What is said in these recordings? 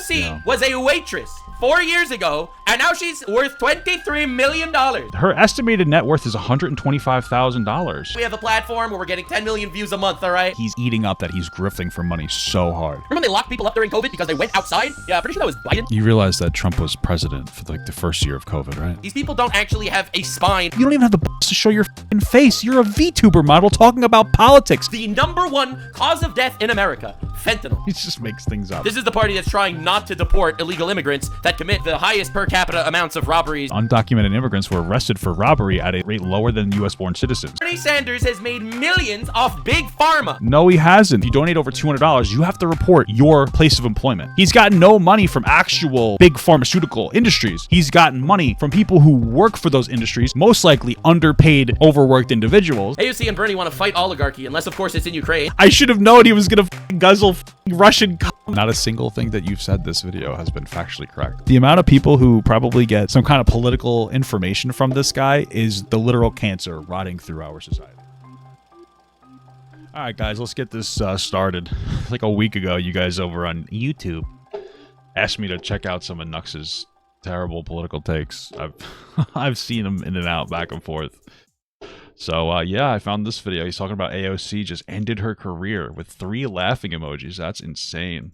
AOC was a waitress 4 years ago, and now she's worth $23 million. Her estimated net worth is $125,000. We have a platform where we're getting 10 million views a month, all right? He's eating up that he's grifting for money so hard. Remember when they locked people up during COVID because they went outside? Yeah, pretty sure that was Biden. You realize that Trump was president for like the first year of COVID, right? These people don't actually have a spine. You don't even have the balls to show your f***ing face. You're a VTuber model talking about politics. The #1 cause of death in America, fentanyl. He just makes things up. This is the party that's trying not to deport illegal immigrants that commit the highest per capita amounts of robberies. Undocumented immigrants were arrested for robbery at a rate lower than U.S.-born citizens. Bernie Sanders has made millions off Big Pharma. No, he hasn't. If you donate over $200, you have to report your place of employment. He's gotten no money from actual big pharmaceutical industries. He's gotten money from people who work for those industries, most likely underpaid, overworked individuals. AOC and Bernie want to fight oligarchy, unless, of course, it's in Ukraine. I should have known he was going to guzzle Russian cum. Not a single thing that you've said this video has been factually correct. The amount of people who probably get some kind of political information from this guy is the literal cancer rotting through our society. All right, guys, let's get this started. Like a week ago, you guys over on YouTube asked me to check out some of Nux's terrible political takes. I've seen him in and out, back and forth. So, yeah, I found this video. He's talking about AOC just ended her career with 3 laughing emojis. That's insane.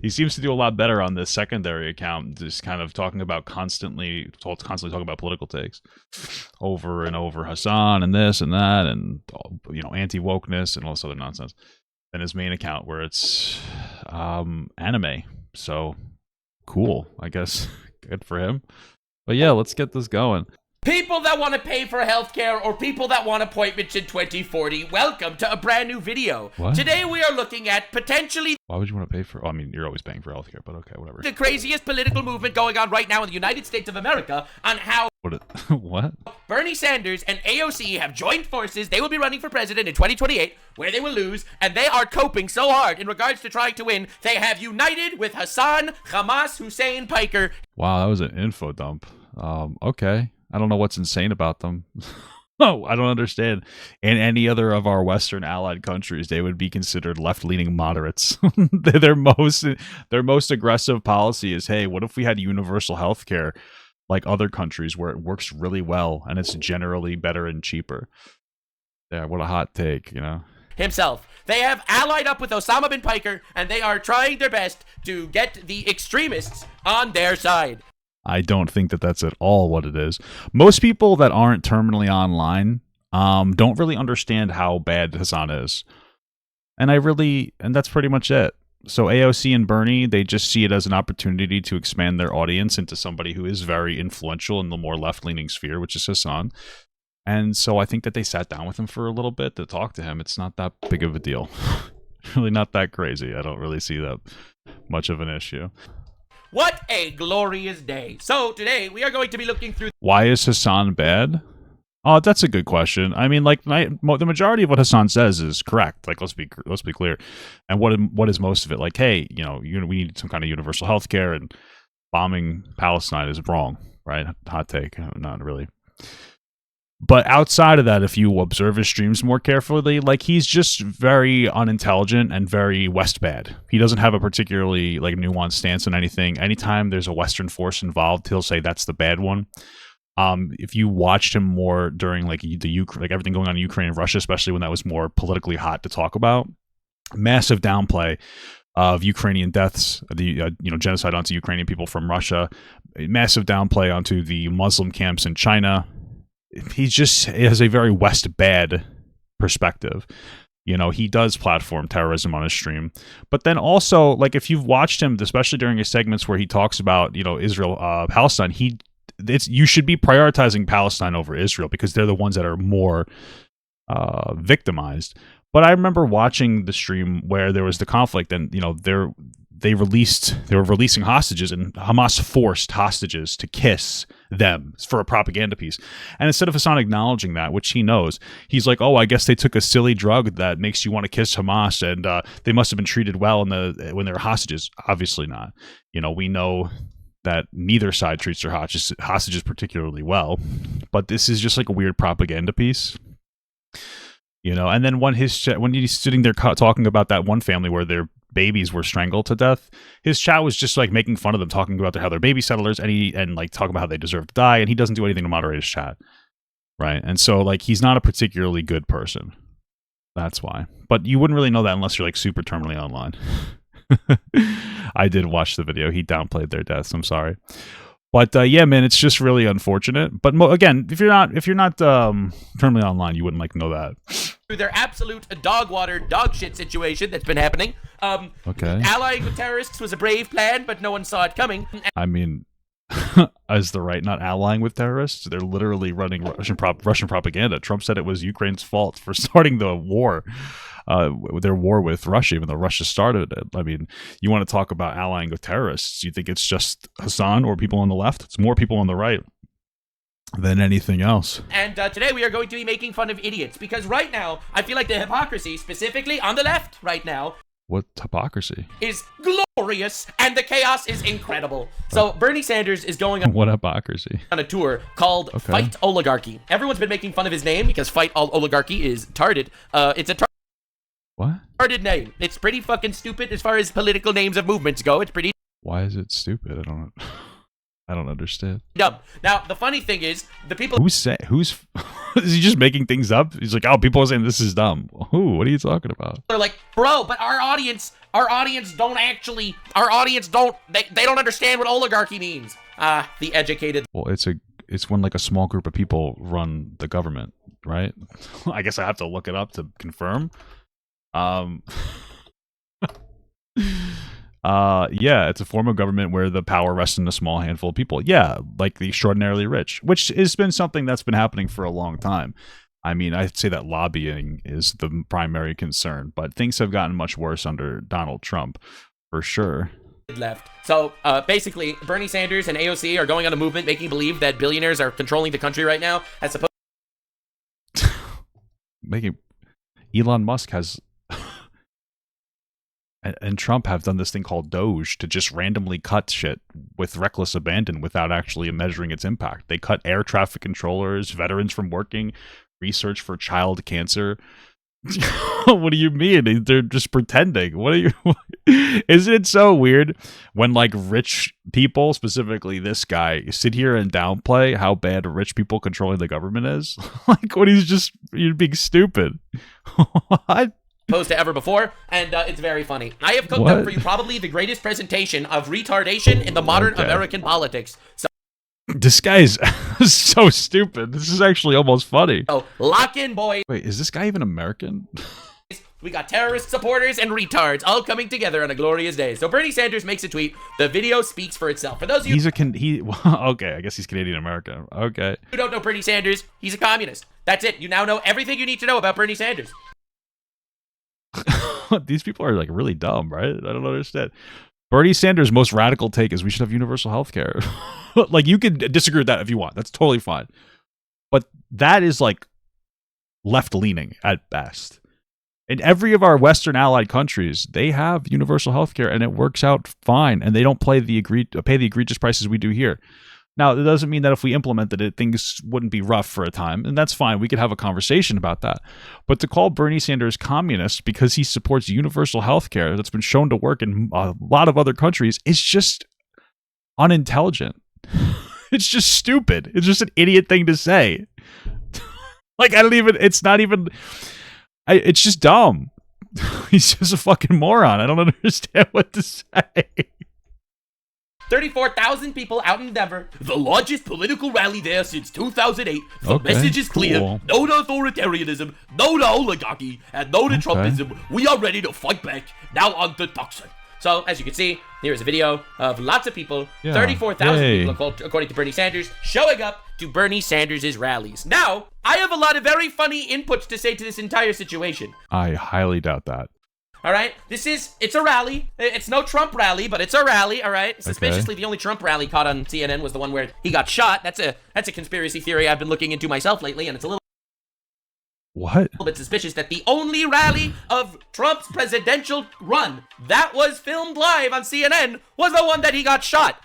He seems to do a lot better on this secondary account, just kind of talking about constantly talking about political takes over and over, Hassan and this and that, and, you know, anti-wokeness and all this other nonsense. And his main account where it's anime. So cool, I guess. Good for him. But yeah, let's get this going. People that want to pay for healthcare or people that want appointments in 2040, welcome to a brand new video. What? Today we are looking at potentially... Why would you want to pay for... Oh, I mean, you're always paying for healthcare, but okay, whatever. ...the craziest political movement going on right now in the United States of America on how... What? Bernie Sanders and AOC have joined forces. They will be running for president in 2028, where they will lose, and they are coping so hard in regards to trying to win. They have united with Hassan Hamas Hussein Piker. Wow, that was an info dump. Okay. I don't know what's insane about them. No, I don't understand. In any other of our Western allied countries, they would be considered left-leaning moderates. Their most aggressive policy is, hey, what if we had universal health care like other countries where it works really well and it's generally better and cheaper? Yeah, what a hot take, you know? Himself. They have allied up with Osama bin Piker, and they are trying their best to get the extremists on their side. I don't think that that's at all what it is. Most people that aren't terminally online don't really understand how bad Hassan is. And that's pretty much it. So AOC and Bernie, they just see it as an opportunity to expand their audience into somebody who is very influential in the more left-leaning sphere, which is Hassan. And so I think that they sat down with him for a little bit to talk to him. It's not that big of a deal. Really not that crazy. I don't really see that much of an issue. What a glorious day. So today we are going to be looking through... Why is Hassan bad? Oh, that's a good question. I mean, like, the majority of what Hassan says is correct. Like, let's be clear. And what is most of it? Like, hey, you know, we need some kind of universal health care, and bombing Palestine is wrong, right? Hot take. Not really. But outside of that, if you observe his streams more carefully, like, he's just very unintelligent and very West bad. He doesn't have a particularly, like, nuanced stance on anything. Anytime there's a Western force involved, he'll say that's the bad one. If you watched him more during, like, like everything going on in Ukraine and Russia, especially when that was more politically hot to talk about, massive downplay of Ukrainian deaths, the genocide onto Ukrainian people from Russia, massive downplay onto the Muslim camps in China. He has a very West bad perspective. You know, he does platform terrorism on his stream. But then also, like, if you've watched him, especially during his segments where he talks about, you know, Israel, Palestine, you should be prioritizing Palestine over Israel because they're the ones that are more victimized. But I remember watching the stream where there was the conflict, and, you know, they were releasing hostages, and Hamas forced hostages to kiss them for a propaganda piece. And instead of Hassan acknowledging that, which he knows, he's like, oh, I guess they took a silly drug that makes you want to kiss Hamas, and they must have been treated well when they were hostages. Obviously not. You know, we know that neither side treats their hostages particularly well, but this is just like a weird propaganda piece. You know, and then when he's sitting there talking about that one family where their babies were strangled to death, his chat was just like making fun of them, talking about how they're baby settlers, and like talking about how they deserve to die, and he doesn't do anything to moderate his chat, right? And so like he's not a particularly good person. That's why. But you wouldn't really know that unless you're like super terminally online. I did watch the video. He downplayed their deaths. I'm sorry. But yeah, man, it's just really unfortunate. But again, if you're not terminally online, you wouldn't like know that. Through their absolute dog shit situation that's been happening. Okay. Allying with terrorists was a brave plan, but no one saw it coming. I mean, as the right not allying with terrorists, they're literally running Russian propaganda. Trump said it was Ukraine's fault for starting the war. Their war with Russia, even though Russia started it. I mean, you want to talk about allying with terrorists? You think it's just Hassan or people on the left? It's more people on the right than anything else. And today we are going to be making fun of idiots, because right now, I feel like the hypocrisy, specifically on the left right now, what hypocrisy? Is glorious, and the chaos is incredible. So Bernie Sanders is going on what hypocrisy? On a tour called Fight Oligarchy. Everyone's been making fun of his name because Fight Oligarchy is tarded. It's a what? Tarded name. It's pretty fucking stupid as far as political names of movements go. It's pretty. Why is it stupid? I don't understand. Dumb. Now the funny thing is, the people who's is he just making things up? He's like, oh, people are saying this is dumb. Who? What are you talking about? They're like, bro, but our audience don't understand what oligarchy means. The educated. Well, it's when like a small group of people run the government, right? I guess I have to look it up to confirm. Yeah, it's a form of government where the power rests in a small handful of people. Yeah, like the extraordinarily rich, which has been something that's been happening for a long time. I mean, I'd say that lobbying is the primary concern, but things have gotten much worse under Donald Trump, for sure. Left. So basically, Bernie Sanders and AOC are going on a movement making believe that billionaires are controlling the country right now, as opposed making Elon Musk has and Trump have done this thing called Doge to just randomly cut shit with reckless abandon without actually measuring its impact. They cut air traffic controllers, veterans from working, research for child cancer. What do you mean? They're just pretending. What are you? Isn't it so weird when like rich people, specifically this guy, sit here and downplay how bad rich people controlling the government is? Like, what? You're being stupid. What? Opposed to ever before, and it's very funny. I have cooked up for you probably the greatest presentation of retardation in the modern American politics. So this guy is so stupid. This is actually almost funny. Oh, lock in, boy. Wait, is this guy even American? We got terrorist supporters and retards all coming together on a glorious day. So Bernie Sanders makes a tweet. The video speaks for itself. For those of you okay, I guess he's Canadian American. Okay. Who don't know Bernie Sanders, he's a communist. That's it. You now know everything you need to know about Bernie Sanders. These people are like really dumb, right? I don't understand. Bernie Sanders' most radical take is we should have universal health care. Like, you can disagree with that if you want. That's totally fine. But that is like left-leaning at best. In every of our Western allied countries, they have universal health care and it works out fine. And they don't pay the egregious prices we do here. Now, it doesn't mean that if we implemented it, things wouldn't be rough for a time, and that's fine. We could have a conversation about that. But to call Bernie Sanders communist because he supports universal health care that's been shown to work in a lot of other countries is just unintelligent. It's just stupid. It's just an idiot thing to say. Like, it's just dumb. He's just a fucking moron. I don't understand what to say. 34,000 people out in Denver, the largest political rally there since 2008. The message is clear. Cool. No to authoritarianism, no to oligarchy, and no to Trumpism. We are ready to fight back. Now on to Tucson. So, as you can see, here's a video of lots of people, 34,000 people, according to Bernie Sanders, showing up to Bernie Sanders' rallies. Now, I have a lot of very funny inputs to say to this entire situation. I highly doubt that. All right, it's a rally. It's no Trump rally, but it's a rally. All right. Suspiciously, the only Trump rally caught on CNN was the one where he got shot. That's a conspiracy theory I've been looking into myself lately, and it's a little bit suspicious that the only rally of Trump's presidential run that was filmed live on CNN was the one that he got shot.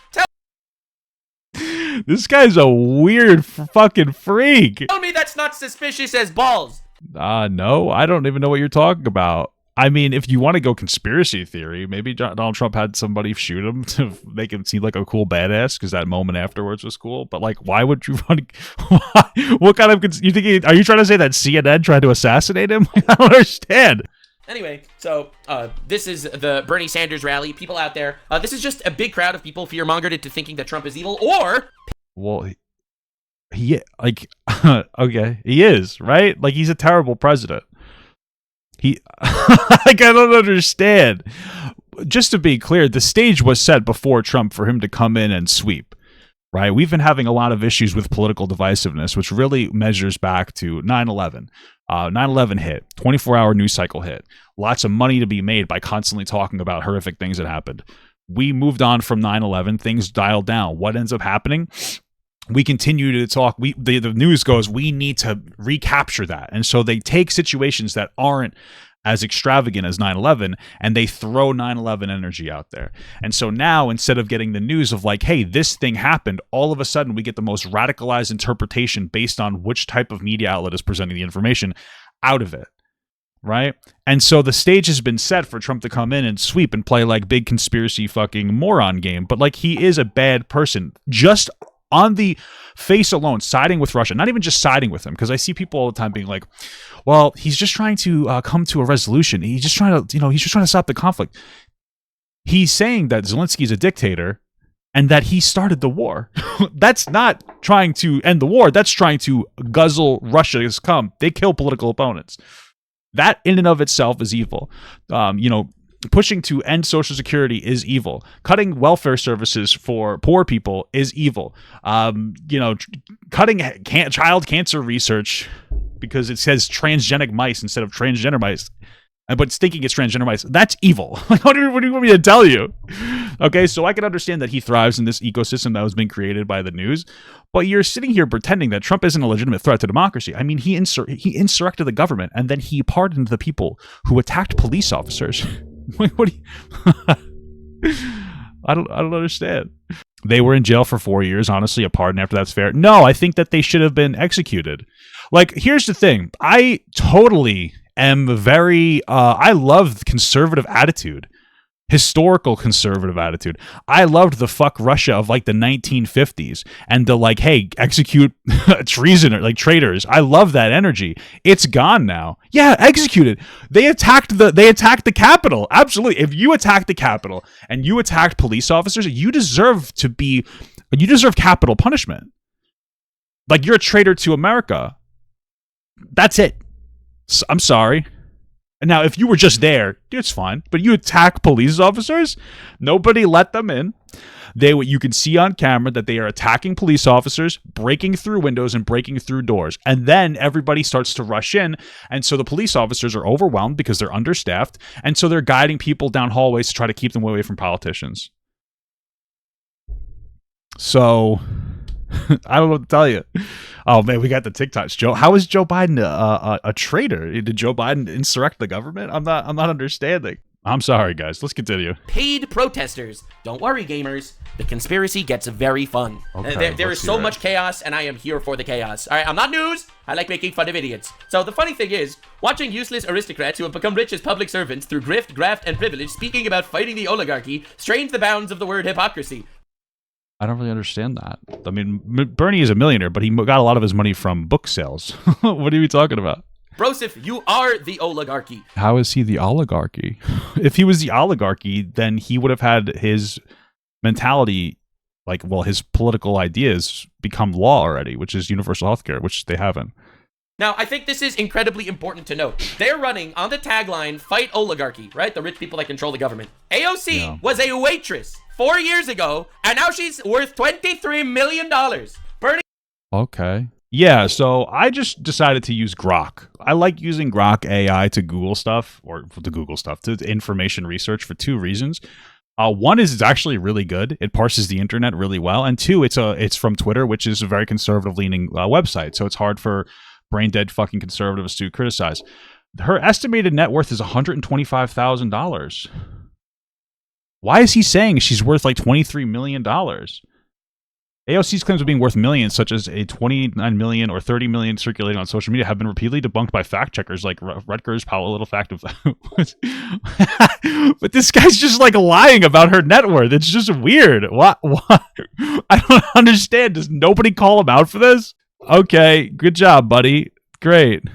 This guy's a weird fucking freak. Tell me that's not suspicious as balls. No, I don't even know what you're talking about. I mean, if you want to go conspiracy theory, maybe Donald Trump had somebody shoot him to make him seem like a cool badass because that moment afterwards was cool. But like, why would you run? What kind of you think? Are you trying to say that CNN tried to assassinate him? I don't understand. Anyway, so this is the Bernie Sanders rally. People out there, this is just a big crowd of people fear-mongered into thinking that Trump is evil, or... Well, he like, okay, he is, right? Like, he's a terrible president. Like, I don't understand. Just to be clear, the stage was set before Trump for him to come in and sweep, right? We've been having a lot of issues with political divisiveness, which really measures back to 9/11. 9/11 hit, 24-hour news cycle hit, lots of money to be made by constantly talking about horrific things that happened. We moved on from 9/11, things dialed down. What ends up happening? We continue to talk. The news goes, we need to recapture that. And so they take situations that aren't as extravagant as 9/11 and they throw 9/11 energy out there. And so now, instead of getting the news of like, hey, this thing happened, all of a sudden we get the most radicalized interpretation based on which type of media outlet is presenting the information out of it, right? And so the stage has been set for Trump to come in and sweep and play like big conspiracy fucking moron game. But like, he is a bad person. Just on the face alone, siding with Russia, not even just siding with him, because I see people all the time being like, well, he's just trying to come to a resolution. He's just trying to stop the conflict. He's saying that Zelensky's a dictator and that he started the war. That's not trying to end the war. That's trying to guzzle Russia's cum. They kill political opponents. That in and of itself is evil. Pushing to end Social Security is evil. Cutting welfare services for poor people is evil. Cutting child cancer research because it says transgenic mice instead of transgender mice, but it's thinking it's transgender mice. That's evil. What do you want me to tell you? Okay, so I can understand that he thrives in this ecosystem that was being created by the news, but you're sitting here pretending that Trump isn't a legitimate threat to democracy. I mean, he insurrected the government, and then he pardoned the people who attacked police officers. What do you... I don't understand. They were in jail for 4 years. Honestly, a pardon after that's fair. No, I think that they should have been executed. Like, here's the thing. I totally am very... I love the conservative attitude. Historical conservative attitude. I loved the fuck Russia of like the 1950s and the like, hey, execute treason or like traitors. I love that energy. It's gone now. Yeah, executed. They attacked the Capitol. Absolutely. If you attack the Capitol and you attacked police officers, you deserve capital punishment. Like, you're a traitor to America. That's it. I'm sorry. Now, if you were just there, it's fine. But you attack police officers, nobody let them in. You can see on camera that they are attacking police officers, breaking through windows and breaking through doors. And then everybody starts to rush in. And so the police officers are overwhelmed because they're understaffed. And so they're guiding people down hallways to try to keep them away from politicians. So... I don't know what to tell you. Oh man, we got the TikToks. Joe, how is Joe Biden a traitor? Did Joe Biden insurrect the government? I'm not understanding. I'm sorry, guys. Let's continue. Paid protesters. Don't worry, gamers. The conspiracy gets very fun. Okay, there is so much chaos, and I am here for the chaos. All right, I'm not news. I like making fun of idiots. So the funny thing is, watching useless aristocrats who have become rich as public servants through grift, graft, and privilege speaking about fighting the oligarchy strains the bounds of the word hypocrisy. I don't really understand that. I mean, Bernie is a millionaire, but he got a lot of his money from book sales. What are you talking about? Brosif, you are the oligarchy. How is he the oligarchy? If he was the oligarchy, then he would have had his mentality, his political ideas become law already, which is universal healthcare, which they haven't. Now, I think this is incredibly important to note. They're running on the tagline, fight oligarchy, right? The rich people that control the government. AOC was a waitress 4 years ago, and now she's worth $23 million. Bernie. Okay. Yeah, so I just decided to use Grok. I like using Grok AI to Google stuff, to information research for two reasons. One is it's actually really good. It parses the internet really well. And two, it's from Twitter, which is a very conservative-leaning website, so it's hard for brain-dead fucking conservatives to criticize. Her estimated net worth is $125,000. Why is he saying she's worth like $23 million? AOC's claims of being worth millions, such as a 29 million or 30 million circulating on social media, have been repeatedly debunked by fact checkers like Rutgers, Powell, Little Fact of. But this guy's just like lying about her net worth. It's just weird. What? I don't understand. Does nobody call him out for this? Okay, good job, buddy. Great.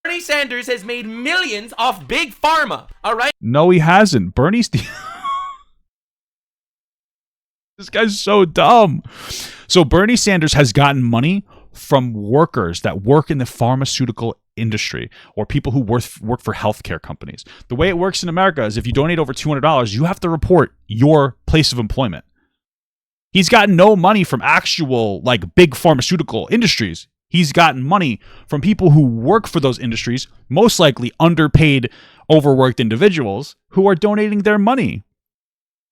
Bernie Sanders has made millions off big pharma. All right. No, he hasn't. Bernie's. This guy's so dumb. So Bernie Sanders has gotten money from workers that work in the pharmaceutical industry or people who work for healthcare companies. The way it works in America is if you donate over $200, you have to report your place of employment. He's gotten no money from actual like big pharmaceutical industries. He's gotten money from people who work for those industries, most likely underpaid, overworked individuals who are donating their money.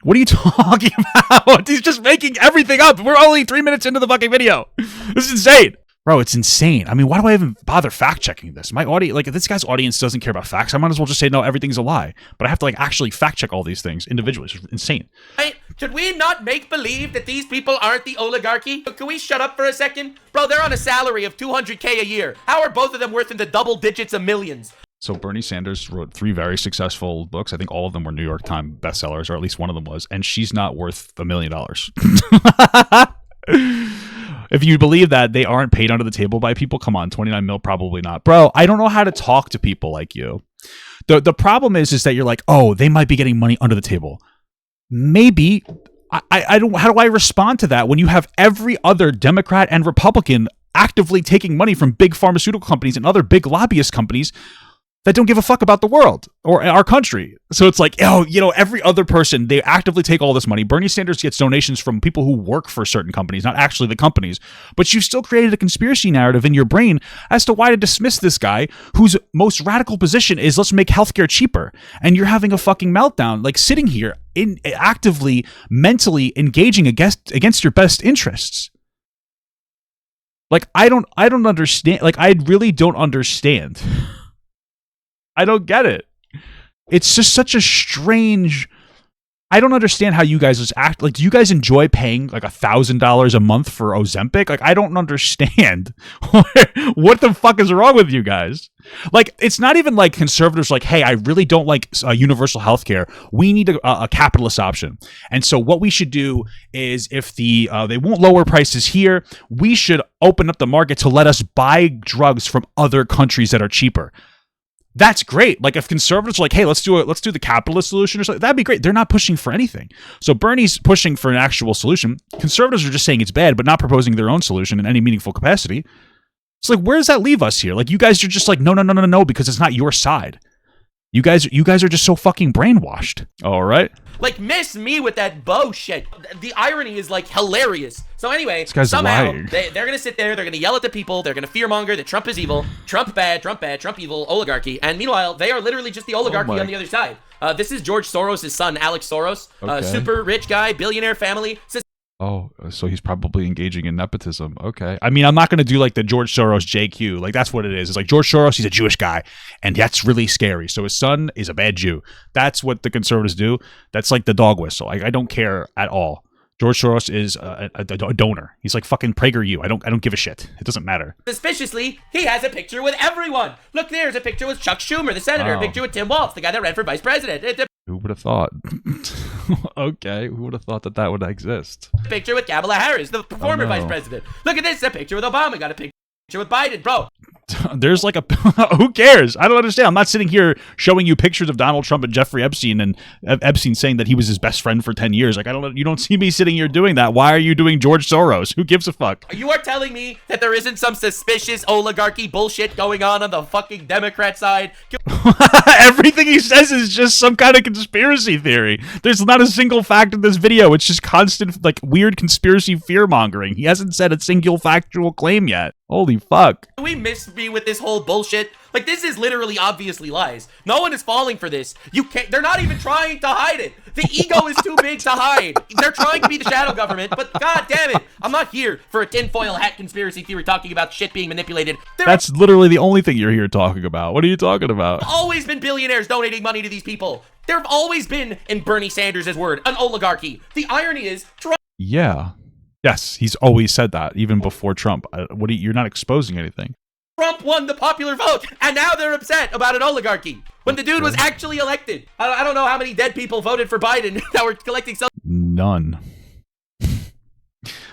What are you talking about? He's just making everything up. We're only 3 minutes into the fucking video. This is insane. Bro, it's insane. I mean, why do I even bother fact checking this? My audience, like, if this guy's audience doesn't care about facts, I might as well just say, no, everything's a lie. But I have to, like, actually fact check all these things individually. It's insane. Hey, should we not make believe that these people aren't the oligarchy? Can we shut up for a second? Bro, they're on a salary of $200K a year. How are both of them worth in the double digits of millions? So Bernie Sanders wrote 3 very successful books. I think all of them were New York Times bestsellers, or at least one of them was. And she's not worth $1 million. If you believe that they aren't paid under the table by people, come on, 29 mil, probably not. Bro, I don't know how to talk to people like you. The problem is that you're like, oh, they might be getting money under the table. Maybe. I don't. How do I respond to that when you have every other Democrat and Republican actively taking money from big pharmaceutical companies and other big lobbyist companies that don't give a fuck about the world or our country? So it's like, oh, you know, every other person, they actively take all this money. Bernie Sanders gets donations from people who work for certain companies, not actually the companies. But you've still created a conspiracy narrative in your brain as to why to dismiss this guy whose most radical position is let's make healthcare cheaper. And you're having a fucking meltdown, like sitting here in actively, mentally engaging against your best interests. Like, I don't understand. Like, I really don't understand. I don't get it. It's just such a strange. I don't understand how you guys just act. Like, do you guys enjoy paying like $1,000 a month for Ozempic? Like, I don't understand. What the fuck is wrong with you guys? Like, it's not even like conservatives like, hey, I really don't like universal health care. We need a capitalist option. And so what we should do is if they won't lower prices here, we should open up the market to let us buy drugs from other countries that are cheaper. That's great. Like if conservatives are like, hey, let's do the capitalist solution or something, that'd be great. They're not pushing for anything. So Bernie's pushing for an actual solution. Conservatives are just saying it's bad, but not proposing their own solution in any meaningful capacity. It's like, where does that leave us here? Like you guys are just like, no, because it's not your side. You guys are just so fucking brainwashed. All right. Like, miss me with that bullshit. The irony is, like, hilarious. So anyway, this guy's somehow, lying. they're going to sit there, they're going to yell at the people, they're going to fearmonger that Trump is evil, Trump bad, Trump evil, oligarchy. And meanwhile, they are literally just the oligarchy on the other side. This is George Soros' son, Alex Soros. Okay. Super rich guy, billionaire family. Oh, so he's probably engaging in nepotism. Okay. I mean, I'm not going to do like the George Soros JQ. Like, that's what it is. It's like George Soros, he's a Jewish guy, and that's really scary. So his son is a bad Jew. That's what the conservatives do. That's like the dog whistle. Like, I don't care at all. George Soros is a donor. He's like fucking PragerU. I don't give a shit. It doesn't matter. Suspiciously, he has a picture with everyone. Look, there's a picture with Chuck Schumer, the senator, a picture with Tim Walz, the guy that ran for vice president. Who would have thought? Okay, who would have thought that would exist? Picture with Kamala Harris, the former vice president. Look at this, a picture with Obama. Got a picture with Biden, bro. There's like a who cares? I don't understand. I'm not sitting here showing you pictures of Donald Trump and Jeffrey Epstein and Epstein saying that he was his best friend for 10 years. Like, you don't see me sitting here doing that. Why are you doing George Soros? Who gives a fuck? You are telling me that there isn't some suspicious oligarchy bullshit going on the fucking Democrat side? Everything he says is just some kind of conspiracy theory. There's not a single fact in this video. It's just constant, like, weird conspiracy fear-mongering. He hasn't said a single factual claim yet. Holy fuck. Can we miss me with this whole bullshit? Like, this is literally obviously lies. No one is falling for this. You can't. They're not even trying to hide it. The ego is too big to hide. They're trying to be the shadow government, but god damn it, I'm not here for a tinfoil hat conspiracy theory talking about shit being manipulated. That's literally the only thing you're here talking about. What are you talking about? Always been billionaires donating money to these people. There have always been, in Bernie Sanders' word, an oligarchy. The irony is, yeah. Yes, he's always said that, even before Trump. You're not exposing anything. Trump won the popular vote, and now they're upset about an oligarchy when the dude was actually elected. I don't know how many dead people voted for Biden that were collecting None.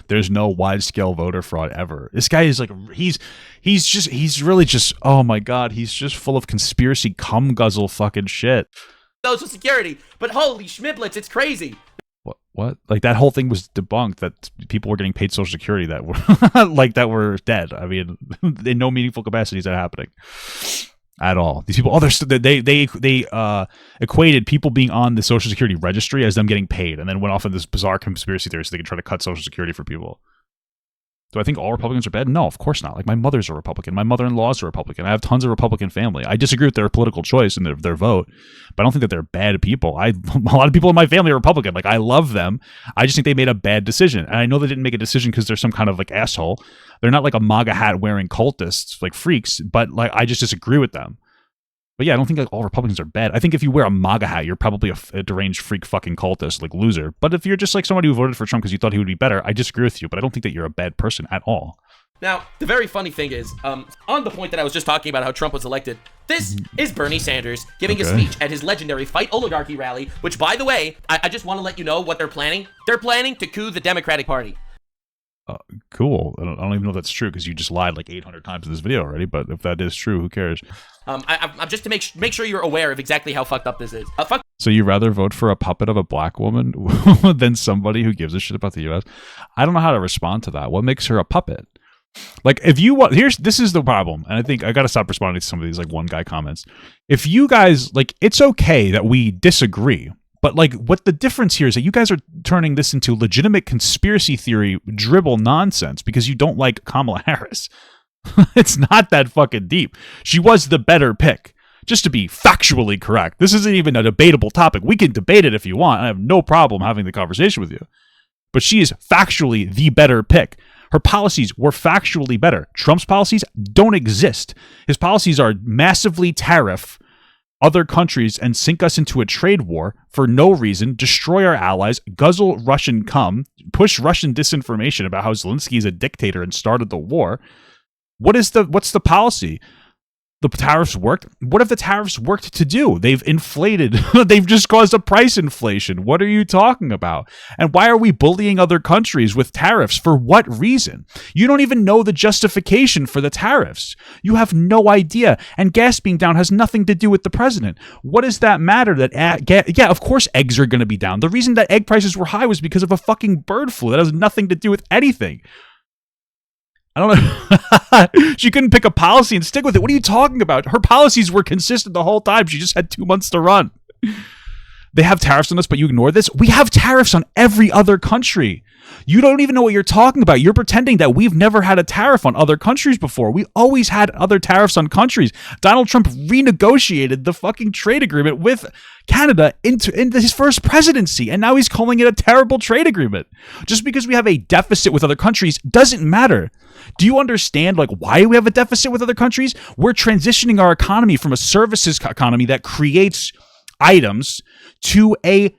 There's no wide-scale voter fraud ever. This guy is like, he's really just, oh my God, he's just full of conspiracy cum guzzle fucking shit. Social Security, but holy schmiblets, it's crazy. What? Like that whole thing was debunked, that people were getting paid Social Security that were like that were dead. I mean, in no meaningful capacity is that happening at all. These people, they equated people being on the Social Security registry as them getting paid, and then went off in this bizarre conspiracy theory so they could try to cut Social Security for people. Do I think all Republicans are bad? No, of course not. Like, my mother's a Republican. My mother-in-law is a Republican. I have tons of Republican family. I disagree with their political choice and their vote, but I don't think that they're bad people. A lot of people in my family are Republican. Like, I love them. I just think they made a bad decision. And I know they didn't make a decision because they're some kind of, like, asshole. They're not, like, a MAGA hat-wearing cultists, like, freaks, but, like, I just disagree with them. But yeah, I don't think like all Republicans are bad. I think if you wear a MAGA hat, you're probably a deranged freak fucking cultist, like loser. But if you're just like somebody who voted for Trump because you thought he would be better, I disagree with you. But I don't think that you're a bad person at all. Now, the very funny thing is, on the point that I was just talking about how Trump was elected, this is Bernie Sanders giving a speech at his legendary Fight Oligarchy rally, which, by the way, I just want to let you know what they're planning. They're planning to coup the Democratic Party. Cool. I don't even know if that's true because you just lied like 800 times in this video already. But if that is true, who cares? I'm just to make sure you're aware of exactly how fucked up this is. So you rather vote for a puppet of a black woman than somebody who gives a shit about the U.S.? I don't know how to respond to that. What makes her a puppet? Like, if you want, this is the problem, and I think I gotta stop responding to some of these like one guy comments. If you guys like, it's okay that we disagree. But, like, what the difference here is that you guys are turning this into legitimate conspiracy theory dribble nonsense because you don't like Kamala Harris. It's not that fucking deep. She was the better pick. Just to be factually correct. This isn't even a debatable topic. We can debate it if you want. I have no problem having the conversation with you. But she is factually the better pick. Her policies were factually better. Trump's policies don't exist. His policies are massively tariff other countries and sink us into a trade war for no reason, destroy our allies, guzzle Russian cum, push Russian disinformation about how Zelensky is a dictator and started the war. What's the policy? The tariffs worked. What have the tariffs worked to do? They've inflated. They've just caused a price inflation. What are you talking about? And why are we bullying other countries with tariffs? For what reason? You don't even know the justification for the tariffs. You have no idea. And gas being down has nothing to do with the president. What does that matter? Yeah, of course eggs are going to be down. The reason that egg prices were high was because of a fucking bird flu. That has nothing to do with anything. I don't know. She couldn't pick a policy and stick with it. What are you talking about? Her policies were consistent the whole time. She just had 2 months to run. They have tariffs on us, but you ignore this? We have tariffs on every other country. You don't even know what you're talking about. You're pretending that we've never had a tariff on other countries before. We always had other tariffs on countries. Donald Trump renegotiated the fucking trade agreement with Canada into his first presidency, and now he's calling it a terrible trade agreement. Just because we have a deficit with other countries doesn't matter. Do you understand like why we have a deficit with other countries? We're transitioning our economy from a services economy that creates items to a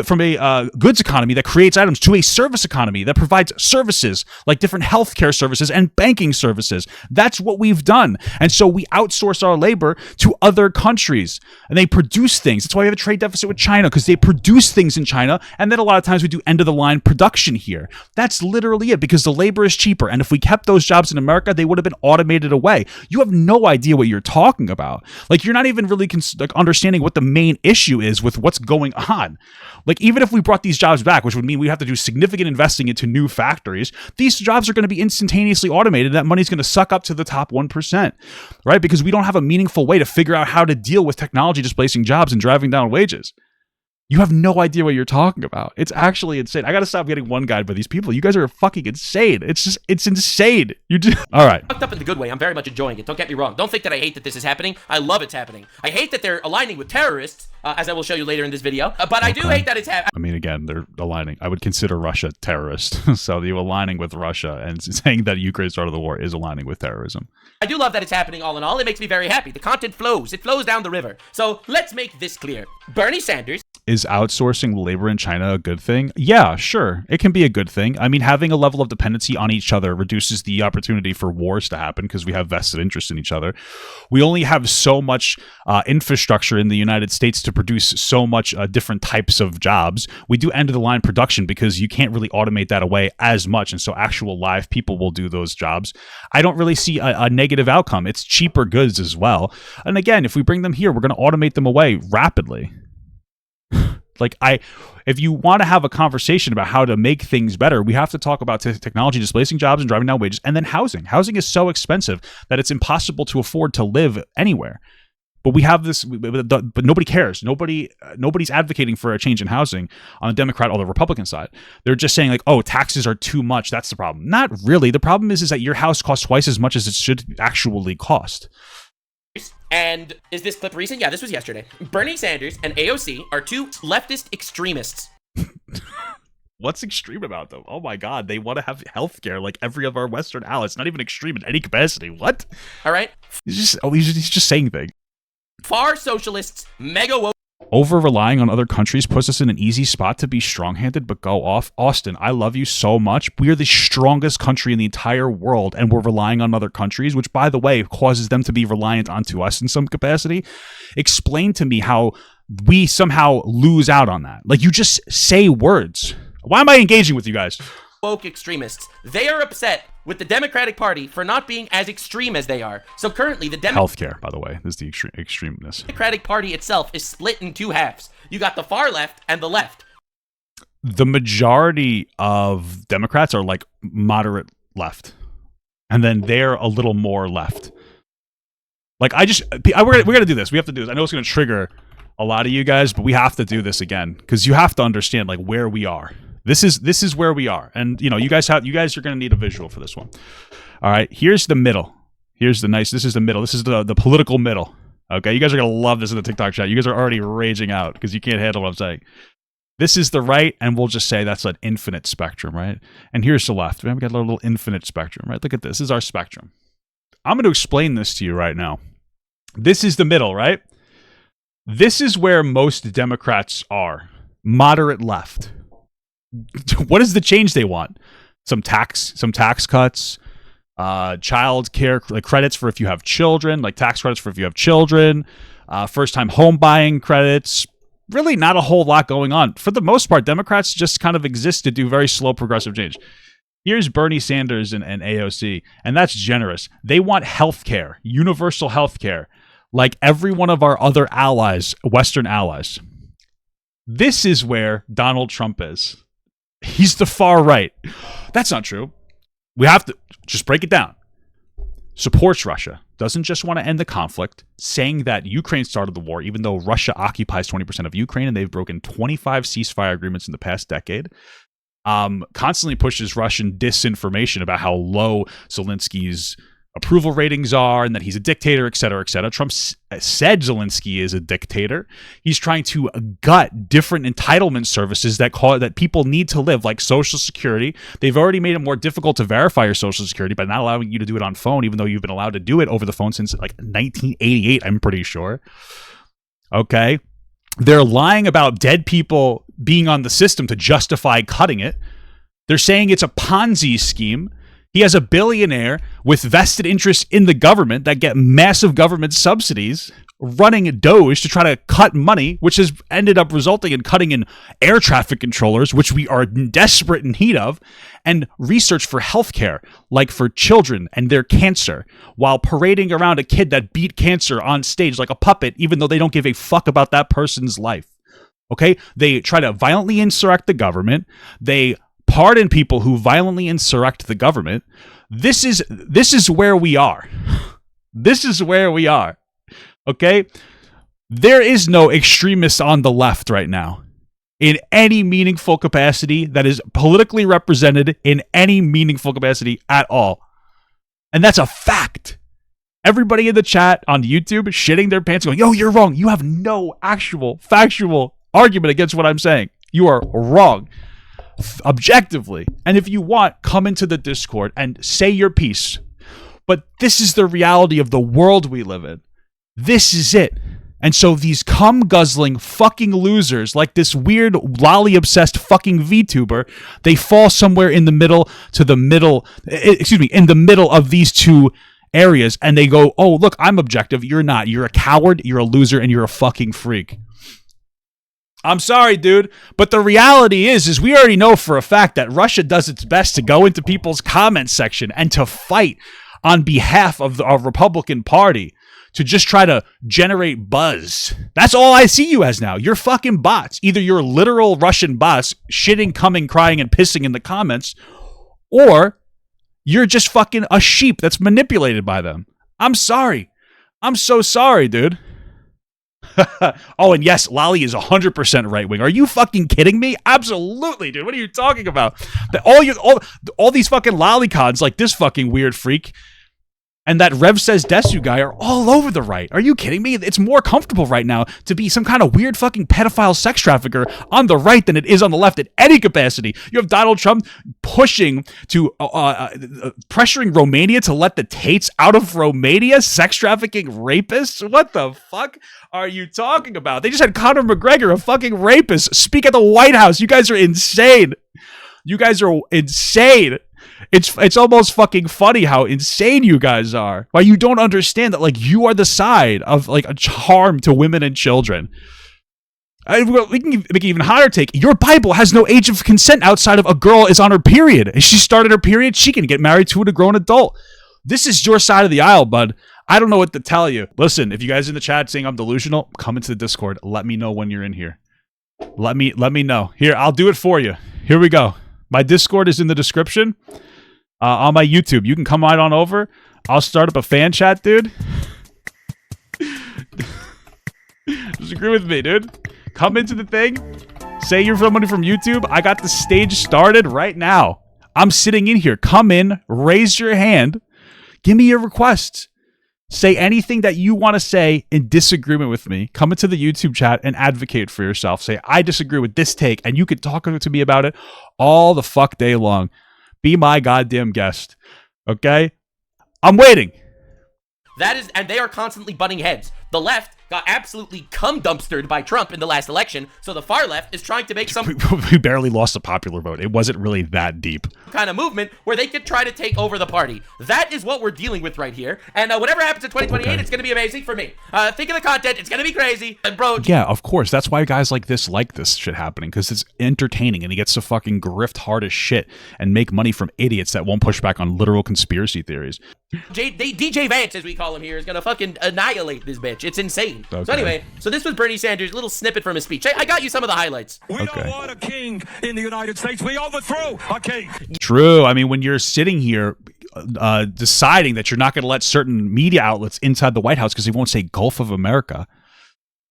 from a goods economy that creates items to a service economy that provides services like different healthcare services and banking services. That's what we've done. And so we outsource our labor to other countries and they produce things. That's why we have a trade deficit with China, because they produce things in China. And then a lot of times we do end of the line production here. That's literally it, because the labor is cheaper. And if we kept those jobs in America, they would have been automated away. You have no idea what you're talking about. Like, you're not even really understanding what the main issue is with what's going on. Like, even if we brought these jobs back, which would mean we have to do significant investing into new factories, these jobs are going to be instantaneously automated. That money's going to suck up to the top 1%, right? Because we don't have a meaningful way to figure out how to deal with technology displacing jobs and driving down wages. You have no idea what you're talking about. It's actually insane. I got to stop getting one guide by these people. You guys are fucking insane. It's insane. You just, all right. Fucked up in the good way. I'm very much enjoying it. Don't get me wrong. Don't think that I hate that this is happening. I love it's happening. I hate that they're aligning with terrorists, as I will show you later in this video. But I do hate that it's happening. I mean, again, they're aligning. I would consider Russia terrorist. So you aligning with Russia and saying that Ukraine started the war is aligning with terrorism. I do love that it's happening all in all. It makes me very happy. The content flows. It flows down the river. So let's make this clear. Bernie Sanders Is outsourcing labor in China a good thing? Yeah, sure. It can be a good thing. I mean, having a level of dependency on each other reduces the opportunity for wars to happen because we have vested interest in each other. We only have so much infrastructure in the United States to produce so much different types of jobs. We do end-of-the-line production because you can't really automate that away as much, and so actual live people will do those jobs. I don't really see a negative outcome. It's cheaper goods as well. And again, if we bring them here, we're going to automate them away rapidly. If you want to have a conversation about how to make things better, we have to talk about technology displacing jobs and driving down wages, and then housing. Housing is so expensive that it's impossible to afford to live anywhere. But we have this, but nobody cares. Nobody's advocating for a change in housing on the Democrat or the Republican side. They're just saying like, oh, taxes are too much. That's the problem. Not really. The problem is that your house costs twice as much as it should actually cost. And is this clip recent? Yeah, this was yesterday. Bernie Sanders and AOC are two leftist extremists. What's extreme about them? Oh my God, they want to have healthcare like every of our Western allies. Not even extreme in any capacity. What? All right. He's just saying things. Far socialists, mega woke. Over relying on other countries puts us in an easy spot to be strong-handed but go off. Austin, I love you so much. We are the strongest country in the entire world, and we're relying on other countries, which, by the way, causes them to be reliant onto us in some capacity. Explain to me how we somehow lose out on that. Like, you just say words. Why am I engaging with you guys? Woke extremists. They are upset with the Democratic Party for not being as extreme as they are. So currently, the healthcare, by the way, is the extremeness. Democratic Party itself is split in two halves. You got the far left and the left. The majority of Democrats are like moderate left, and then they're a little more left. Like we're gonna do this. We have to do this. I know it's gonna trigger a lot of you guys, but we have to do this again because you have to understand like where we are. This is where we are, and you guys are going to need a visual for this one. All right, here's the middle. This is the middle. This is the political middle. Okay, you guys are going to love this in the TikTok chat. You guys are already raging out because you can't handle what I'm saying. This is the right, and we'll just say that's an infinite spectrum, right? And here's the left. We got a little infinite spectrum, right? Look at this. This is our spectrum. I'm going to explain this to you right now. This is the middle, right? This is where most Democrats are. Moderate left. What is the change they want? Some tax cuts, child care credits for if you have children, like tax credits for if you have children, first-time home buying credits. Really not a whole lot going on. For the most part, Democrats just kind of exist to do very slow progressive change. Here's Bernie Sanders and AOC, and that's generous. They want healthcare, universal healthcare, like every one of our other allies, Western allies. This is where Donald Trump is. He's the far right. That's not true. We have to just break it down. Supports Russia. Doesn't just want to end the conflict, saying that Ukraine started the war, even though Russia occupies 20% of Ukraine and they've broken 25 ceasefire agreements in the past decade. Constantly pushes Russian disinformation about how low Zelensky's approval ratings are and that he's a dictator, et cetera, et cetera. Trump said Zelensky is a dictator. He's trying to gut different entitlement services that people need to live, like Social Security. They've already made it more difficult to verify your Social Security by not allowing you to do it on phone, even though you've been allowed to do it over the phone since like 1988, I'm pretty sure. Okay. They're lying about dead people being on the system to justify cutting it. They're saying it's a Ponzi scheme. He has a billionaire with vested interest in the government that get massive government subsidies running Doge to try to cut money, which has ended up resulting in cutting in air traffic controllers, which we are desperate in need of, and research for healthcare, like for children and their cancer, while parading around a kid that beat cancer on stage like a puppet, even though they don't give a fuck about that person's life. Okay? They try to violently insurrect the government. They pardon people who violently insurrect the government. This is where we are. This is where we are. Okay? There is no extremists on the left right now in any meaningful capacity that is politically represented in any meaningful capacity at all. And that's a fact. Everybody in the chat on YouTube shitting their pants going, yo, you're wrong. You have no actual factual argument against what I'm saying. You are wrong. Objectively. And if you want, come into the Discord and say your piece. But this is the reality of the world we live in. This is it. And so these cum-guzzling fucking losers, like this weird lolly-obsessed fucking VTuber, they fall somewhere in the middle in the middle of these two areas, and they go, oh, look, I'm objective. You're not. You're a coward, you're a loser, and you're a fucking freak. I'm sorry, dude, but the reality is we already know for a fact that Russia does its best to go into people's comment section and to fight on behalf of the Republican Party, to just try to generate buzz. That's all I see you as now. You're fucking bots. Either you're literal Russian bots, shitting, coming, crying, and pissing in the comments, or you're just fucking a sheep that's manipulated by them. I'm sorry. I'm so sorry, dude. Oh, and yes, Lolly is 100% right-wing. Are you fucking kidding me? Absolutely, dude. What are you talking about? All these fucking lollicons, like this fucking weird freak, and that Rev Says Desu guy are all over the right. Are you kidding me? It's more comfortable right now to be some kind of weird fucking pedophile sex trafficker on the right than it is on the left in any capacity. You have Donald Trump pushing to, pressuring Romania to let the Tates out of Romania, sex trafficking rapists? What the fuck are you talking about? They just had Conor McGregor, a fucking rapist, speak at the White House. You guys are insane. You guys are insane. It's almost fucking funny how insane you guys are. Why you don't understand that, like, you are the side of, like, a harm to women and children. We can make an even hotter take. Your Bible has no age of consent outside of a girl is on her period. If she started her period, she can get married to a grown adult. This is your side of the aisle, bud. I don't know what to tell you. Listen, if you guys in the chat saying I'm delusional, come into the Discord. Let me know when you're in here. Let me know. Here, I'll do it for you. Here we go. My Discord is in the description. On my YouTube, you can come right on over. I'll start up a fan chat, dude. Just agree with me, dude. Come into the thing. Say you're somebody from YouTube. I got the stage started right now. I'm sitting in here. Come in. Raise your hand. Give me your requests. Say anything that you want to say in disagreement with me. Come into the YouTube chat and advocate for yourself. Say, I disagree with this take, and you can talk to me about it all the fuck day long. Be my goddamn guest. Okay? I'm waiting. That is, and they are constantly butting heads. The left got absolutely cum-dumpstered by Trump in the last election, so the far left is trying to make some we barely lost a popular vote. It wasn't really that deep. Kind of movement where they could try to take over the party. That is what we're dealing with right here, and whatever happens in 2028, It's going to be amazing for me. Think of the content. It's going to be crazy. And bro, yeah, of course. That's why guys like this shit happening, because it's entertaining, and he gets to fucking grift hard as shit and make money from idiots that won't push back on literal conspiracy theories. DJ Vance, as we call him here, is going to fucking annihilate this bitch. It's insane. Okay. So anyway, so this was Bernie Sanders' little snippet from his speech. I got you some of the highlights. We don't want a king in the United States. We overthrew a king. True. I mean, when you're sitting here deciding that you're not going to let certain media outlets inside the White House because they won't say Gulf of America,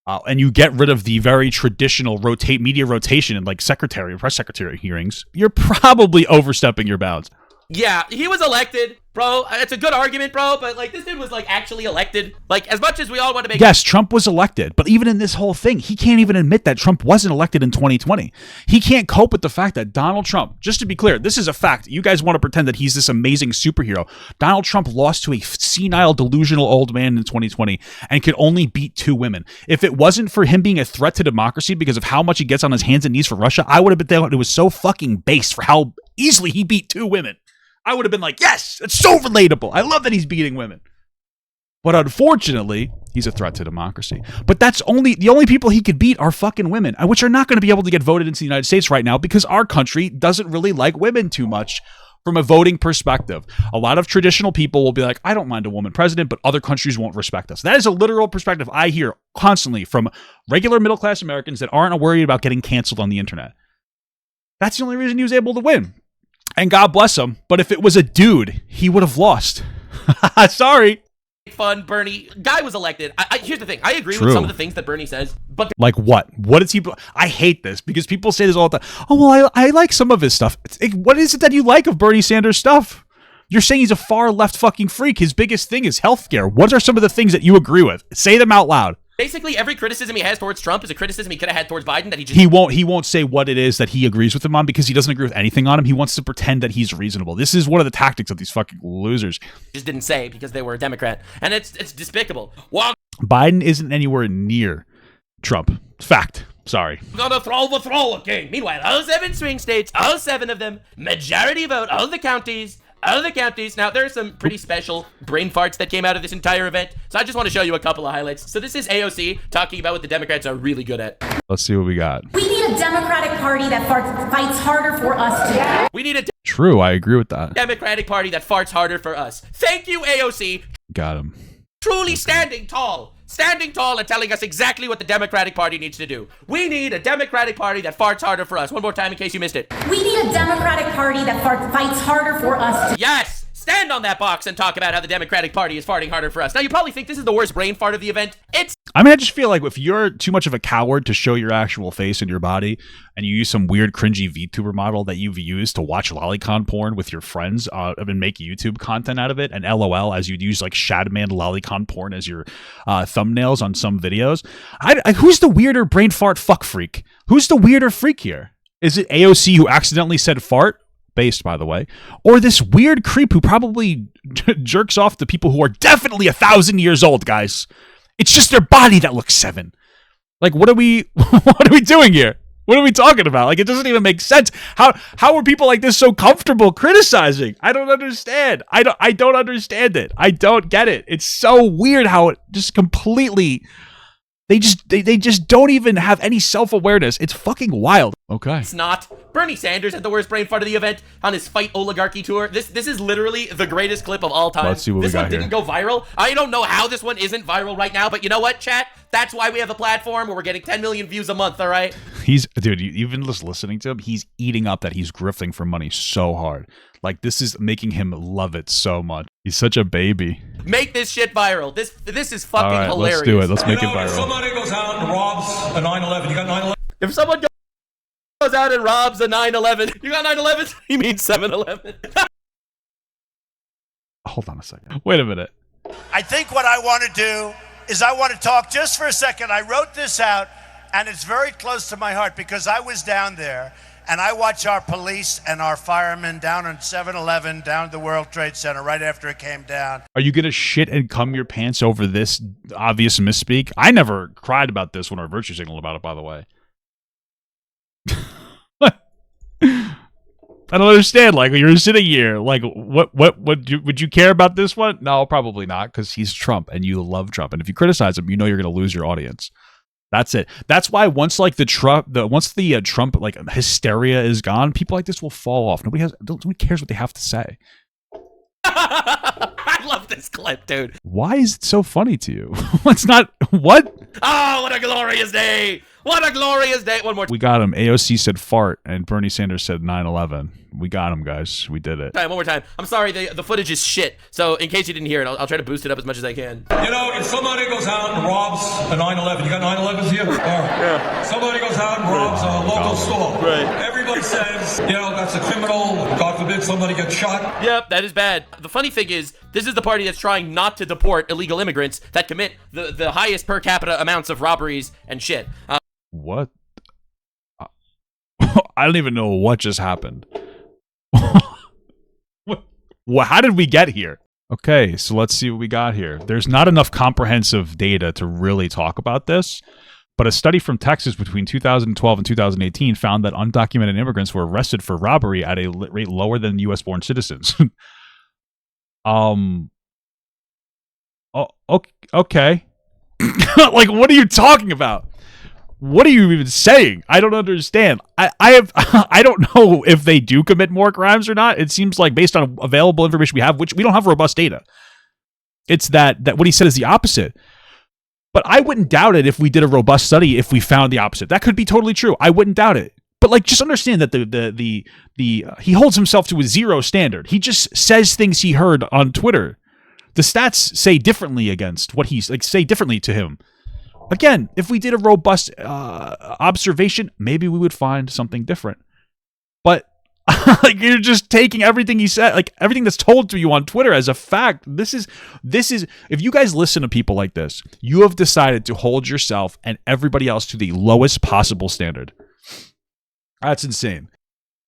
and you get rid of the very traditional media rotation in like press secretary hearings, you're probably overstepping your bounds. Yeah, he was elected, bro. It's a good argument, bro, but like this dude was like actually elected. Like as much as we all want to make Yes, Trump was elected, but even in this whole thing, he can't even admit that Trump wasn't elected in 2020. He can't cope with the fact that Donald Trump, just to be clear, this is a fact. You guys want to pretend that he's this amazing superhero. Donald Trump lost to a senile, delusional old man in 2020 and could only beat 2 women. If it wasn't for him being a threat to democracy because of how much he gets on his hands and knees for Russia, I would have been thought it was so fucking based for how easily he beat 2 women. I would have been like, yes, it's so relatable. I love that he's beating women. But unfortunately, he's a threat to democracy. But the only people he could beat are fucking women, which are not going to be able to get voted into the United States right now because our country doesn't really like women too much from a voting perspective. A lot of traditional people will be like, I don't mind a woman president, but other countries won't respect us. That is a literal perspective I hear constantly from regular middle-class Americans that aren't worried about getting canceled on the internet. That's the only reason he was able to win. And God bless him, but if it was a dude, he would have lost. Sorry. Fun, Bernie. Guy was elected. Here's the thing. I agree with some of the things that Bernie says, but... Like what? What is he... I hate this, because people say this all the time. Oh, well, I like some of his stuff. What is it that you like of Bernie Sanders' stuff? You're saying he's a far left fucking freak. His biggest thing is healthcare. What are some of the things that you agree with? Say them out loud. Basically, every criticism he has towards Trump is a criticism he could have had towards Biden that he just... He won't say what it is that he agrees with him on because he doesn't agree with anything on him. He wants to pretend that he's reasonable. This is one of the tactics of these fucking losers. Just didn't say because they were a Democrat. And it's despicable. Well, Biden isn't anywhere near Trump. Fact. Sorry. Gonna throw the thrower king. Meanwhile, all 7 swing states, all 7 of them, majority vote, all the counties. Now, there are some pretty special brain farts that came out of this entire event, so I just want to show you a couple of highlights. So this is AOC talking about what the Democrats are really good at. Let's see what we got. We need a Democratic Party that fights harder for us today. We need a True, I agree with that. Democratic Party that farts harder for us. Thank you, AOC. Got him. Truly standing tall and telling us exactly what the Democratic Party needs to do. We need a Democratic Party that farts harder for us. One more time in case you missed it. We need a Democratic Party that fights harder for us today. Yes! Stand on that box and talk about how the Democratic Party is farting harder for us. Now, you probably think this is the worst brain fart of the event. I mean, I just feel like if you're too much of a coward to show your actual face and your body, and you use some weird, cringy VTuber model that you've used to watch lolicon porn with your friends and make YouTube content out of it, and LOL as you'd use like Shadman lolicon porn as your thumbnails on some videos. Who's the weirder brain fart fuck freak? Who's the weirder freak here? Is it AOC who accidentally said fart? Based, by the way, or this weird creep who probably jerks off to people who are definitely 1,000 years old, guys. It's just their body that looks 7. Like, what are we doing here? What are we talking about? Like, it doesn't even make sense. How are people like this so comfortable criticizing? I don't understand. I don't understand it. I don't get it. It's so weird how it just completely. They just don't even have any self-awareness. It's fucking wild. Okay. It's not. Bernie Sanders had the worst brain fart of the event on his Fight Oligarchy tour. This is literally the greatest clip of all time. Let's see what this we got one didn't here. go viral. I don't know how this one isn't viral right now, but you know what, chat? That's why we have a platform where we're getting 10 million views a month, all right? Dude, even just listening to him, he's eating up that he's grifting for money so hard. Like, this is making him love it so much. He's such a baby. Make this shit viral. This is fucking all right, hilarious. Let's do it. Let's make it viral. If somebody goes out and robs a 911, you got 911? If someone goes out and robs a 911, you got 911? He means 7-Eleven. Hold on a second. Wait a minute. I think what I want to do is I want to talk just for a second. I wrote this out, and it's very close to my heart because I was down there, and I watch our police and our firemen down on 7-Eleven, down at the World Trade Center right after it came down. Are you going to shit and cum your pants over this obvious misspeak? I never cried about this when I virtue signaled about it, by the way. I don't understand. Like, you're sitting here, like, what would you care about this one? No, probably not, because he's Trump and you love Trump, and if you criticize him, you know you're going to lose your audience. That's it. That's why once like the Trump like hysteria is gone, people like this will fall off. Nobody cares what they have to say. I love this clip, dude. Why is it so funny to you? It's not what? Oh, what a glorious day! What a glorious day! One more We got him. AOC said fart, and Bernie Sanders said 9/11. We got him, guys. We did it. time. One more time. I'm sorry, the footage is shit. So in case you didn't hear it, I'll try to boost it up as much as I can. You know, if somebody goes out and robs a 911, you got 911s here? Yeah. Somebody goes out and robs a local store. Right. Everybody says, you know, that's a criminal. God forbid somebody gets shot. Yep, that is bad. The funny thing is, this is the party that's trying not to deport illegal immigrants that commit the highest per capita amounts of robberies and shit. What? I don't even know what just happened. How did we get here? Okay, so let's see what we got here. There's not enough comprehensive data to really talk about this, but a study from Texas between 2012 and 2018 found that undocumented immigrants were arrested for robbery at a rate lower than U.S.-born citizens. Okay. Like, what are you talking about? What are you even saying? I don't understand. I don't know if they do commit more crimes or not. It seems like based on available information we have, which we don't have robust data, it's that what he said is the opposite. But I wouldn't doubt it if we did a robust study if we found the opposite. That could be totally true. I wouldn't doubt it. But like, just understand that he holds himself to a zero standard. He just says things he heard on Twitter. The stats say differently against what he's like, say differently to him. Again, if we did a robust observation, maybe we would find something different. But like, you're just taking everything he said, like everything that's told to you on Twitter as a fact. This is if you guys listen to people like this, you have decided to hold yourself and everybody else to the lowest possible standard. That's insane.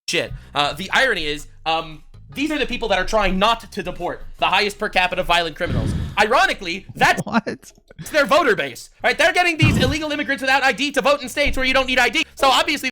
Shit. The irony is, these are the people that are trying not to deport the highest per capita violent criminals. Ironically, that's What? their voter base, right? They're getting these illegal immigrants without ID to vote in states where you don't need ID. So obviously,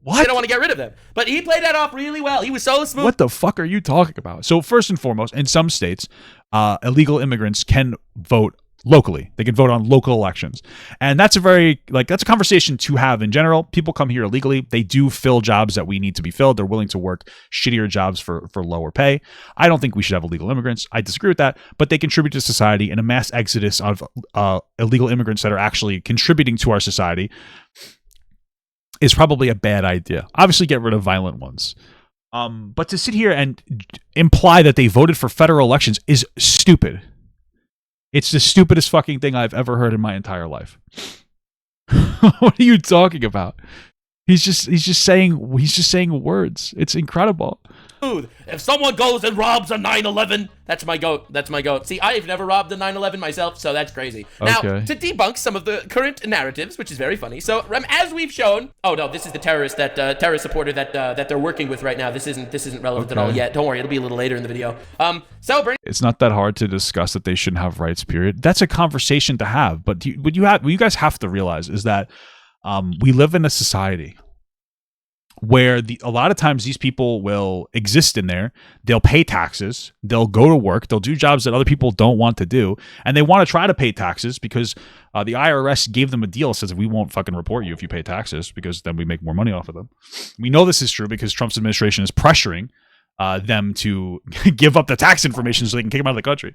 they don't want to get rid of them. But he played that off really well. He was so smooth. What the fuck are you talking about? So first and foremost, in some states, illegal immigrants can vote locally. They can vote on local elections. And that's that's a conversation to have in general. People come here illegally. They do fill jobs that we need to be filled. They're willing to work shittier jobs for lower pay. I don't think we should have illegal immigrants. I disagree with that, but they contribute to society, and a mass exodus of illegal immigrants that are actually contributing to our society is probably a bad idea. Obviously, get rid of violent ones. But to sit here and imply that they voted for federal elections is stupid. It's the stupidest fucking thing I've ever heard in my entire life. What are you talking about? He's just saying words. It's incredible. If someone goes and robs a 911, that's my goat. That's my goat. See, I've never robbed a 911 myself, so that's crazy. Now, to debunk some of the current narratives, which is very funny. So, as we've shown, oh no, this is the terrorist supporter that they're working with right now. This isn't relevant at all yet. Don't worry, it'll be a little later in the video. So Bernie, it's not that hard to discuss that they shouldn't have rights. Period. That's a conversation to have. But what you guys have to realize is that we live in a society where a lot of times these people will exist in there. They'll pay taxes. They'll go to work. They'll do jobs that other people don't want to do. And they want to try to pay taxes because the IRS gave them a deal that says we won't fucking report you if you pay taxes because then we make more money off of them. We know this is true because Trump's administration is pressuring them to give up the tax information so they can kick them out of the country.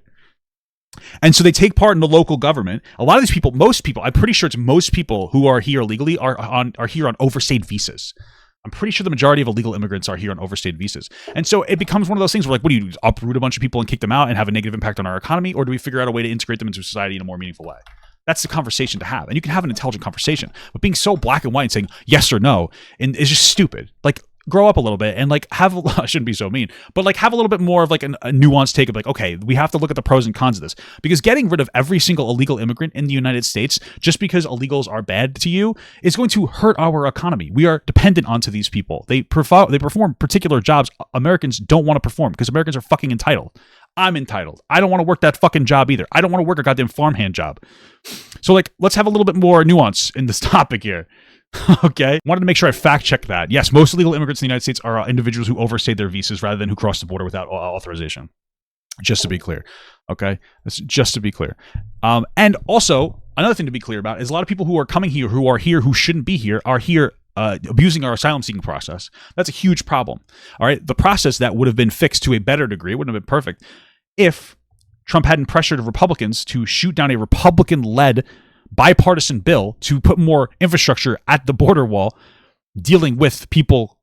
And so they take part in the local government. A lot of these people, most people, I'm pretty sure it's most people who are here illegally are here on overstayed visas. I'm pretty sure the majority of illegal immigrants are here on overstayed visas. And so it becomes one of those things where, like, what do you do? Uproot a bunch of people and kick them out and have a negative impact on our economy? Or do we figure out a way to integrate them into society in a more meaningful way? That's the conversation to have. And you can have an intelligent conversation. But being so black and white and saying yes or no is just stupid. Like, grow up a little bit and like I shouldn't be so mean, but like have a little bit more of like a nuanced take of like, okay, we have to look at the pros and cons of this, because getting rid of every single illegal immigrant in the United States just because illegals are bad to you is going to hurt our economy. We are dependent onto these people. They perform particular jobs Americans don't want to perform because Americans are fucking entitled. I'm entitled. I don't want to work that fucking job either. I don't want to work a goddamn farmhand job. So like, let's have a little bit more nuance in this topic here. Okay. Wanted to make sure I fact check that. Yes, most illegal immigrants in the United States are individuals who overstayed their visas rather than who crossed the border without authorization. Just to be clear. Okay. That's just to be clear. And also another thing to be clear about is a lot of people who are coming here, who shouldn't be here, are here abusing our asylum seeking process. That's a huge problem. All right. The process that would have been fixed to a better degree, it wouldn't have been perfect if Trump hadn't pressured Republicans to shoot down a Republican-led bipartisan bill to put more infrastructure at the border wall dealing with people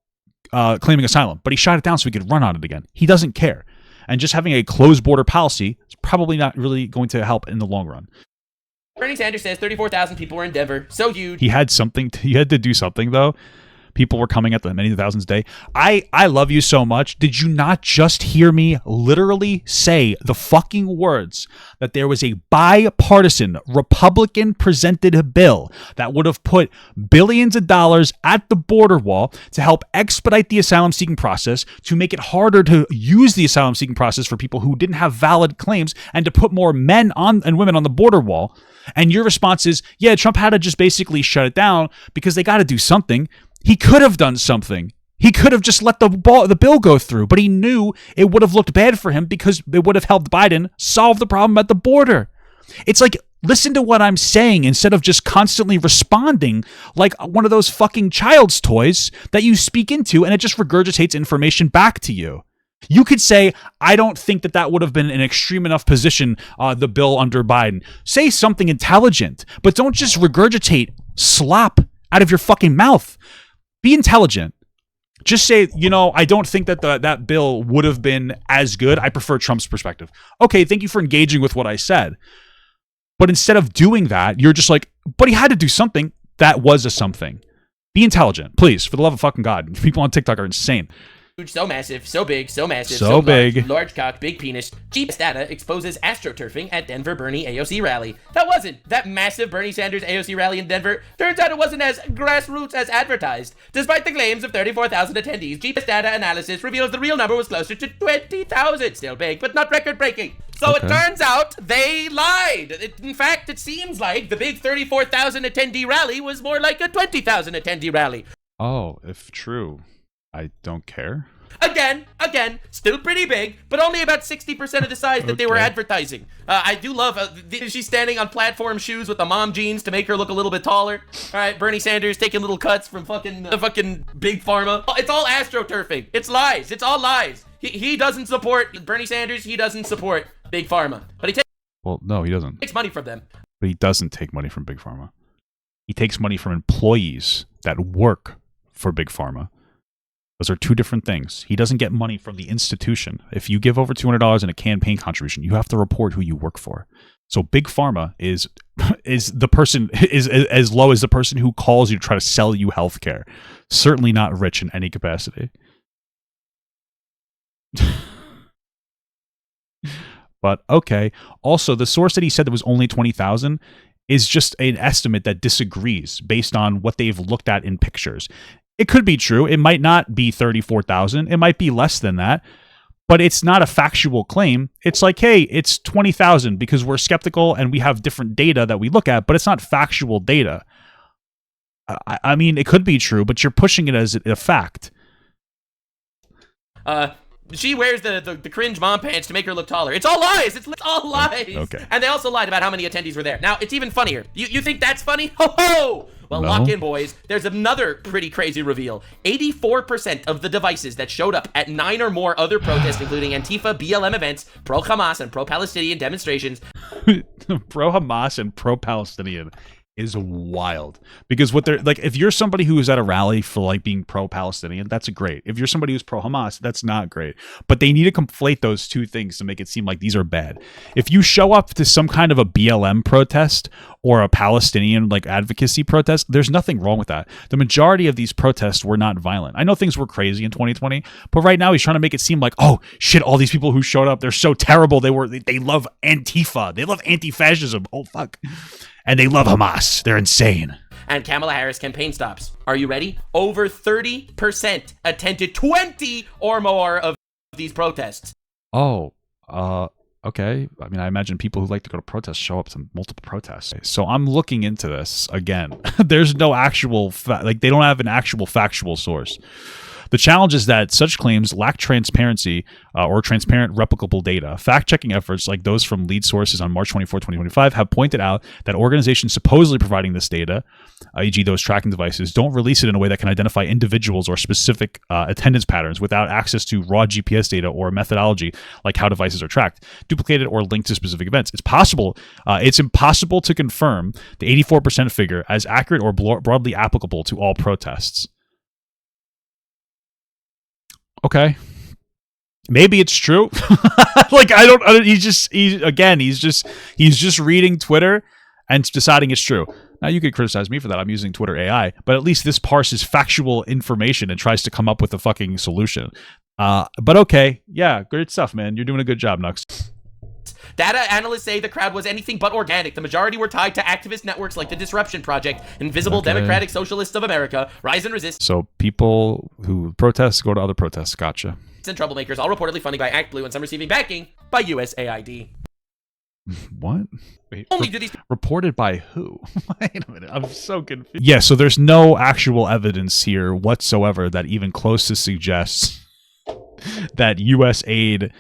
claiming asylum. But he shot it down so he could run on it again. He doesn't care. And just having a closed border policy is probably not really going to help in the long run. Bernie Sanders says 34,000 people were in Denver. So huge. He had to do something, though. People were coming at the many thousands a day. I love you so much. Did you not just hear me literally say the fucking words that there was a bipartisan Republican presented bill that would have put billions of dollars at the border wall to help expedite the asylum seeking process, to make it harder to use the asylum seeking process for people who didn't have valid claims, and to put more men on and women on the border wall? And your response is, yeah, Trump had to just basically shut it down because they got to do something. He could have done something. He could have just let the bill go through, but he knew it would have looked bad for him because it would have helped Biden solve the problem at the border. It's like, listen to what I'm saying instead of just constantly responding like one of those fucking child's toys that you speak into and it just regurgitates information back to you. You could say, I don't think that would have been an extreme enough position, the bill under Biden. Say something intelligent, but don't just regurgitate slop out of your fucking mouth. Be intelligent. Just say, I don't think that that bill would have been as good. I prefer Trump's perspective. Okay, thank you for engaging with what I said. But instead of doing that, you're just like, but he had to do something. That was a something. Be intelligent, please, for the love of fucking God. People on TikTok are insane. So massive, so big, so massive, So big. large cock, big penis. GPS data exposes astroturfing at Denver Bernie AOC rally. That massive Bernie Sanders AOC rally in Denver. Turns out it wasn't as grassroots as advertised. Despite the claims of 34,000 attendees, GPS data analysis reveals the real number was closer to 20,000. Still big, but not record-breaking. So It turns out they lied. In fact, it seems like the big 34,000 attendee rally was more like a 20,000 attendee rally. Oh, if true, I don't care. Again, still pretty big, but only about 60% of the size that they were advertising. I do love, she's standing on platform shoes with the mom jeans to make her look a little bit taller. All right, Bernie Sanders taking little cuts from the fucking big pharma. It's all astroturfing. It's lies. It's all lies. He doesn't support Bernie Sanders. He doesn't support big pharma. But he no, he doesn't. takes money from them. But he doesn't take money from big pharma. He takes money from employees that work for big pharma. Those are two different things. He doesn't get money from the institution. If you give over $200 in a campaign contribution, you have to report who you work for. So big pharma is the person is as low as the person who calls you to try to sell you healthcare. Certainly not rich in any capacity. But okay. Also, the source that he said that was only 20,000 is just an estimate that disagrees based on what they've looked at in pictures. It could be true. It might not be 34,000. It might be less than that. But it's not a factual claim. It's like, hey, it's 20,000 because we're skeptical and we have different data that we look at, but it's not factual data. I mean, it could be true, but you're pushing it as a fact. She wears the cringe mom pants to make her look taller. It's all lies. It's all lies. Okay. And they also lied about how many attendees were there. Now, it's even funnier. You think that's funny? Ho ho! Well, No. lock in, boys. There's another pretty crazy reveal. 84% of the devices that showed up at 9 or more other protests, including Antifa, BLM events, pro-Hamas, and pro-Palestinian demonstrations. Pro-Hamas and pro-Palestinian is wild, because what they're like, if you're somebody who is at a rally for like being pro-Palestinian, that's great. If you're somebody who's pro-Hamas, that's not great. But they need to conflate those two things to make it seem like these are bad. If you show up to some kind of a BLM protest or a Palestinian like advocacy protest, there's nothing wrong with that. The majority of these protests were not violent. I know things were crazy in 2020, but right now he's trying to make it seem like, oh shit, all these people who showed up, they're so terrible. They love Antifa. They love anti-fascism. Oh fuck. And they love Hamas. They're insane. And Kamala Harris campaign stops. Are you ready? Over 30% attended 20 or more of these protests. Oh, okay. I mean, I imagine people who like to go to protests show up to multiple protests. So I'm looking into this again. There's no actual, they don't have an actual factual source. The challenge is that such claims lack transparency or transparent replicable data. Fact-checking efforts like those from lead sources on March 24, 2025 have pointed out that organizations supposedly providing this data, e.g. those tracking devices, don't release it in a way that can identify individuals or specific attendance patterns without access to raw GPS data or methodology like how devices are tracked, duplicated, or linked to specific events. It's impossible to confirm the 84% figure as accurate or broadly applicable to all protests. Okay, maybe it's true. Like he's just reading Twitter and deciding it's true. Now you could criticize me for that. I'm using Twitter AI, but at least this parses factual information and tries to come up with a fucking solution. But okay, yeah, great stuff, man. You're doing a good job, Nux. Data analysts say the crowd was anything but organic. The majority were tied to activist networks like the Disruption Project, Invisible Democratic Socialists of America, Rise and Resist. So people who protest go to other protests. Gotcha. And troublemakers, all reportedly funded by ActBlue and some receiving backing by USAID. What? Wait, Only do these reported by who? Wait a minute, I'm so confused. Yeah, so there's no actual evidence here whatsoever that even close to suggests that U.S. aid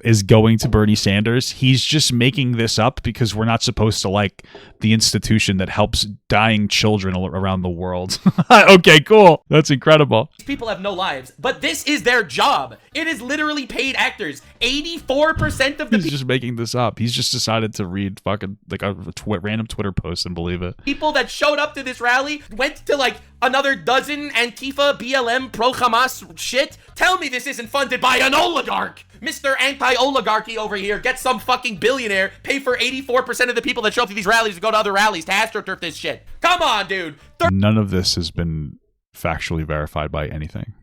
is going to Bernie Sanders. He's just making this up because we're not supposed to like the institution that helps dying children around the world. Okay, cool. That's incredible. people have no lives, but this is their job. It is literally paid actors. 84% of the He's just making this up. He's just decided to read fucking like a random Twitter post and believe it. people that showed up to this rally went to like another dozen Antifa, BLM, pro-Hamas shit. Tell me this isn't funded by an oligarch. Mr. Anti-Oligarchy over here, get some fucking billionaire, pay for 84% of the people that show up to these rallies to go to other rallies to astroturf this shit. Come on, dude. None of this has been factually verified by anything.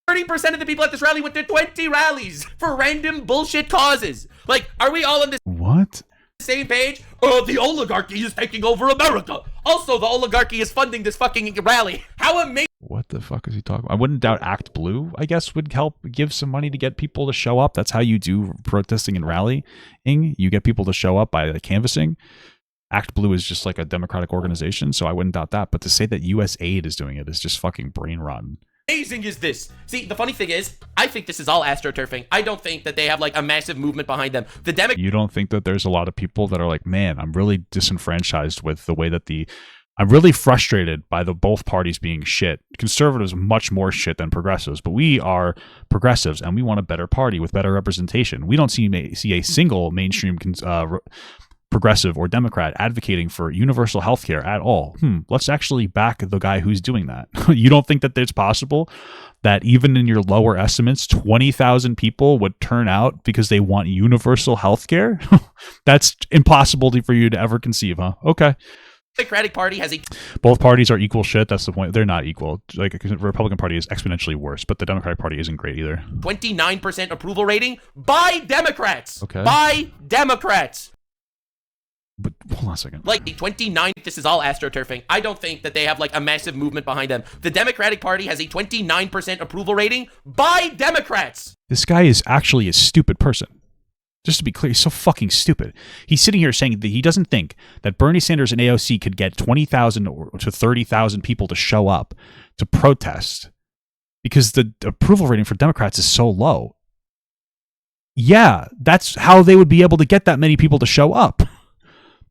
30% of the people at this rally went to 20 rallies for random bullshit causes. Like, are we all on the What? same page? Oh, the oligarchy is taking over America. Also, the oligarchy is funding this fucking rally. How amazing. What the fuck is he talking about? I wouldn't doubt Act Blue, I guess, would help give some money to get people to show up. That's how you do protesting and rallying. You get people to show up by canvassing. Act Blue is just like a democratic organization, so I wouldn't doubt that. But to say that US Aid is doing it is just fucking brain rotten. Amazing is this? See, the funny thing is, I think this is all astroturfing. I don't think that they have like a massive movement behind them. You don't think that there's a lot of people that are like, man, I'm really disenfranchised with the way that I'm really frustrated by both parties being shit. Conservatives much more shit than progressives, but we are progressives and we want a better party with better representation. We don't see a single mainstream progressive or Democrat advocating for universal health care at all. Let's actually back the guy who's doing that. You don't think that it's possible that even in your lower estimates, 20,000 people would turn out because they want universal health care? That's impossible for you to ever conceive, huh? Okay. Democratic Party has both parties are equal shit. That's the point. They're not equal. Like, the Republican Party is exponentially worse, but the Democratic Party isn't great either. 29% approval rating by Democrats. Okay. By Democrats. But hold on a second. Like, the 29th, this is all astroturfing. I don't think that they have like a massive movement behind them. The Democratic Party has a 29% approval rating by Democrats. This guy is actually a stupid person. Just to be clear, he's so fucking stupid. He's sitting here saying that he doesn't think that Bernie Sanders and AOC could get 20,000 to 30,000 people to show up to protest because the approval rating for Democrats is so low. Yeah, that's how they would be able to get that many people to show up.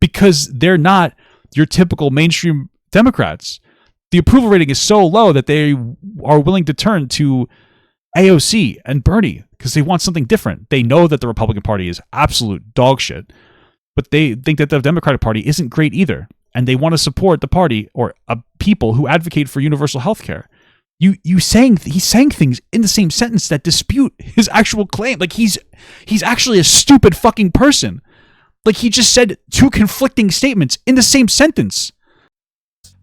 Because they're not your typical mainstream Democrats. The approval rating is so low that they are willing to turn to AOC and Bernie because they want something different. They know that the Republican Party is absolute dog shit, but they think that the Democratic Party isn't great either. And they want to support the party or people who advocate for universal health care. He's saying things in the same sentence that dispute his actual claim. Like he's actually a stupid fucking person. Like, he just said two conflicting statements in the same sentence.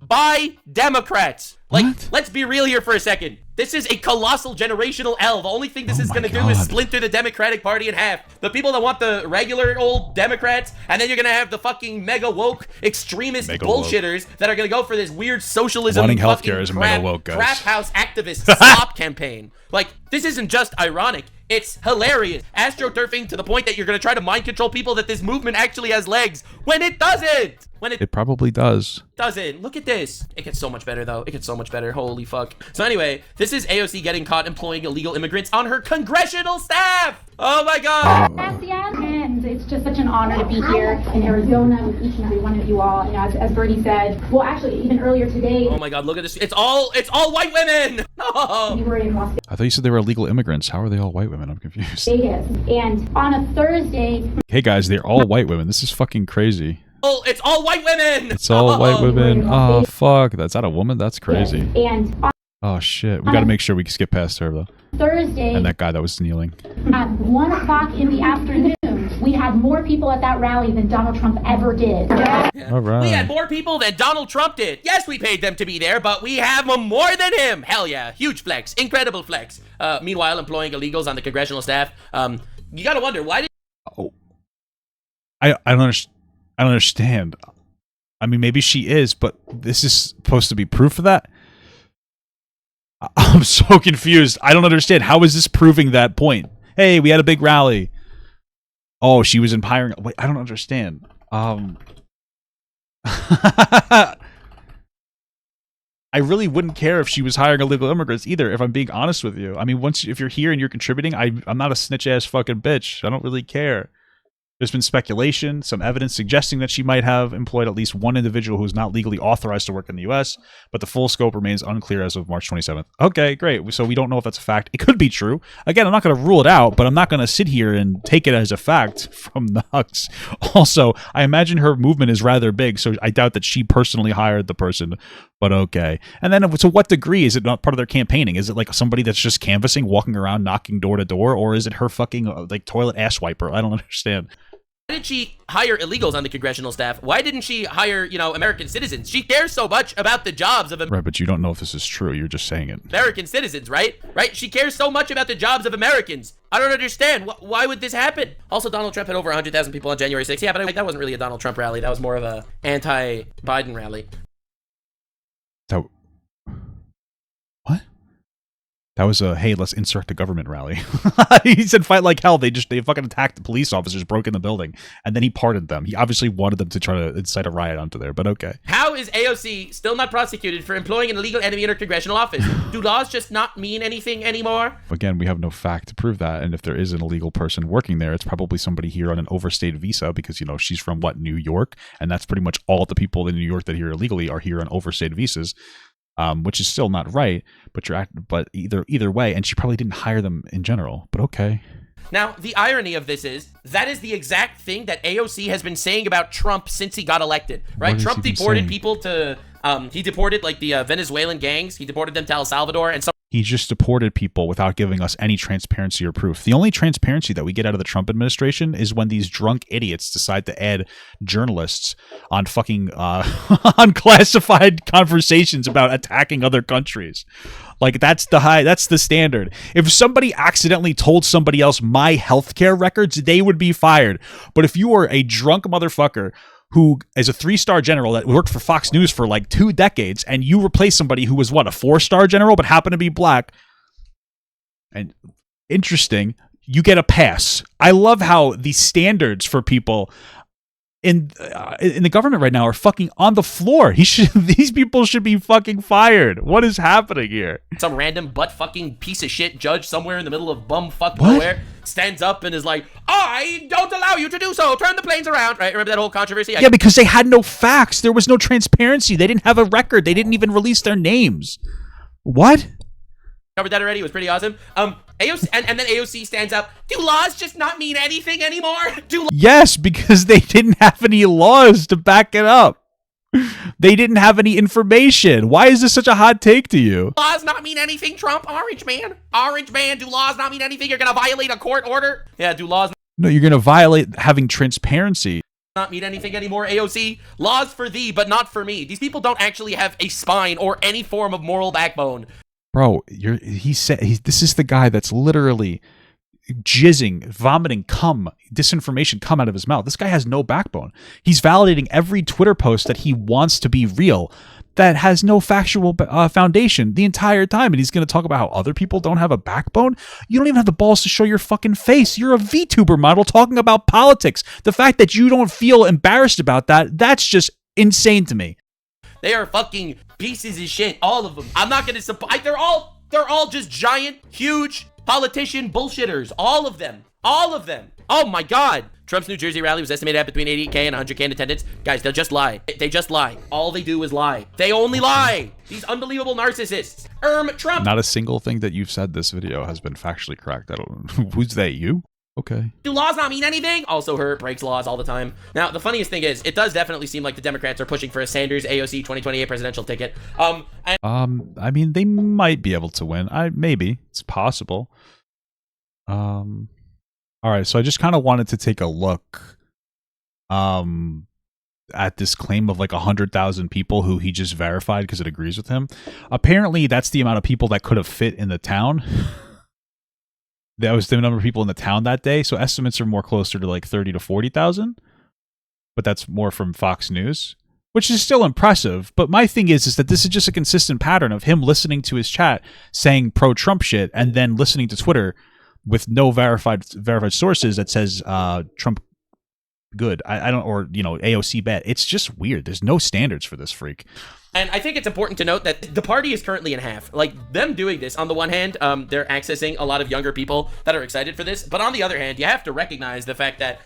By Democrats. Like, What? let's be real here for a second. This is a colossal generational L. The only thing this is going to do is splinter the Democratic Party in half. The people that want the regular old Democrats, and then you're going to have the fucking mega woke extremist bullshitters that are going to go for this weird socialism Wanting healthcare is mega woke, guys. crap house activist stop campaign. Like, this isn't just ironic. It's hilarious. Astroturfing to the point that you're going to try to mind control people that this movement actually has legs when it doesn't. When it probably does. doesn't. Look at this. It gets so much better, though. It gets so much better. Holy fuck. So anyway, this is AOC getting caught employing illegal immigrants on her congressional staff. Oh my god. And it's just such an honor to be here in Arizona with each and every one of you all. And as Bernie said, well, actually, even earlier today. Oh my god, look at this. It's all white women. No. We were in Las I thought you said they were illegal immigrants. How are they all white women? I'm confused. Vegas. And on a Thursday. Hey guys, they're all white women. This is fucking crazy. Oh, it's all white women. It's all white women. Oh fuck, that's not a woman. That's crazy. And on Oh shit, we got to make sure we skip past her though. Thursday. And that guy that was kneeling. At 1 o'clock in the afternoon, we had more people at that rally than Donald Trump ever did. All right. We had more people than Donald Trump did. Yes, we paid them to be there, but we have more than him. Hell yeah. Huge flex. Incredible flex. Meanwhile, employing illegals on the congressional staff. You gotta wonder, why did... Oh. I don't understand. I mean, maybe she is, but this is supposed to be proof of that? I'm so confused. I don't understand. How is this proving that point? Hey, we had a big rally. Oh, she was hiring. Wait, I don't understand. I really wouldn't care if she was hiring illegal immigrants either, if I'm being honest with you. I mean, if you're here and you're contributing, I'm not a snitch-ass fucking bitch. I don't really care. There's been speculation, some evidence suggesting that she might have employed at least one individual who's not legally authorized to work in the U.S., but the full scope remains unclear as of March 27th. Okay, great. So we don't know if that's a fact. It could be true. Again, I'm not going to rule it out, but I'm not going to sit here and take it as a fact from Nux. Also, I imagine her movement is rather big, so I doubt that she personally hired the person, but okay. And then to what degree is it not part of their campaigning? Is it like somebody that's just canvassing, walking around, knocking door to door, or is it her fucking like toilet ass wiper? I don't understand. Why did she hire illegals on the congressional staff? Why didn't she hire, American citizens? She cares so much about the jobs of Right, but you don't know if this is true. You're just saying it. American citizens, right? Right? She cares so much about the jobs of Americans. I don't understand. Why would this happen? Also, Donald Trump had over 100,000 people on January 6th. Yeah, but that wasn't really a Donald Trump rally. That was more of a anti-Biden rally. That, what? That was a, hey, let's insert the government rally. He said fight like hell. They fucking attacked the police officers, broke in the building, and then he pardoned them. He obviously wanted them to try to incite a riot onto there, but okay. How is AOC still not prosecuted for employing an illegal enemy in her congressional office? Do laws just not mean anything anymore? Again, we have no fact to prove that, and if there is an illegal person working there, it's probably somebody here on an overstayed visa because, she's from, New York, and that's pretty much all the people in New York that are here illegally are here on overstayed visas. Which is still not right, but either way, and she probably didn't hire them in general, but okay. Now, the irony of this is, that is the exact thing that AOC has been saying about Trump since he got elected, right? Trump deported people to, he deported, the Venezuelan gangs, he deported them to El Salvador, and he just deported people without giving us any transparency or proof. The only transparency that we get out of the Trump administration is when these drunk idiots decide to add journalists on fucking unclassified conversations about attacking other countries. That's the standard. If somebody accidentally told somebody else my healthcare records, they would be fired. But if you are a drunk motherfucker who is a 3-star general that worked for Fox News for 2 decades, and you replace somebody who was a 4-star general but happened to be black, and interesting, you get a pass. I love how the standards for people in the government right now are fucking on the floor. These people should be fucking fired. What is happening here? Some random butt-fucking piece of shit judge somewhere in the middle of bum-fuck nowhere stands up and is like, I don't allow you to do so. Turn the planes around. Right? Remember that whole controversy? Yeah, because they had no facts. There was no transparency. They didn't have a record. They didn't even release their names. What? Covered that already. It was pretty awesome. AOC, and then AOC stands up. Do laws just not mean anything anymore? Yes, because they didn't have any laws to back it up. They didn't have any information. Why is this such a hot take to you? Laws not mean anything, Trump? Orange man. Orange man, do laws not mean anything? You're going to violate a court order? Yeah, do laws No, you're going to violate having transparency. Not mean anything anymore, AOC? Laws for thee, but not for me. These people don't actually have a spine or any form of moral backbone. Bro, this is the guy that's literally jizzing, vomiting disinformation come out of his mouth. This guy has no backbone. He's validating every Twitter post that he wants to be real that has no factual foundation the entire time. And he's going to talk about how other people don't have a backbone. You don't even have the balls to show your fucking face. You're a VTuber model talking about politics. The fact that you don't feel embarrassed about that's just insane to me. They are fucking pieces of shit, all of them. I'm not going to support. They're all just giant, huge politician bullshitters. All of them. All of them. Oh my God. Trump's New Jersey rally was estimated at between 88K and 100K in attendance. Guys, they'll just lie. They just lie. All they do is lie. They only lie. These unbelievable narcissists. Trump. Not a single thing that you've said this video has been factually correct. I don't. Who's they? You? Okay. Do laws not mean anything? Also, her breaks laws all the time. Now, the funniest thing is, it does definitely seem like the Democrats are pushing for a Sanders AOC 2028 presidential ticket. I mean, they might be able to win. Maybe it's possible. All right. So I just kind of wanted to take a look, at this claim of 100,000 people who he just verified because it agrees with him. Apparently, that's the amount of people that could have fit in the town. That was the number of people in the town that day. So estimates are more closer to 30 to 40,000. But that's more from Fox News, which is still impressive. But my thing is that this is just a consistent pattern of him listening to his chat saying pro-Trump shit and then listening to Twitter with no verified sources that says Trump good. I don't, or AOC bad. It's just weird. There's no standards for this freak. And I think it's important to note that the party is currently in half. Them doing this, on the one hand, they're accessing a lot of younger people that are excited for this. But on the other hand, you have to recognize the fact that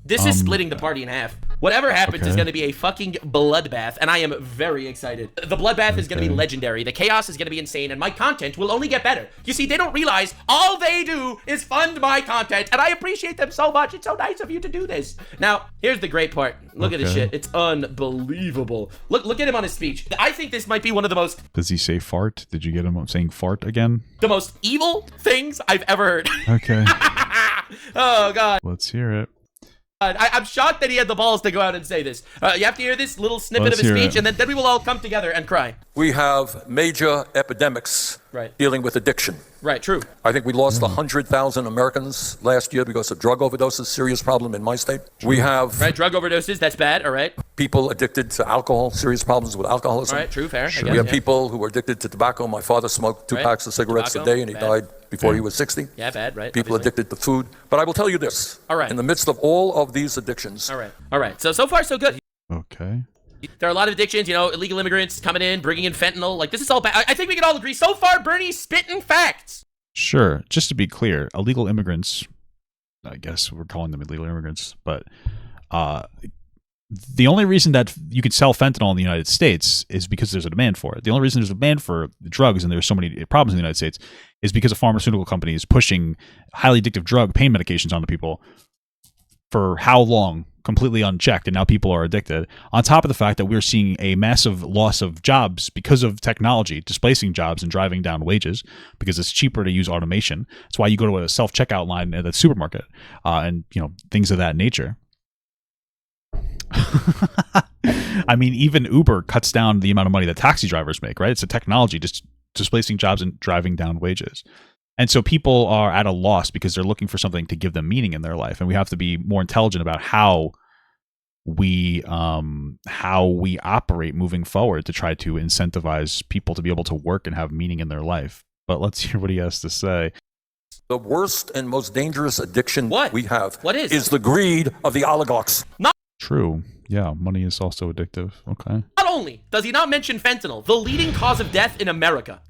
this is splitting the party in half. Whatever happens is going to be a fucking bloodbath, and I am very excited. The bloodbath is going to be legendary. The chaos is going to be insane, and my content will only get better. You see, they don't realize all they do is fund my content, and I appreciate them so much. It's so nice of you to do this. Now, here's the great part. Look at this shit. It's unbelievable. Look at him on his speech. I think this might be one of the most... Does he say fart? Did you get him saying fart again? The most evil things I've ever heard. Okay. Oh, God. Let's hear it. I'm shocked that he had the balls to go out and say this. You have to hear this little snippet Let's of his hear speech, it. and then we will all come together and cry. We have major epidemics dealing with addiction. Right, true. I think we lost 100,000 Americans last year because of drug overdoses, serious problem in my state. We have drug overdoses, that's bad, all right. people addicted to alcohol, serious problems with alcoholism. All right, true, fair. We have people who are addicted to tobacco. My father smoked 2 packs of cigarettes a day, and he died before he was 60. Yeah, bad, right. People addicted to food. But I will tell you this. All right. In the midst of all of these addictions. All right. So far, so good. Okay. There are a lot of addictions, illegal immigrants coming in, bringing in fentanyl. Like, this is all bad. I think we can all agree. So far, Bernie's spitting facts. Sure. Just to be clear, illegal immigrants, I guess we're calling them illegal immigrants, but the only reason that you could sell fentanyl in the United States is because there's a demand for it. The only reason there's a demand for drugs and there's so many problems in the United States is because of pharmaceutical companies pushing highly addictive pain medications onto people for how long? Completely unchecked, and now people are addicted. On top of the fact that we're seeing a massive loss of jobs because of technology displacing jobs and driving down wages because it's cheaper to use automation. That's why you go to a self-checkout line at the supermarket and things of that nature. I mean, even Uber cuts down the amount of money that taxi drivers make, right? It's a technology just displacing jobs and driving down wages. And so people are at a loss because they're looking for something to give them meaning in their life. And we have to be more intelligent about how we operate moving forward to try to incentivize people to be able to work and have meaning in their life. But let's hear what he has to say. The worst and most dangerous addiction we have is the greed of the oligarchs. True. Yeah, money is also addictive. Okay. Not only does he not mention fentanyl, the leading cause of death in America.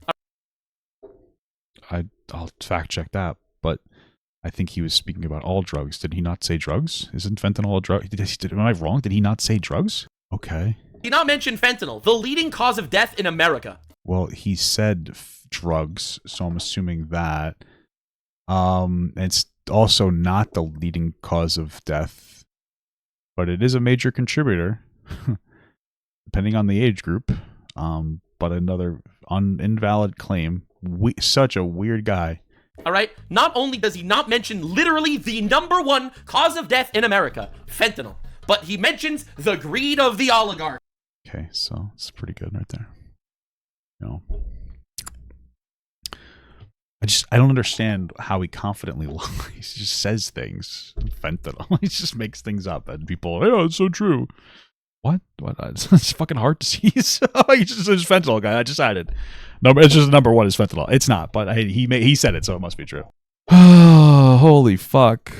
I'll fact check that, but I think he was speaking about all drugs. Did he not say drugs? Isn't fentanyl a drug? Am I wrong? Did he not say drugs? Okay. Did he not mention fentanyl, the leading cause of death in America? Well, he said drugs, so I'm assuming that. It's also not the leading cause of death, but it is a major contributor, depending on the age group. But another invalid claim. Such a weird guy. All right. Not only does he not mention literally the #1 cause of death in America, fentanyl, but he mentions the greed of the oligarchs. Okay, so it's pretty good right there. I don't understand how he confidently lies. He just says things. Fentanyl. He just makes things up and people, it's so true. What? It's fucking heart disease. He just says fentanyl, guy. I decided. It's just #1 is fentanyl. It's not, but he said it, so it must be true. Holy fuck.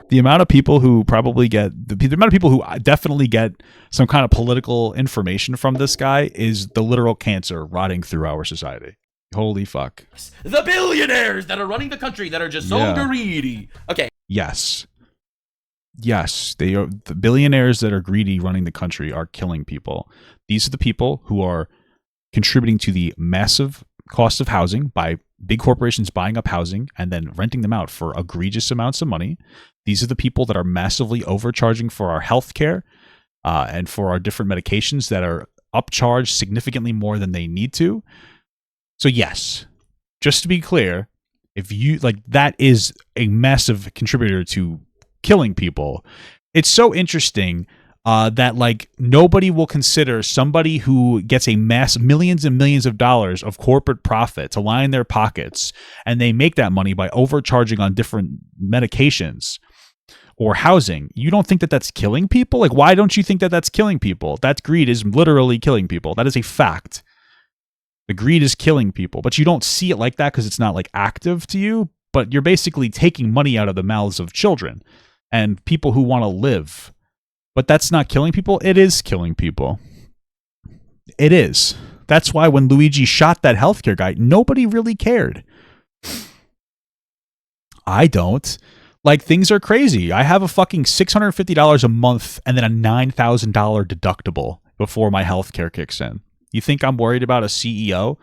The amount of people who probably get the amount of people who definitely get some kind of political information from this guy is the literal cancer rotting through our society. Holy fuck. The billionaires that are running the country that are just so greedy. Okay. Yes, they are. The billionaires that are greedy running the country are killing people. These are the people who are contributing to the massive cost of housing by big corporations buying up housing and then renting them out for egregious amounts of money. These are the people that are massively overcharging for our health care and for our different medications that are upcharged significantly more than they need to. So yes, just to be clear, if you that is a massive contributor to killing people. It's so interesting that nobody will consider somebody who gets a millions and millions of dollars of corporate profit to line their pockets, and they make that money by overcharging on different medications or housing. You don't think that that's killing people? Why don't you think that that's killing people? That greed is literally killing people. That is a fact. The greed is killing people, but you don't see it like that because it's not active to you, but you're basically taking money out of the mouths of children and people who want to live. But that's not killing people. It is killing people. It is. That's why when Luigi shot that healthcare guy, nobody really cared. I don't. Things are crazy. I have a fucking $650 a month and then a $9,000 deductible before my healthcare kicks in. You think I'm worried about a CEO?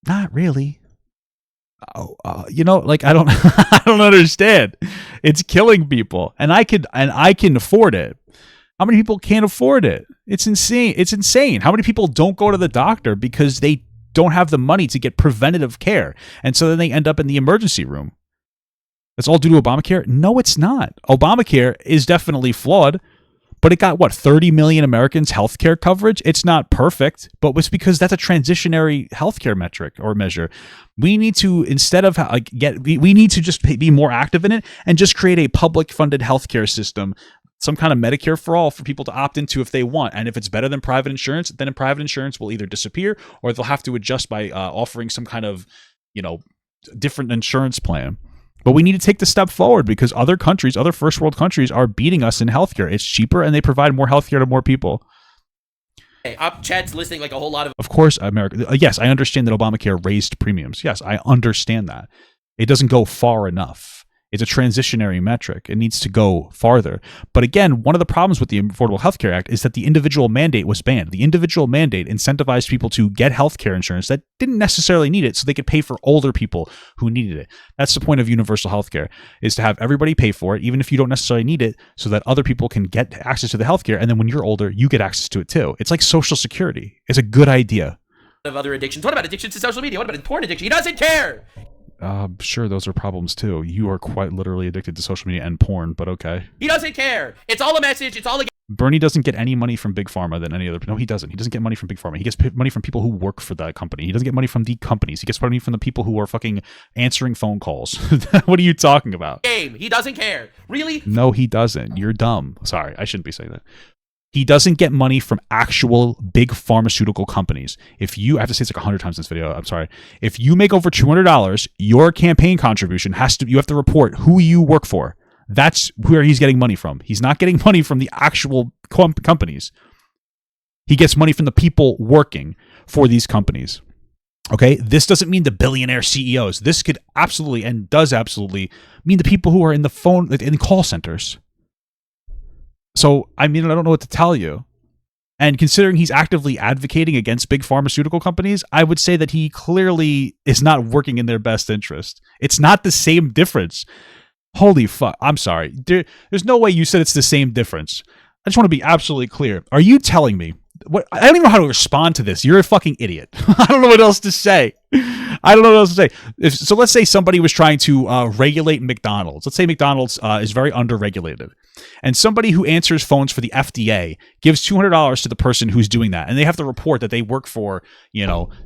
Not really. I don't I don't understand. It's killing people, and I can afford it. How many people can't afford it? It's insane. How many people don't go to the doctor because they don't have the money to get preventative care, and so then they end up in the emergency room? It's all due to Obamacare? No, it's not. Obamacare is definitely flawed, but it got, what, 30 million Americans healthcare coverage? It's not perfect, but it's because that's a transitionary healthcare metric or measure. We need to, instead of we need to just be more active in it and just create a public funded healthcare system, some kind of Medicare for all for people to opt into if they want. And if it's better than private insurance, then private insurance will either disappear or they'll have to adjust by offering some kind of, different insurance plan. But we need to take the step forward because other countries, other first world countries are beating us in healthcare. It's cheaper and they provide more healthcare to more people. Hey, Chad's listing like a whole lot of... Of course, America. Yes, I understand that Obamacare raised premiums. Yes, I understand that. It doesn't go far enough. It's a transitionary metric. It needs to go farther. But again, one of the problems with the Affordable Health Care Act is that the individual mandate was banned. The individual mandate incentivized people to get health care insurance that didn't necessarily need it so they could pay for older people who needed it. That's the point of universal health care, is to have everybody pay for it, even if you don't necessarily need it, so that other people can get access to the health care. And then when you're older, you get access to it too. It's like Social Security. It's a good idea. Of other addictions. What about addictions to social media? What about porn addiction? He doesn't care. Sure, those are problems too. You are quite literally addicted to social media and porn, but okay. He doesn't care. It's all a message. It's all a... Bernie doesn't get any money from Big Pharma than any other... No, he doesn't. He doesn't get money from Big Pharma. He gets money from people who work for that company. He doesn't get money from the companies. He gets money from the people who are fucking answering phone calls. What are you talking about? Game. He doesn't care. Really? No, he doesn't. You're dumb. Sorry, I shouldn't be saying that. He doesn't get money from actual big pharmaceutical companies. If you, I have to say this like 100 times in this video, I'm sorry. If you make over $200, your campaign contribution you have to report who you work for. That's where he's getting money from. He's not getting money from the actual companies. He gets money from the people working for these companies. Okay, this doesn't mean the billionaire CEOs. This could absolutely and does absolutely mean the people who are in the call centers. So, I mean, I don't know what to tell you. And considering he's actively advocating against big pharmaceutical companies, I would say that he clearly is not working in their best interest. It's not the same difference. Holy fuck. I'm sorry. There's no way you said it's the same difference. I just want to be absolutely clear. Are you telling me... I don't even know how to respond to this. You're a fucking idiot. I don't know what else to say. So let's say somebody was trying to regulate McDonald's. Let's say McDonald's is very under-regulated. And somebody who answers phones for the FDA gives $200 to the person who's doing that. And they have to report that they work for,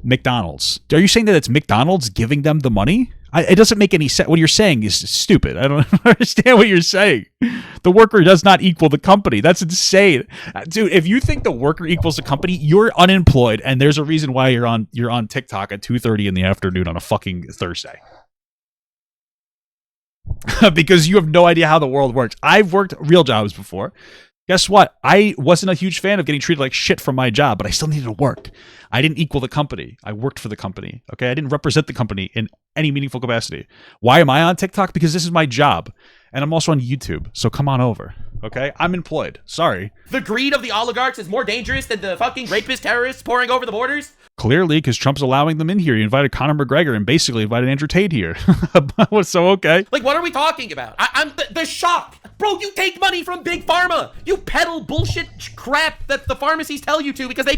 McDonald's. Are you saying that it's McDonald's giving them the money? It doesn't make any sense. What you're saying is stupid. I don't understand what you're saying. The worker does not equal the company. That's insane. Dude, if you think the worker equals the company, you're unemployed, and there's a reason why you're on TikTok at 2:30 in the afternoon on a fucking Thursday. Because you have no idea how the world works. I've worked real jobs before. Guess what? I wasn't a huge fan of getting treated like shit from my job, but I still needed to work. I didn't equal the company. I worked for the company. Okay? I didn't represent the company in any meaningful capacity. Why am I on TikTok? Because this is my job. And I'm also on YouTube. So come on over. Okay? I'm employed. Sorry. The greed of the oligarchs is more dangerous than the fucking rapist terrorists pouring over the borders? Clearly, because Trump's allowing them in here. He invited Conor McGregor and basically invited Andrew Tate here. So, okay. Like, what are we talking about? I'm the shock. Bro, you take money from Big Pharma. You peddle bullshit crap that the pharmacies tell you to because they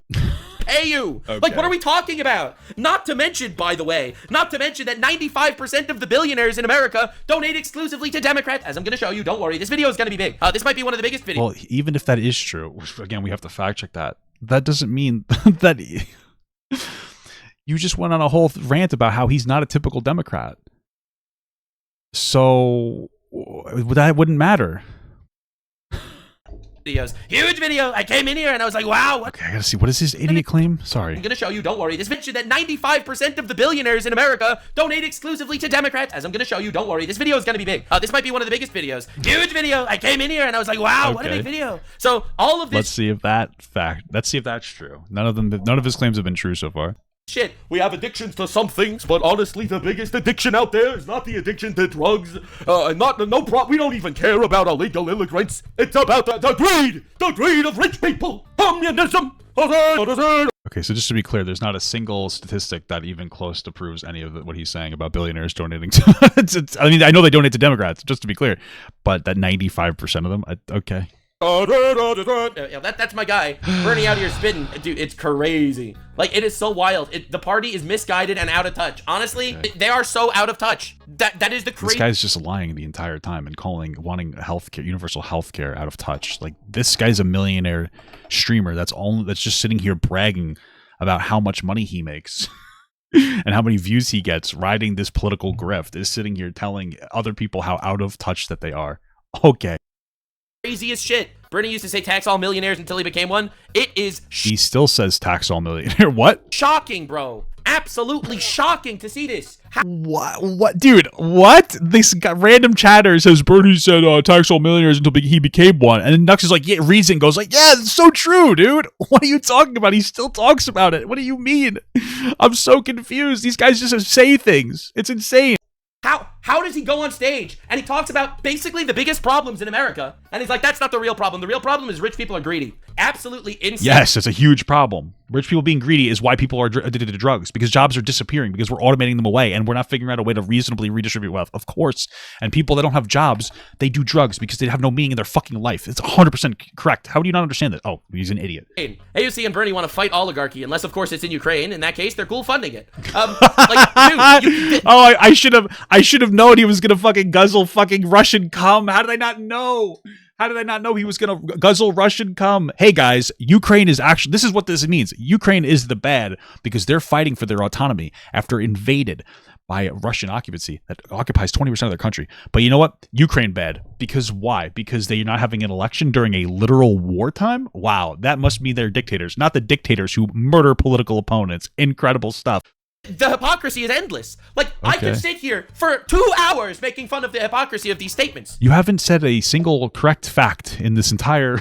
pay you. Okay. Like, what are we talking about? Not to mention, by the way, that 95% of the billionaires in America donate exclusively to Democrats. As I'm going to show you, don't worry, this video is going to be big. This might be one of the biggest videos. Well, even if that is true, which, again, we have to fact check that. That doesn't mean that you just went on a whole rant about how he's not a typical Democrat. So that wouldn't matter. Huge video. I came in here and I was like, wow. Okay, I gotta see. What is his idiot claim? Sorry. I'm gonna show you, don't worry. This mentioned that 95% of the billionaires in America donate exclusively to Democrats. As I'm gonna show you, don't worry. This video is gonna be big. This might be one of the biggest videos. Huge video. I came in here and I was like, wow, what a big video. So all of this. Let's see if that's true. None of his claims have been true so far. Shit, we have addictions to some things, but honestly, the biggest addiction out there is not the addiction to drugs. We don't even care about illegal immigrants. It's about the greed of rich people. Communism. Okay, so just to be clear, there's not a single statistic that even close to proves any of what he's saying about billionaires donating to. I mean, I know they donate to Democrats, just to be clear, but that 95% of them, okay. Yeah, that's my guy. Bernie out here spitting. Dude, it's crazy. Like, it is so wild. The party is misguided and out of touch. Honestly, they are so out of touch. That is the crazy. This guy's just lying the entire time and wanting healthcare, universal healthcare out of touch. Like, this guy's a millionaire streamer that's just sitting here bragging about how much money he makes. And how many views he gets riding this political grift, is sitting here telling other people how out of touch that they are. Okay. Craziest shit. Bernie used to say tax all millionaires until he became one. It is he still says tax all millionaire. What? Shocking, bro. Absolutely shocking to see this. What? Dude, what? This random chatter says Bernie said tax all millionaires until he became one. And then Nux is like, yeah, reason goes like, yeah, it's so true, dude. What are you talking about? He still talks about it. What do you mean? I'm so confused. These guys just say things. It's insane. How does he go on stage and he talks about basically the biggest problems in America, and he's like, that's not the real problem. The real problem is rich people are greedy. Absolutely insane. Yes, it's a huge problem. Rich people being greedy is why people are addicted to drugs, because jobs are disappearing, because we're automating them away, and we're not figuring out a way to reasonably redistribute wealth, of course. And people that don't have jobs, they do drugs because they have no meaning in their fucking life. It's 100% correct. How do you not understand that? Oh, he's an idiot. AOC and Bernie want to fight oligarchy, unless, of course, it's in Ukraine. In that case, they're cool funding it. Like, dude, I should have known he was gonna fucking guzzle fucking Russian cum. How did I not know? How did I not know he was going to guzzle Russian cum? Hey guys, Ukraine is actually, this is what this means. Ukraine is the bad because they're fighting for their autonomy after invaded by Russian occupancy that occupies 20% of their country. But you know what? Ukraine bad. Because why? Because they're not having an election during a literal wartime? Wow, that must mean they're dictators, not the dictators who murder political opponents. Incredible stuff. The hypocrisy is endless. Like, okay. I could sit here for 2 hours making fun of the hypocrisy of these statements. You haven't said a single correct fact in this entire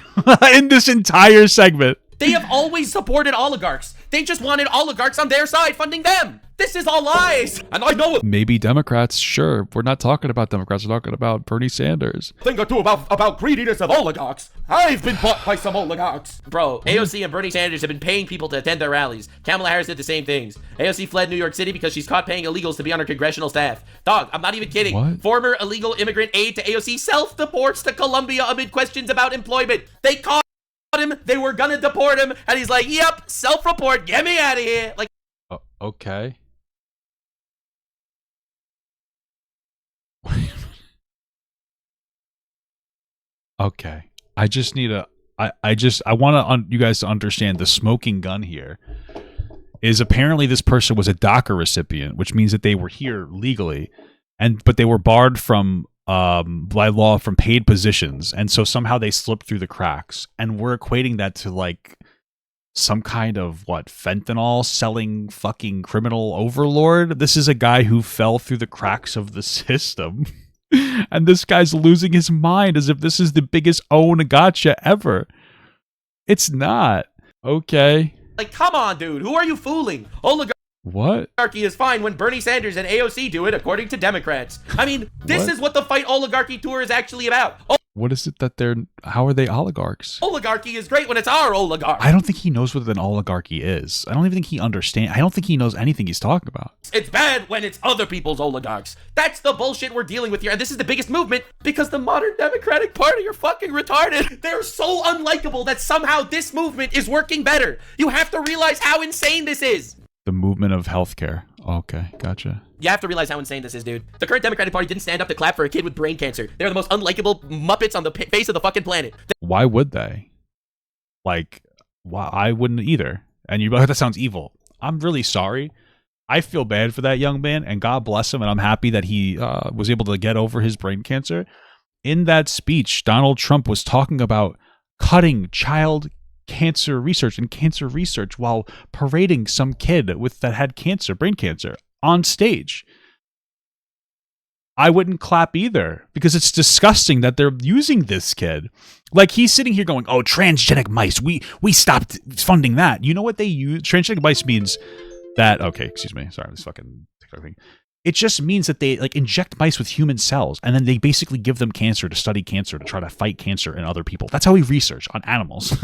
segment. They have always supported oligarchs. They just wanted oligarchs on their side funding them. This is all lies. And I know it. Maybe Democrats, sure. We're not talking about Democrats. We're talking about Bernie Sanders. Thing or two about greediness of oligarchs. I've been bought by some oligarchs. Bro, AOC and Bernie Sanders have been paying people to attend their rallies. Kamala Harris did the same things. AOC fled New York City because she's caught paying illegals to be on her congressional staff. Dog, I'm not even kidding. What? Former illegal immigrant aide to AOC self-deports to Colombia amid questions about employment. They caught him, they were gonna deport him, and he's like, yep, self-report, get me out of here. Like, okay. Okay. I just need I want you guys to understand the smoking gun here is apparently this person was a DACA recipient, which means that they were here legally, but they were barred from by law from paid positions, and so somehow they slipped through the cracks, and we're equating that to like some kind of fentanyl selling fucking criminal overlord. This is a guy who fell through the cracks of the system. And this guy's losing his mind as if this is the biggest gotcha ever. It's not. Okay. Like, come on, dude. Who are you fooling? Oligarchy is fine when Bernie Sanders and AOC do it, according to Democrats. I mean, this is what the Fight Oligarchy Tour is actually about. What is it that how are they oligarchs? Oligarchy is great when it's our oligarch. I don't think he knows what an oligarchy is. I don't even think he understands. I don't think he knows anything he's talking about. It's bad when it's other people's oligarchs. That's the bullshit we're dealing with here. And this is the biggest movement because the modern Democratic Party are fucking retarded. They're so unlikable that somehow this movement is working better. You have to realize how insane this is. The movement of healthcare. Okay, gotcha. You have to realize how insane this is, dude. The current Democratic Party didn't stand up to clap for a kid with brain cancer. They're the most unlikable Muppets on the face of the fucking planet. Why would they? Like, why? I wouldn't either. And you're like, that sounds evil. I'm really sorry. I feel bad for that young man, and God bless him, and I'm happy that he was able to get over his brain cancer. In that speech, Donald Trump was talking about cutting child cancer research and cancer research while parading some kid that had cancer, brain cancer, on stage. I wouldn't clap either because it's disgusting that they're using this kid. Like, he's sitting here going, oh, transgenic mice, we stopped funding that. You know what they use? Transgenic mice means that, okay, excuse me, sorry, this fucking TikTok thing. It just means that they inject mice with human cells, and then they basically give them cancer to study cancer, to try to fight cancer in other people. That's how we research on animals.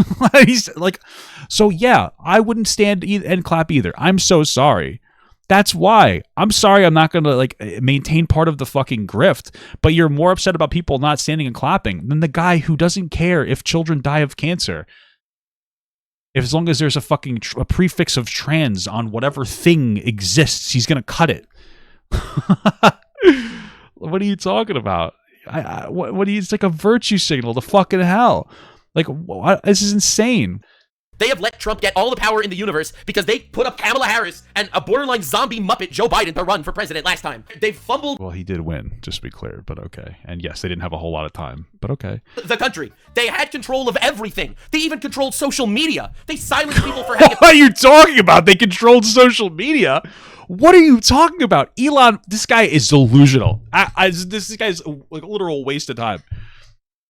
He's like, so yeah, I wouldn't stand and clap either. I'm so sorry That's why. I'm sorry I'm not going to like maintain part of the fucking grift, but you're more upset about people not standing and clapping than the guy who doesn't care if children die of cancer. If as long as there's a fucking a prefix of trans on whatever thing exists, he's going to cut it. What are you talking about? What do you, it's like a virtue signal to fucking hell. Like, what? This is insane. They have let Trump get all the power in the universe because they put up Kamala Harris and a borderline zombie Muppet Joe Biden to run for president last time. They fumbled. Well, he did win, just to be clear, but okay. And yes, they didn't have a whole lot of time, but okay. The country. They had control of everything. They even controlled social media. They silenced people for having. What are you talking about? They controlled social media? What are you talking about? Elon, this guy is delusional. This guy's like a literal waste of time.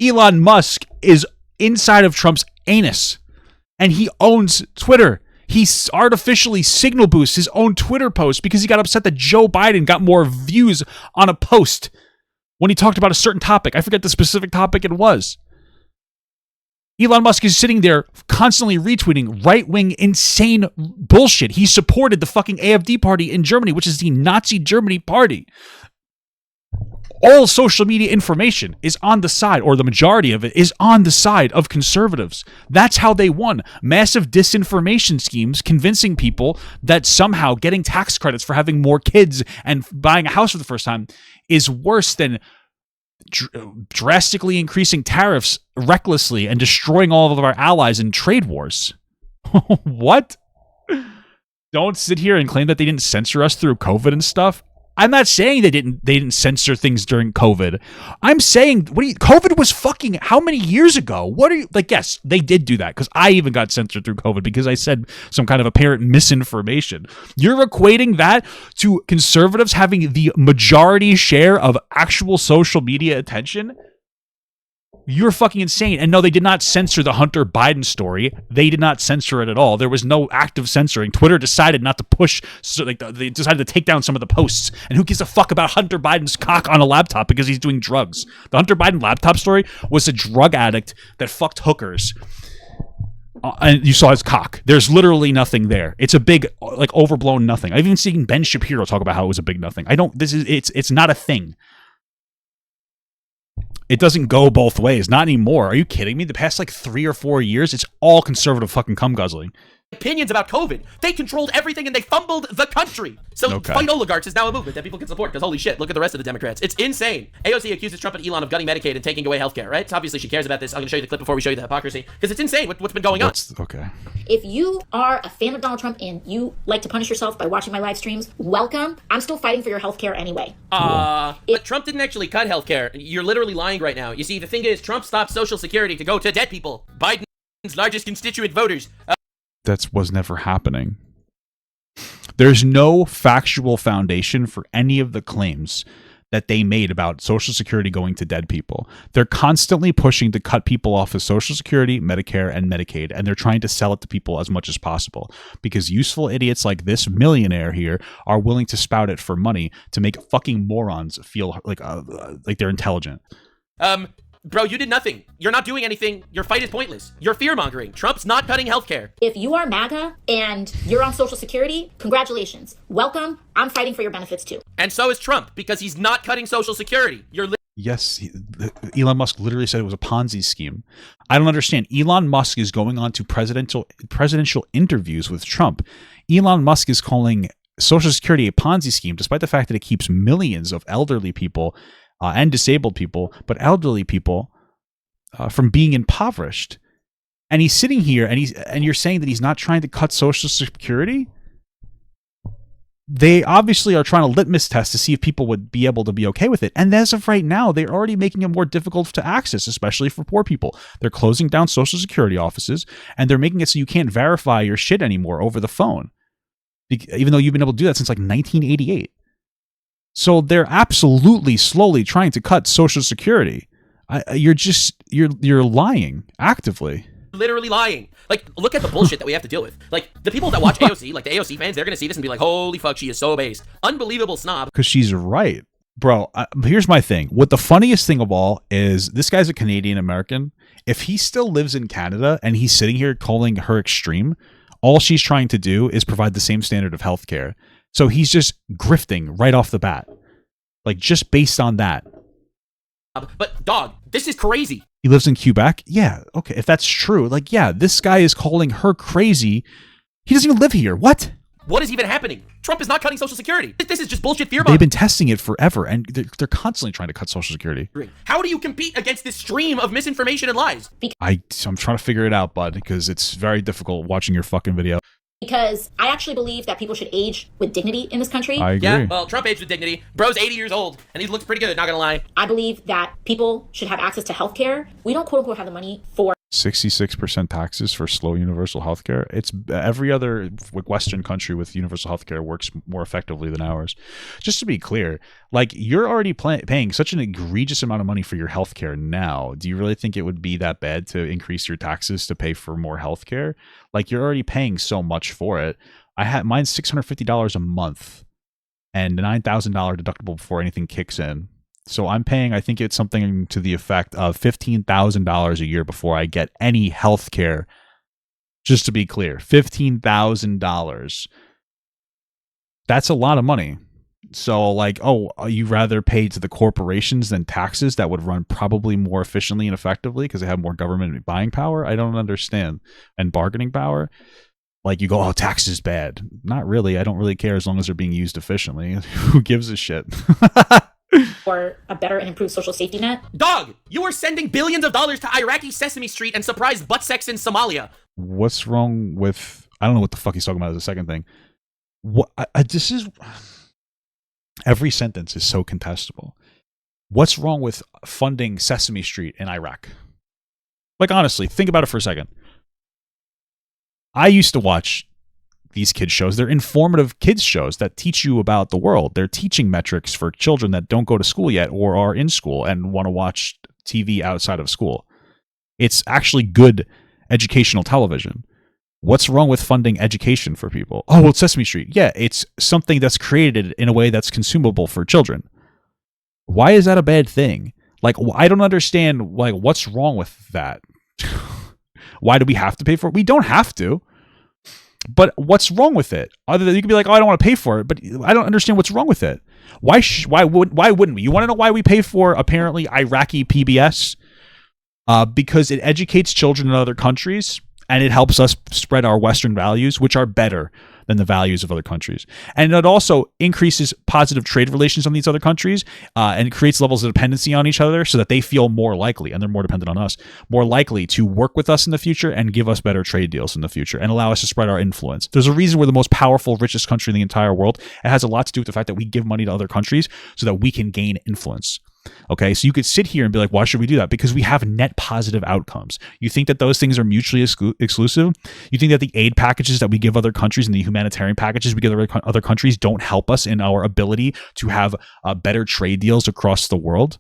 Elon Musk is inside of Trump's anus. And he owns Twitter. He artificially signal boosts his own Twitter post because he got upset that Joe Biden got more views on a post when he talked about a certain topic. I forget the specific topic it was. Elon Musk is sitting there constantly retweeting right-wing insane bullshit. He supported the fucking AfD party in Germany, which is the Nazi Germany party. All social media information is on the side, or the majority of it is on the side of conservatives. That's how they won. Massive disinformation schemes convincing people that somehow getting tax credits for having more kids and buying a house for the first time is worse than drastically increasing tariffs recklessly and destroying all of our allies in trade wars. What? Don't sit here and claim that they didn't censor us through COVID and stuff. I'm not saying they didn't censor things during COVID. I'm saying COVID was fucking how many years ago? What are you like? Yes, they did do that because I even got censored through COVID because I said some kind of apparent misinformation. You're equating that to conservatives having the majority share of actual social media attention? You're fucking insane. And no, they did not censor the Hunter Biden story. They did not censor it at all. There was no active censoring. Twitter decided not to push, so like they decided to take down some of the posts. And who gives a fuck about Hunter Biden's cock on a laptop because he's doing drugs? The Hunter Biden laptop story was a drug addict that fucked hookers. And you saw his cock. There's literally nothing there. It's a big, like, overblown nothing. I've even seen Ben Shapiro talk about how it was a big nothing. It's not a thing. It doesn't go both ways. Not anymore. Are you kidding me? The past like 3 or 4 years, it's all conservative fucking cum guzzling. Opinions about COVID. They controlled everything and they fumbled the country. So Fight Oligarchs is now a movement that people can support because holy shit, look at the rest of the Democrats. It's insane. AOC accuses Trump and Elon of gutting Medicaid and taking away healthcare, right? So obviously she cares about this. I'm going to show you the clip before we show you the hypocrisy because it's insane what's been going on. Okay. If you are a fan of Donald Trump and you like to punish yourself by watching my live streams, welcome. I'm still fighting for your healthcare anyway. But Trump didn't actually cut healthcare. You're literally lying right now. You see, the thing is, Trump stopped Social Security to go to dead people. Biden's largest constituent voters. That was never happening. There's no factual foundation for any of the claims that they made about Social Security going to dead people. They're constantly pushing to cut people off of Social Security, Medicare, and Medicaid, and they're trying to sell it to people as much as possible because useful idiots like this millionaire here are willing to spout it for money to make fucking morons feel like they're intelligent. Bro, you did nothing. You're not doing anything. Your fight is pointless. You're fear-mongering. Trump's not cutting healthcare. If you are MAGA and you're on Social Security, congratulations. Welcome. I'm fighting for your benefits too. And so is Trump, because he's not cutting Social Security. Yes, Elon Musk literally said it was a Ponzi scheme. I don't understand. Elon Musk is going on to presidential interviews with Trump. Elon Musk is calling Social Security a Ponzi scheme, despite the fact that it keeps millions of elderly people and disabled people, but elderly people from being impoverished. And he's sitting here and you're saying that he's not trying to cut Social Security? They obviously are trying to litmus test to see if people would be able to be okay with it. And as of right now, they're already making it more difficult to access, especially for poor people. They're closing down Social Security offices and they're making it so you can't verify your shit anymore over the phone. Even though you've been able to do that since like 1988. So they're absolutely slowly trying to cut Social Security. You're lying actively. Literally lying. Like, look at the bullshit that we have to deal with. Like, the people that watch AOC, like the AOC fans, they're gonna see this and be like, holy fuck, she is so based. Unbelievable snob. Because she's right. Bro, here's my thing. What the funniest thing of all is this guy's a Canadian American. If he still lives in Canada and he's sitting here calling her extreme, all she's trying to do is provide the same standard of healthcare. So he's just grifting right off the bat. Like, just based on that. But, dog, this is crazy. He lives in Quebec? Yeah, okay, if that's true. Like, yeah, this guy is calling her crazy. He doesn't even live here. What? What is even happening? Trump is not cutting Social Security. This is just bullshit fear They've been testing it forever, and they're constantly trying to cut Social Security. How do you compete against this stream of misinformation and lies? I'm trying to figure it out, bud, because it's very difficult watching your fucking video. Because I actually believe that people should age with dignity in this country. I agree. Yeah, well, Trump aged with dignity. Bro's 80 years old, and he looks pretty good, not gonna lie. I believe that people should have access to health care. We don't quote unquote have the money for 66% taxes for slow universal health care. It's every other Western country with universal health care works more effectively than ours. Just to be clear, like, you're already paying such an egregious amount of money for your health care now. Do you really think it would be that bad to increase your taxes to pay for more health care? Like, you're already paying so much for it. Mine's $650 a month and a $9,000 deductible before anything kicks in. So I'm paying, I think it's something to the effect of $15,000 a year before I get any health care. Just to be clear, $15,000. That's a lot of money. So, like, oh, you rather pay to the corporations than taxes that would run probably more efficiently and effectively because they have more government buying power? I don't understand. And bargaining power? Like, you go, oh, tax is bad. Not really. I don't really care as long as they're being used efficiently. Who gives a shit? or a better and improved social safety net. Dog, you are sending billions of dollars to Iraqi Sesame Street and surprise butt sex in Somalia. What's wrong with... I don't know what the fuck he's talking about as a second thing. What this is... Every sentence is so contestable. What's wrong with funding Sesame Street in Iraq? Like, honestly, think about it for a second. I used to watch these kids shows. They're informative kids shows that teach you about the world. They're teaching metrics for children that don't go to school yet or are in school and want to watch TV outside of school. It's actually good educational television. What's wrong with funding education for people? Oh, well, it's Sesame Street. Yeah, it's something that's created in a way that's consumable for children. Why is that a bad thing? Like, I don't understand, like, what's wrong with that? Why do we have to pay for it? We don't have to. But what's wrong with it? Other than you can be like, oh, I don't want to pay for it, but I don't understand what's wrong with it. Why wouldn't we? You want to know why we pay for apparently Iraqi PBS? Because it educates children in other countries and it helps us spread our Western values, which are better than the values of other countries. And it also increases positive trade relations on these other countries and creates levels of dependency on each other so that they feel more likely, and they're more dependent on us, more likely to work with us in the future and give us better trade deals in the future and allow us to spread our influence. There's a reason we're the most powerful, richest country in the entire world. It has a lot to do with the fact that we give money to other countries so that we can gain influence. Okay, so you could sit here and be like, why should we do that? Because we have net positive outcomes. You think that those things are mutually exclusive? You think that the aid packages that we give other countries and the humanitarian packages we give other countries don't help us in our ability to have better trade deals across the world?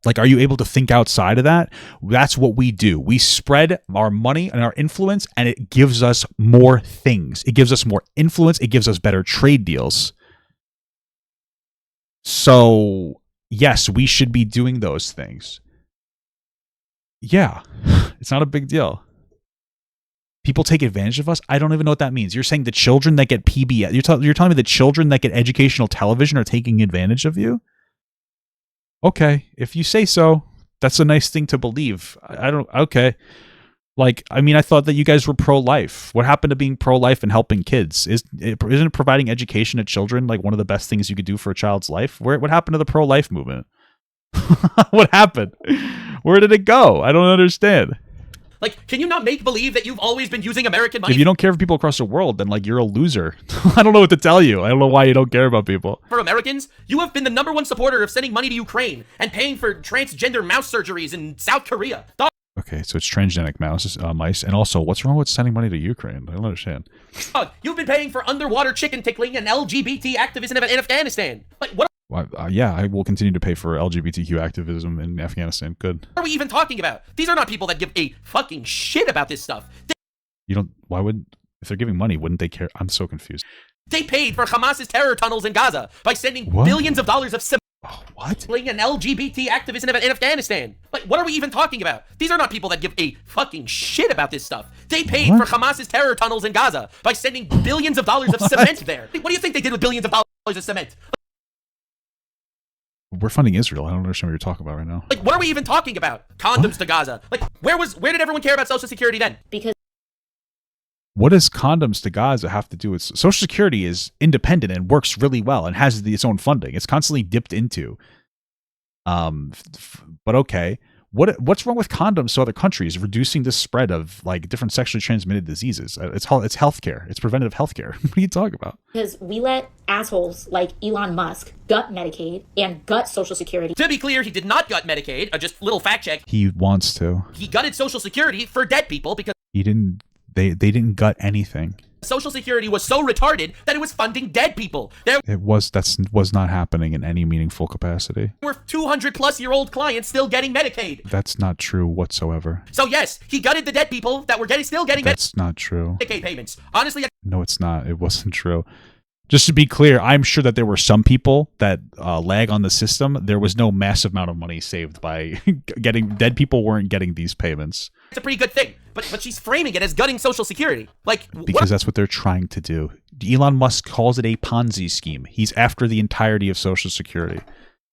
Like, are you able to think outside of that? That's what we do. We spread our money and our influence, and it gives us more things. It gives us more influence. It gives us better trade deals. So, yes, we should be doing those things. Yeah, it's not a big deal. People take advantage of us? I don't even know what that means. You're saying the children that get PBS, you're telling me the children that get educational television are taking advantage of you? Okay, if you say so, that's a nice thing to believe. Okay. Like, I mean, I thought that you guys were pro-life. What happened to being pro-life and helping kids? Isn't providing education to children like one of the best things you could do for a child's life? What happened to the pro-life movement? What happened? Where did it go? I don't understand. Like, can you not make believe that you've always been using American money? If you don't care for people across the world, then, like, you're a loser. I don't know what to tell you. I don't know why you don't care about people. For Americans, you have been the #1 supporter of sending money to Ukraine and paying for transgender mouse surgeries in South Korea. Okay, so it's transgenic mice. And also, what's wrong with sending money to Ukraine? I don't understand. You've been paying for underwater chicken tickling and LGBT activism in Afghanistan. Like, what yeah, I will continue to pay for LGBTQ activism in Afghanistan. Good. are we even talking about? These are not people that give a fucking shit about this stuff. Why would, if they're giving money, wouldn't they care? I'm so confused. They paid for Hamas's terror tunnels in Gaza by sending billions of dollars of What? An LGBT activist in Afghanistan. Like, what are we even talking about? These are not people that give a fucking shit about this stuff. They paid for Hamas's terror tunnels in Gaza by sending billions of dollars of cement there. What do you think they did with billions of dollars of cement? We're funding Israel. I don't understand what you're talking about right now. Like, what are we even talking about? Condoms to Gaza. Like, where did everyone care about Social Security then? Because What does condoms to Gaza have to do with Social Security? Is independent and works really well and has its own funding. It's constantly dipped into. But okay, what's wrong with condoms to other countries? Reducing the spread of like different sexually transmitted diseases. It's healthcare. It's preventative healthcare. What are you talking about? because we let assholes like Elon Musk gut Medicaid and gut Social Security. To be clear, he did not gut Medicaid. Just little fact check. He wants to. He gutted Social Security for dead people because He didn't. They didn't gut anything. Social Security was so retarded that it was funding dead people. There That was not happening in any meaningful capacity. were 200-plus-year-old clients still getting Medicaid. That's not true whatsoever. So yes, he gutted the dead people that were still getting That's not true. Medicaid payments. Honestly, No, it's not. It wasn't true. Just to be clear, I'm sure that there were some people that lag on the system. There was no massive amount of money saved by getting dead people weren't getting these payments. it's a pretty good thing. But she's framing it as gutting Social Security. Like, Because that's what they're trying to do. Elon Musk calls it a Ponzi scheme. He's after the entirety of Social Security.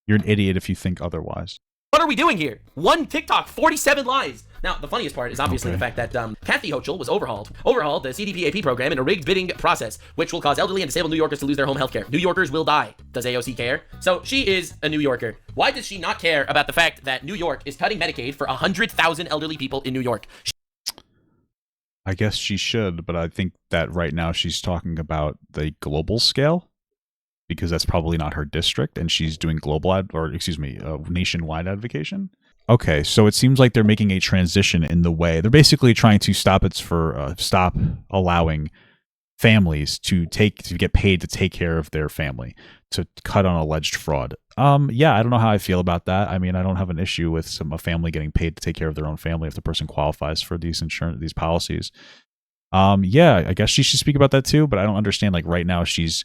You're an idiot if you think otherwise. what are we doing here? One TikTok, 47 lies. Now, the funniest part is obviously the fact that Kathy Hochul was overhauled the CDPAP program in a rigged bidding process, which will cause elderly and disabled New Yorkers to lose their home health care. New Yorkers will die. Does AOC care? So she is a New Yorker. Why does she not care about the fact that New York is cutting Medicaid for 100,000 elderly people in New York? I guess she should, but I think that right now she's talking about the global scale because that's probably not her district, and she's doing nationwide advocation. Okay, so it seems like they're making a transition in the way they're basically trying to stop allowing families to get paid to take care of their family, to cut on alleged fraud. Yeah, I don't know how I feel about that. I mean, I don't have an issue with a family getting paid to take care of their own family if the person qualifies for these policies. Yeah, I guess she should speak about that too, but I don't understand, like, right now she's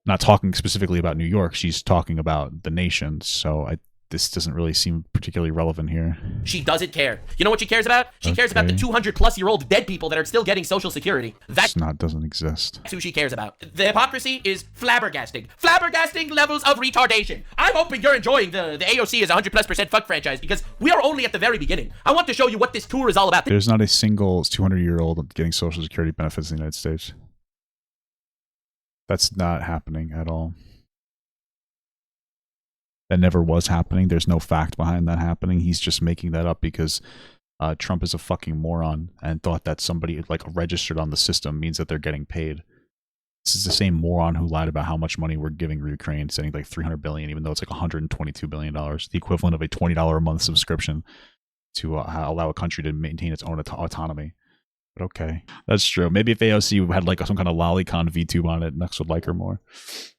not talking specifically about New York, she's talking about the nation, so this doesn't really seem particularly relevant here. She doesn't care. You know what she cares about? She cares about the 200-plus-year-old dead people that are still getting Social Security. Doesn't exist. That's who she cares about. The hypocrisy is flabbergasting. Flabbergasting levels of retardation. I'm hoping you're enjoying the AOC is 100+% fuck franchise because we are only at the very beginning. I want to show you what this tour is all about. There's not a single 200-year-old getting Social Security benefits in the United States. That's not happening at all. That never was happening. There's no fact behind that happening. He's just making that up because Trump is a fucking moron and thought that somebody like registered on the system means that they're getting paid. This is the same moron who lied about how much money we're giving Ukraine, saying like $300 billion, even though it's like $122 billion, the equivalent of a $20 a month subscription to allow a country to maintain its own autonomy. But okay, that's true. Maybe if AOC had like some kind of lolicon VTube on it, Nux would like her more.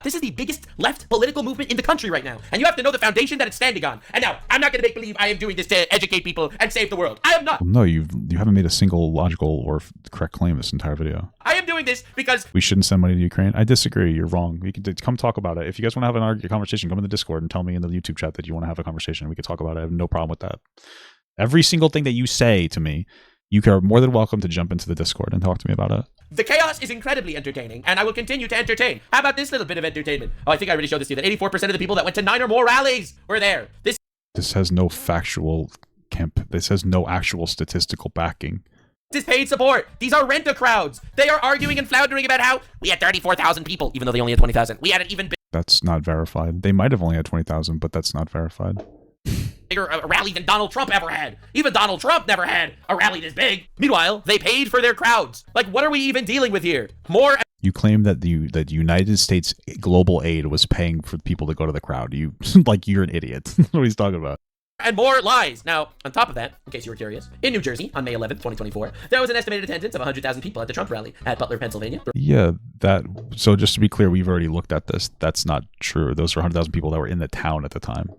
This is the biggest left political movement in the country right now, and you have to know the foundation that it's standing on. And now, I'm not going to make believe I am doing this to educate people and save the world. I am not. No, you haven't made a single logical or correct claim this entire video. I am doing this because we shouldn't send money to Ukraine. I disagree. You're wrong. We can come talk about it. If you guys want to have a conversation, come in the Discord and tell me in the YouTube chat that you want to have a conversation. We can talk about it. I have no problem with that. Every single thing that you say to me, you are more than welcome to jump into the Discord and talk to me about it. The chaos is incredibly entertaining, and I will continue to entertain. How about this little bit of entertainment? Oh, I think I already showed this to you, that 84% of the people that went to 9 or more rallies were there. This has no this has no actual statistical backing. This is paid support. These are rent-a-crowds. They are arguing and floundering about how we had 34,000 people, even though they only had 20,000. We had an even That's not verified. They might have only had 20,000, but that's not verified. Bigger rally than Donald Trump ever had. Even Donald Trump never had a rally this big. Meanwhile, they paid for their crowds. Like, what are we even dealing with here? More. You claim that the United States global aid was paying for people to go to the crowd. You're an idiot. What are you talking about? And more lies. Now, on top of that, in case you were curious, in New Jersey on May 11th, 2024, there was an estimated attendance of 100,000 people at the Trump rally at Butler, Pennsylvania. Yeah, so just to be clear, we've already looked at this. That's not true. Those are 100,000 people that were in the town at the time.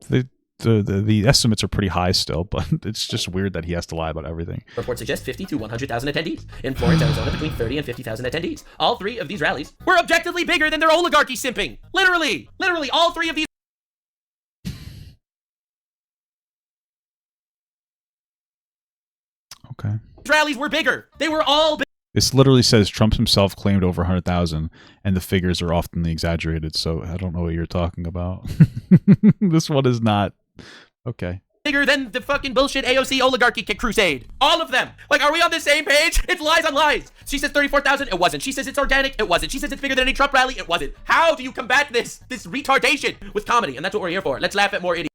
The estimates are pretty high still, but it's just weird that he has to lie about everything. Reports suggest 50 to 100,000 attendees. In Florence, Arizona, between 30 and 50,000 attendees. All three of these rallies were objectively bigger than their oligarchy simping. Literally, all three of these Okay. Rallies were bigger. They were all big. This literally says Trump himself claimed over 100,000, and the figures are often exaggerated, so I don't know what you're talking about. This one is not. Okay. Bigger than the fucking bullshit AOC oligarchy crusade. All of them. Like, are we on the same page? It's lies on lies. She says 34,000. It wasn't. She says it's organic. It wasn't. She says it's bigger than any Trump rally. It wasn't. How do you combat this retardation with comedy? And that's what we're here for. Let's laugh at more idiots.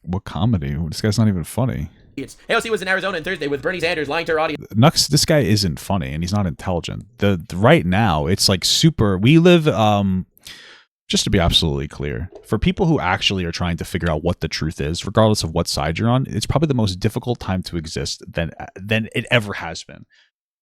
What comedy? This guy's not even funny. AOC was in Arizona on Thursday with Bernie Sanders lying to her audience. Nux, this guy isn't funny, and he's not intelligent. The right now, it's like super. We live. Just to be absolutely clear, for people who actually are trying to figure out what the truth is, regardless of what side you're on, it's probably the most difficult time to exist than it ever has been.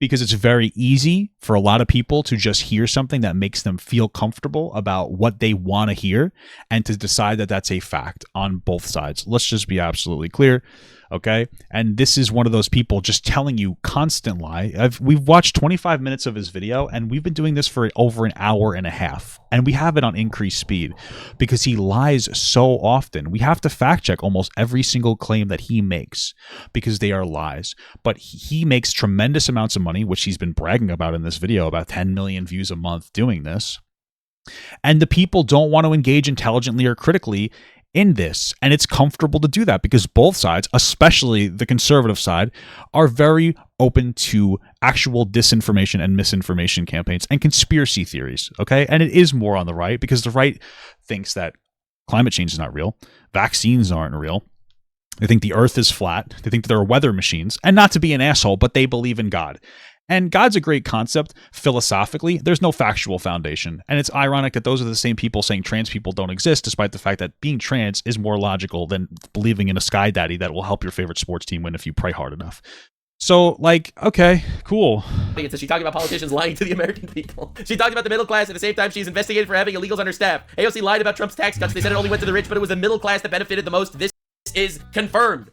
Because it's very easy for a lot of people to just hear something that makes them feel comfortable about what they want to hear and to decide that that's a fact on both sides. Let's just be absolutely clear. Okay. And this is one of those people just telling you constant lie. We've watched 25 minutes of his video, and we've been doing this for over an hour and a half. And we have it on increased speed because he lies so often. We have to fact check almost every single claim that he makes because they are lies. But he makes tremendous amounts of money, which he's been bragging about in this video, about 10 million views a month doing this. And the people don't want to engage intelligently or critically in this, and it's comfortable to do that because both sides, especially the conservative side, are very open to actual disinformation and misinformation campaigns and conspiracy theories. Okay, and it is more on the right because the right thinks that climate change is not real, vaccines aren't real, they think the earth is flat, they think that there are weather machines, and not to be an asshole, but they believe in God. And God's a great concept philosophically. There's no factual foundation. And it's ironic that those are the same people saying trans people don't exist, despite the fact that being trans is more logical than believing in a sky daddy that will help your favorite sports team win if you pray hard enough. So, like, okay, cool. So she's talking about politicians lying to the American people. She talked about the middle class at the same time she's investigated for having illegals on her staff. AOC lied about Trump's tax cuts. They said it only went to the rich, but it was the middle class that benefited the most. This is confirmed.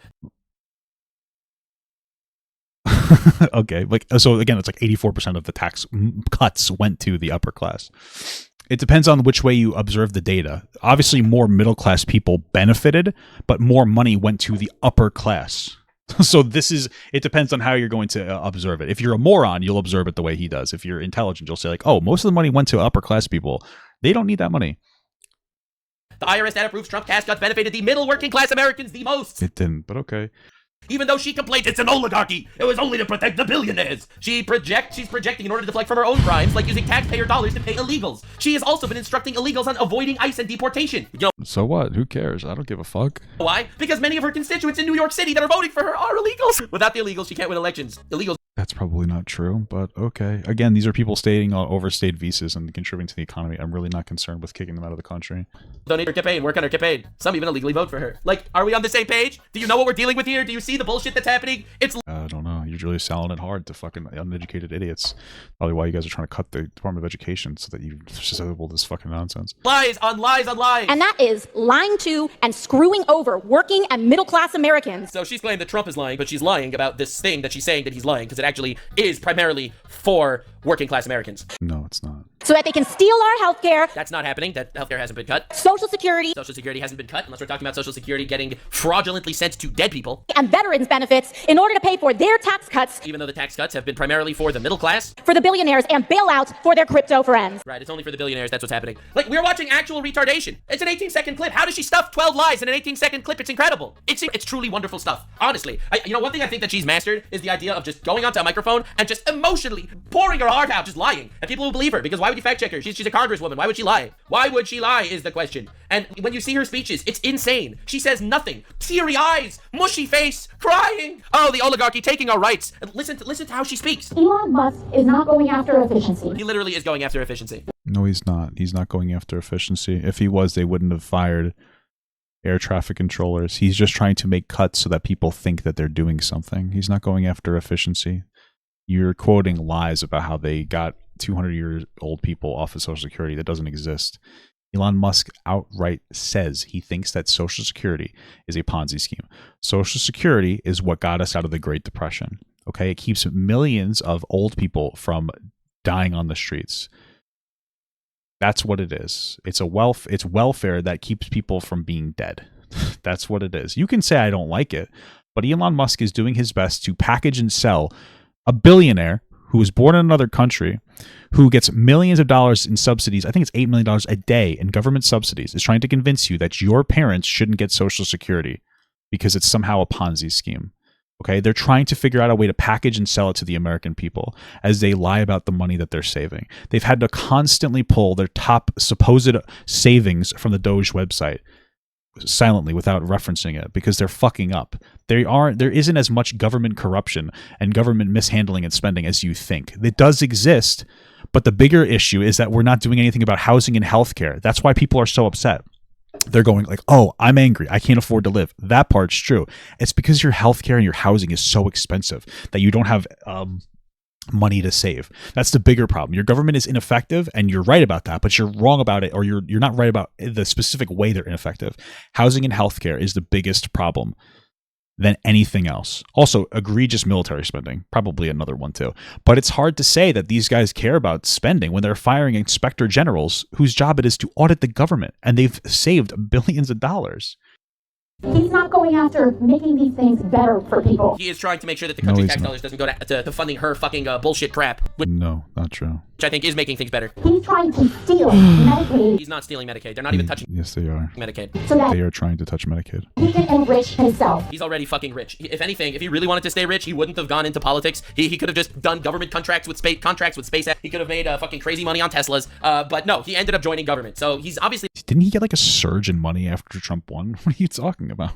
Okay, like, so again, it's like 84% of the tax cuts went to the upper class. It depends on which way you observe the data. Obviously, more middle class people benefited, but more money went to the upper class. So it depends on how you're going to observe it. If you're a moron, you'll observe it the way he does. If you're intelligent, you'll say like, oh, most of the money went to upper class people. They don't need that money. The IRS data proves Trump tax cuts benefited the middle working class Americans the most. It didn't, but okay. Even though she complains it's an oligarchy, it was only to protect the billionaires. She's projecting in order to deflect from her own crimes, like using taxpayer dollars to pay illegals. She has also been instructing illegals on avoiding ICE and deportation. You know, so what? Who cares? I don't give a fuck. Why? Because many of her constituents in New York City that are voting for her are illegals. Without the illegals, she can't win elections. Illegals. That's probably not true, but okay. Again, these are people staying on overstayed visas and contributing to the economy. I'm really not concerned with kicking them out of the country. Donate her campaign, work on her campaign. Some even illegally vote for her. Like, are we on the same page? Do you know what we're dealing with here? Do you see the bullshit that's happening? I don't know. You're really selling it hard to fucking uneducated idiots. Probably why you guys are trying to cut the Department of Education so that you disable this fucking nonsense. Lies on lies on lies. And that is lying to and screwing over working and middle class Americans. So she's claiming that Trump is lying, but she's lying about this thing that she's saying that he's lying because it actually is primarily for working class Americans. No, it's not. So that they can steal our health care. That's not happening. That health care hasn't been cut. Social Security. Social Security hasn't been cut unless we're talking about Social Security getting fraudulently sent to dead people. And veterans benefits in order to pay for their tax cuts. Even though the tax cuts have been primarily for the middle class. For the billionaires and bailouts for their crypto friends. Right, it's only for the billionaires. That's what's happening. Like, we're watching actual retardation. It's an 18-second clip. How does she stuff 12 lies in an 18-second clip? It's incredible. It's truly wonderful stuff. Honestly. One thing I think that she's mastered is the idea of just going onto a microphone and just emotionally pouring her heart out, just lying. And people will believe her because why would you fact check her? She's a congresswoman. Why would she lie? Why would she lie is the question. And when you see her speeches, it's insane. She says nothing. Teary eyes, mushy face, crying. Oh, the oligarchy taking our rights. And listen to how she speaks. Elon Musk is not going after efficiency. He literally is going after efficiency. No, he's not. He's not going after efficiency. If he was, they wouldn't have fired air traffic controllers. He's just trying to make cuts so that people think that they're doing something. He's not going after efficiency. You're quoting lies about how they got 200-year-old people off of Social Security. That doesn't exist. Elon Musk outright says he thinks that Social Security is a Ponzi scheme. Social Security is what got us out of the Great Depression. Okay, it keeps millions of old people from dying on the streets. That's what it is. It's welfare that keeps people from being dead. That's what it is. You can say I don't like it, But Elon Musk is doing his best to package and sell a billionaire who was born in another country, who gets millions of dollars in subsidies. I think it's $8 million a day in government subsidies, is trying to convince you that your parents shouldn't get Social Security because it's somehow a Ponzi scheme. Okay, they're trying to figure out a way to package and sell it to the American people as they lie about the money that they're saving. They've had to constantly pull their top supposed savings from the Doge website silently without referencing it because they're fucking up. There isn't as much government corruption and government mishandling and spending as you think. It does exist, but the bigger issue is that we're not doing anything about housing and healthcare. That's why people are so upset. They're going like, oh, I'm angry. I can't afford to live. That part's true. It's because your healthcare and your housing is so expensive that you don't have money to save. That's the bigger problem. Your government is ineffective, and you're right about that, but you're wrong about it, or you're not right about the specific way they're ineffective. Housing and healthcare is the biggest problem than anything else. Also, egregious military spending, probably another one too. But it's hard to say that these guys care about spending when they're firing inspector generals whose job it is to audit the government, and they've saved billions of dollars. He's not going after making these things better for people. He is trying to make sure that the country's tax dollars doesn't go to funding her fucking bullshit crap. No, not true. Which I think is making things better. He's trying to steal Medicaid. He's not stealing Medicaid. They're not even touching Yes, they are. Medicaid. So that They are trying to touch Medicaid. he can enrich himself. He's already fucking rich. If anything, if he really wanted to stay rich, he wouldn't have gone into politics. He could have just done government contracts with SpaceX. He could have made fucking crazy money on Teslas. But no, he ended up joining government. So he's obviously... Didn't he get like a surge in money after Trump won? What are you talking about?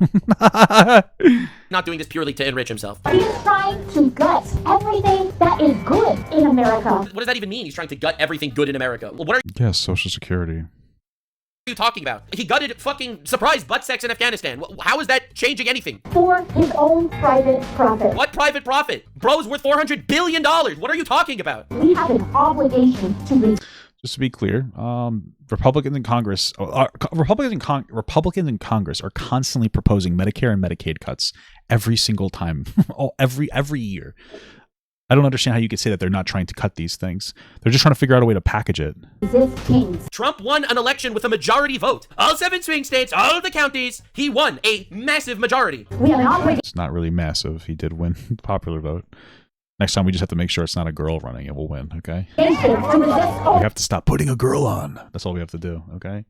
not doing this purely to enrich himself. He's trying to gut everything that is good in America. What does that even mean? He's trying to gut everything good in America. Well, what are Yes, Social Security. you talking about? He gutted fucking surprise butt sex in Afghanistan. How is that changing anything? For his own private profit. What private profit? Bro's worth $400 billion. What are you talking about? We have an obligation to Just to be clear, Republicans in Congress are constantly proposing Medicare and Medicaid cuts every single time, every year. I don't understand how you could say that they're not trying to cut these things. They're just trying to figure out a way to package it. resist kings. Trump won an election with a majority vote. All 7 swing states, all of the counties. He won a massive majority. We have an obligation It's not really massive. He did win the popular vote. Next time we just have to make sure it's not a girl running and we'll win, okay? to resist We have to stop putting a girl on. That's all we have to do, okay?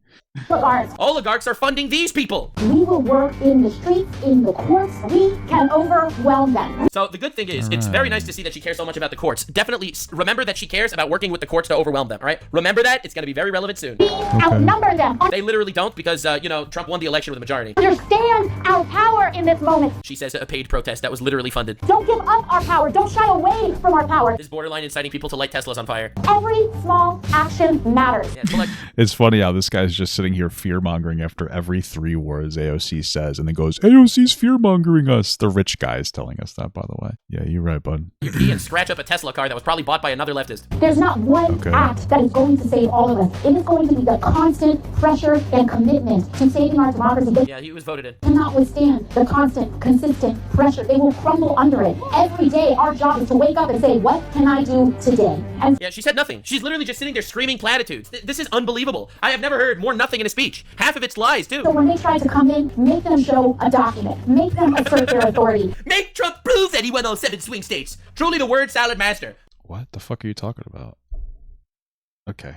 oligarchs. Oligarchs are funding these people. We will work in the streets, in the courts. We can overwhelm them. So the good thing is, it's very nice to see that she cares so much about the courts. Definitely remember that she cares about working with the courts to overwhelm them, all right? Remember that. It's going to be very relevant soon. We outnumber them. They literally don't because, Trump won the election with a majority. Understand our power in this moment. She says a paid protest that was literally funded. Don't give up our power. Don't shy away from our power. This is borderline inciting people to light Teslas on fire. Every small action matters. Yeah, so like, It's funny how this guy's just sitting here fear-mongering after every 3 words AOC says and then goes, AOC's fear-mongering us. The rich guy's telling us that, by the way. Yeah, you're right, bud. he and scratch up a Tesla car that was probably bought by another leftist. There's not one act that is going to save all of us. It is going to be the constant pressure and commitment to saving our democracy. They Yeah, he was voted in. cannot withstand the constant, consistent pressure. They will crumble under it. Every day, our job is to wake up and say, what can I do today? And Yeah, she said nothing. She's literally just sitting there screaming platitudes. This is unbelievable. I have never heard more nothing in a speech. Half of it's lies, too. so when they try to come in, make them show a document. Make them assert their authority. Make Trump prove that he won all 7 swing states. Truly the word salad master. What the fuck are you talking about? Okay.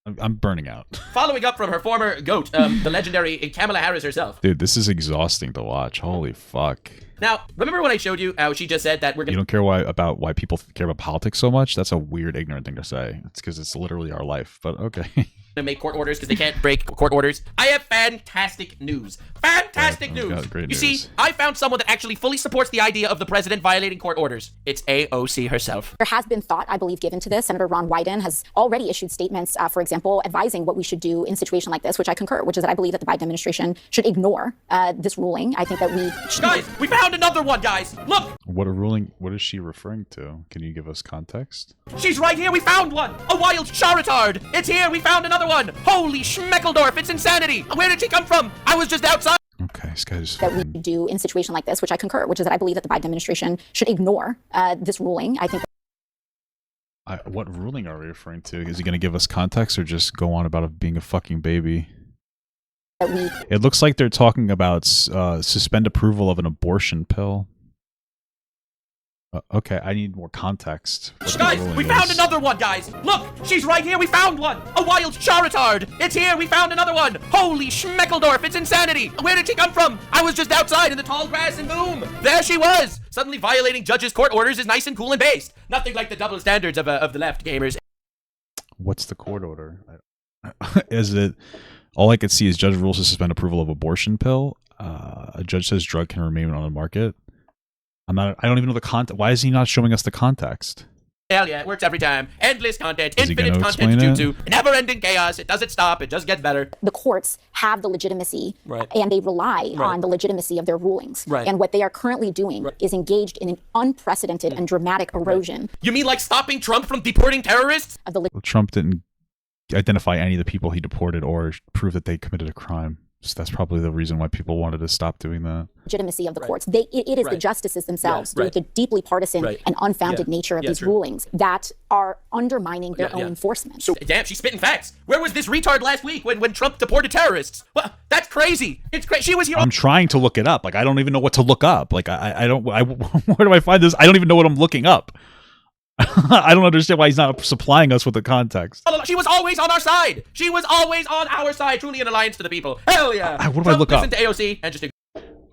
I'm burning out. Following up from her former GOAT, the legendary Kamala Harris herself. Dude, this is exhausting to watch. Holy fuck. Now, remember when I showed you how she just said that we're You going don't care why people care about politics so much? That's a weird, ignorant thing to say. It's because it's literally our life, but okay. to make court orders because they can't break court orders? I have fantastic news. Fantastic Yeah, I've news. got great You see, news. I found someone that actually fully supports the idea of the president violating court orders. It's AOC herself. There has been thought, I believe, given to this. Senator Ron Wyden has already issued statements, for example, advising what we should do in a situation like this, which I concur, which is that I believe that the Biden administration should ignore this ruling. I think that we should... Guys, we found another one, guys. Look, What a ruling. What is she referring to? Can you give us context? she's right here. We found one. A wild charitard. It's here. We found another one. Holy schmeckeldorf. It's insanity. Where did she come from? I was just outside. Okay, this guy's... that we do in a situation like this, which I concur, which is that I believe that the Biden administration should ignore this ruling. I think what ruling are we referring to? Is he going to give us context or just go on about it being a fucking baby? that we It looks like they're talking about suspend approval of an abortion pill. Okay, I need more context. Guys, we found another one, guys! Look, she's right here, we found one! A wild charitard! It's here, we found another one! Holy schmeckledorf, it's insanity! Where did she come from? I was just outside in the tall grass and boom! There she was! Suddenly violating judges' court orders is nice and cool and based. Nothing like the double standards of the left, gamers. What's the court order? Is it... All I could see is judge rules to suspend approval of abortion pill. A judge says drug can remain on the market. I don't even know the context. Why is he not showing us the context? Hell yeah, it works every time. Endless content, Is he infinite gonna content explain jutsu, never-ending chaos. It doesn't stop, it just gets better. The courts have the legitimacy and they rely on the legitimacy of their rulings. And what they are currently doing is engaged in an unprecedented and dramatic erosion. You mean like stopping Trump from deporting terrorists? Trump didn't identify any of the people he deported or prove that they committed a crime. So that's probably the reason why people wanted to stop doing that. Legitimacy of the courts. It is the justices themselves, through the deeply partisan and unfounded nature of these rulings, that are undermining their own enforcement. So, damn, she's spitting facts. Where was this retard last week when Trump deported terrorists? Well, that's crazy. It's crazy. She was here. I'm trying to look it up. Like, I don't even know what to look up. Like, I don't. Where do I find this? I don't even know what I'm looking up. I don't understand why he's not supplying us with the context. She was always on our side. She was always on our side. Truly an alliance to the people. Hell yeah. What do I look up? Listen to AOC and just...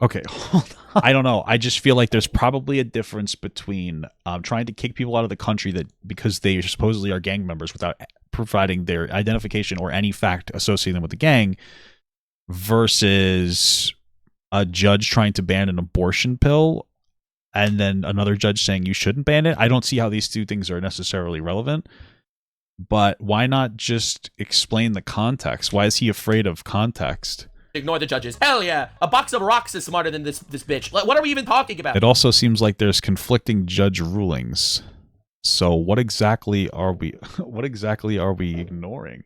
Okay, hold on. I don't know. I just feel like there's probably a difference between trying to kick people out of the country that because they supposedly are gang members without providing their identification or any fact associating them with the gang versus a judge trying to ban an abortion pill and then another judge saying you shouldn't ban it. I don't see how these two things are necessarily relevant. But why not just explain the context? Why is he afraid of context? Ignore the judges. Hell yeah. A box of rocks is smarter than this bitch. What are we even talking about? It also seems like there's conflicting judge rulings. So what exactly are we ignoring?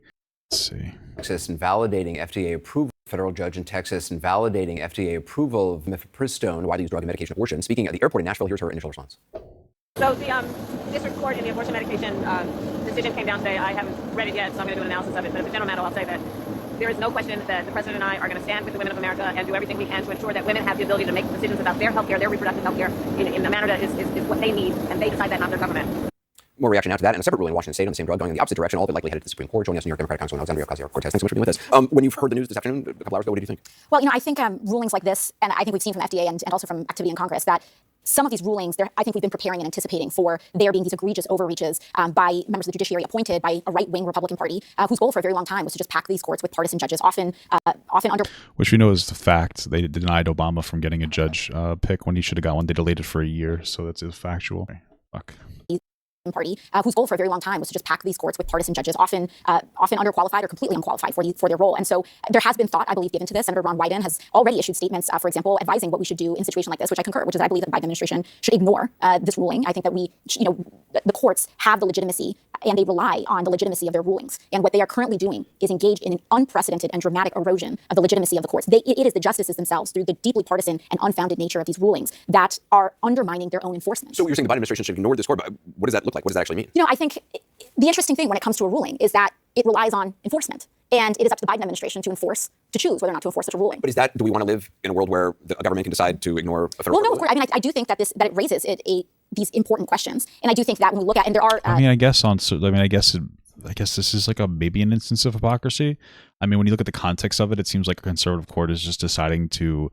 Let's see. Texas invalidating FDA approval. Federal judge in Texas invalidating FDA approval of mifepristone, widely used drug and medication abortion. Speaking at the airport in Nashville, here's her initial response. So the district court in the abortion medication decision came down today. I haven't read it yet, so I'm going to do an analysis of it. But as a general matter, I'll say that there is no question that the president and I are going to stand with the women of America and do everything we can to ensure that women have the ability to make decisions about their health care, their reproductive health care, in a manner that is what they need, and they decide that, not their government. More reaction now to that, and a separate ruling in Washington State on the same drug going in the opposite direction, all of it likely headed to the Supreme Court. Joining us, New York Democratic Congresswoman Alexandria Ocasio-Cortez. Thanks so much for being with us. When you've heard the news this afternoon, a couple hours ago, what did you think? Well, I think rulings like this, and I think we've seen from the FDA and also from activity in Congress, that some of these rulings, I think we've been preparing and anticipating for there being these egregious overreaches by members of the judiciary appointed by a right-wing Republican Party whose goal for a very long time was to just pack these courts with partisan judges, often under... Which we know is the fact. They denied Obama from getting a judge pick when he should have got one. They delayed it for a year, so that's factual. Fuck. Party whose goal for a very long time was to just pack these courts with partisan judges, often underqualified or completely unqualified for their role. And so there has been thought, I believe, given to this. Senator Ron Wyden has already issued statements, for example, advising what we should do in a situation like this, which I concur, which is I believe that the Biden administration should ignore this ruling. I think that the courts have the legitimacy and they rely on the legitimacy of their rulings. And what they are currently doing is engaged in an unprecedented and dramatic erosion of the legitimacy of the courts. It is the justices themselves, through the deeply partisan and unfounded nature of these rulings, that are undermining their own enforcement. So you're saying the Biden administration should ignore this court, but what does that look like? What does that actually mean? I think the interesting thing when it comes to a ruling is that it relies on enforcement. And it is up to the Biden administration to choose whether or not to enforce such a ruling. But do we want to live in a world where a government can decide to ignore a federal Well, no, of course. I do think that it raises these important questions. And I do think that when we look at, and there are... I guess this is like maybe an instance of hypocrisy. I mean, when you look at the context of it, it seems like a conservative court is just deciding to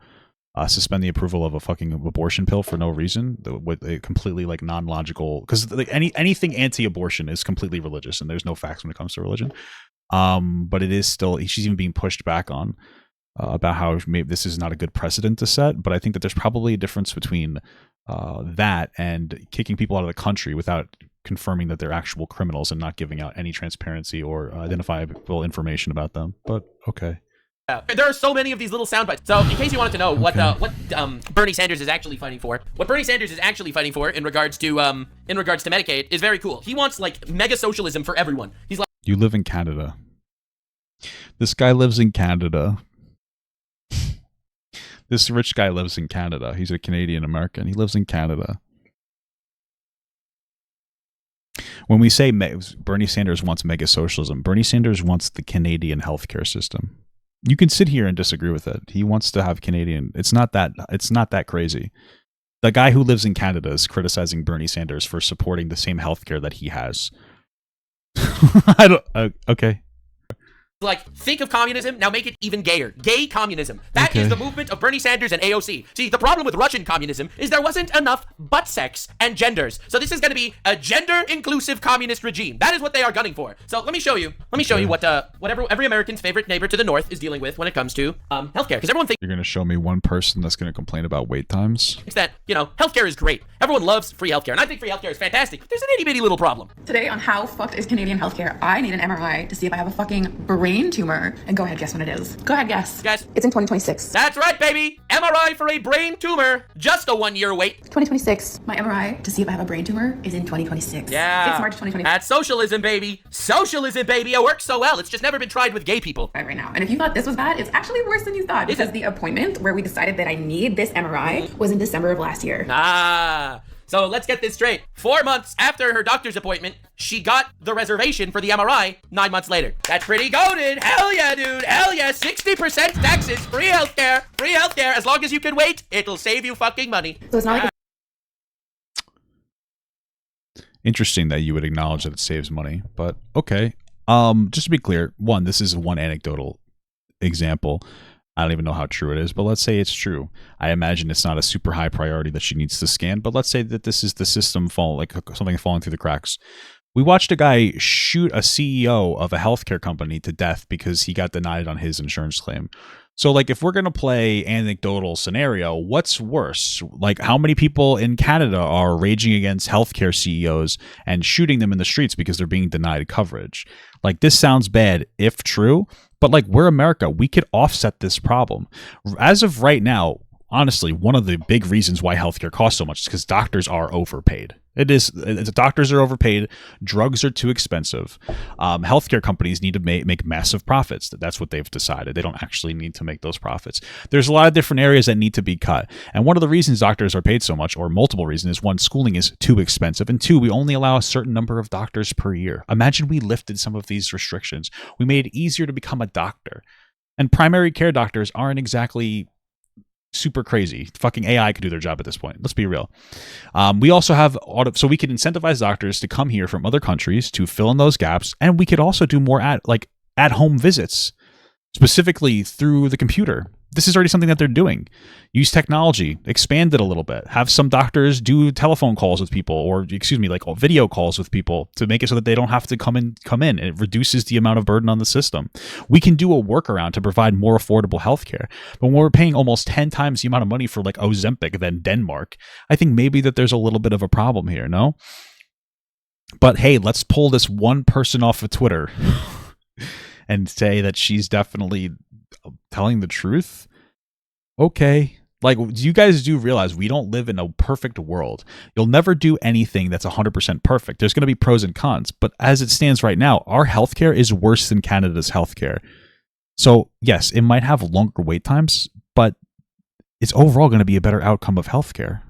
suspend the approval of a fucking abortion pill for no reason, with a completely like non-logical, because like anything anti-abortion is completely religious, and there's no facts when it comes to religion. But it is still, she's even being pushed back on about how maybe this is not a good precedent to set. But I think that there's probably a difference between that and kicking people out of the country without confirming that they're actual criminals and not giving out any transparency or identifiable information about them. But okay. There are so many of these little sound bites. So, in case you wanted to know what Bernie Sanders is actually fighting for, what Bernie Sanders is actually fighting for in regards to Medicaid is very cool. He wants like mega socialism for everyone. He's like, you live in Canada. This guy lives in Canada. This rich guy lives in Canada. He's a Canadian American. He lives in Canada. When we say Bernie Sanders wants mega socialism, Bernie Sanders wants the Canadian healthcare system. You can sit here and disagree with it. He wants to have Canadian. It's not that crazy. The guy who lives in Canada is criticizing Bernie Sanders for supporting the same healthcare that he has. I don't. Okay. Like, think of communism, now make it even gayer. Gay communism. That is the movement of Bernie Sanders and AOC. See, the problem with Russian communism is there wasn't enough butt sex and genders. So this is going to be a gender-inclusive communist regime. That is what they are gunning for. So let me show you. Let me show you what every American's favorite neighbor to the north is dealing with when it comes to healthcare. Because everyone thinks you're going to show me one person that's going to complain about wait times. That, you know, healthcare is great. Everyone loves free healthcare, and I think free healthcare is fantastic. But there's an itty-bitty little problem. Today on How Fucked is Canadian Healthcare, I need an MRI to see if I have a fucking brain tumor. And go ahead, guess when it is. Go ahead, guess. Guess. It's in 2026. That's right, baby. MRI for a brain tumor. Just a 1-year wait. 2026. My MRI to see if I have a brain tumor is in 2026. Yeah. It's March 2026. That's socialism, baby. Socialism, baby. It works so well. It's just never been tried with gay people. Right now. And if you thought this was bad, it's actually worse than you thought. Because the appointment where we decided that I need this MRI was in December of last year. So let's get this straight. 4 months after her doctor's appointment, she got the reservation for the MRI 9 months later. That's pretty goated. Hell yeah, dude. Hell yeah. 60% taxes. Free healthcare. Free healthcare. As long as you can wait, it'll save you fucking money. So it's not like Interesting that you would acknowledge that it saves money, but okay. Just to be clear, one, this is one anecdotal example. I don't even know how true it is, but let's say it's true. I imagine it's not a super high priority that she needs to scan, but let's say that this is the system something falling through the cracks. We watched a guy shoot a CEO of a healthcare company to death because he got denied on his insurance claim. So, like, if we're going to play anecdotal scenario, what's worse? Like, how many people in Canada are raging against healthcare CEOs and shooting them in the streets because they're being denied coverage? Like, this sounds bad if true, but like, we're America. We could offset this problem. As of right now, honestly, one of the big reasons why healthcare costs so much is because doctors are overpaid. Doctors are overpaid. Drugs are too expensive. Healthcare companies need to make massive profits. That's what they've decided. They don't actually need to make those profits. There's a lot of different areas that need to be cut. And one of the reasons doctors are paid so much, or multiple reasons, is one, schooling is too expensive. And two, we only allow a certain number of doctors per year. Imagine we lifted some of these restrictions. We made it easier to become a doctor. And primary care doctors aren't exactly super crazy. Fucking AI could do their job at this point. Let's be real. We also have so we could incentivize doctors to come here from other countries to fill in those gaps, and we could also do more at-home visits, specifically through the computer. This is already something that they're doing. Use technology, expand it a little bit. Have some doctors do telephone calls with people, or like video calls with people to make it so that they don't have to come in. It reduces the amount of burden on the system. We can do a workaround to provide more affordable healthcare. But when we're paying almost 10 times the amount of money for like Ozempic than Denmark, I think maybe that there's a little bit of a problem here, no? But hey, let's pull this one person off of Twitter and say that she's definitely telling the truth. Okay. Like, you guys do realize we don't live in a perfect world. You'll never do anything that's 100% perfect. There's going to be pros and cons. But as it stands right now, our healthcare is worse than Canada's healthcare. So, yes, it might have longer wait times, but it's overall going to be a better outcome of healthcare.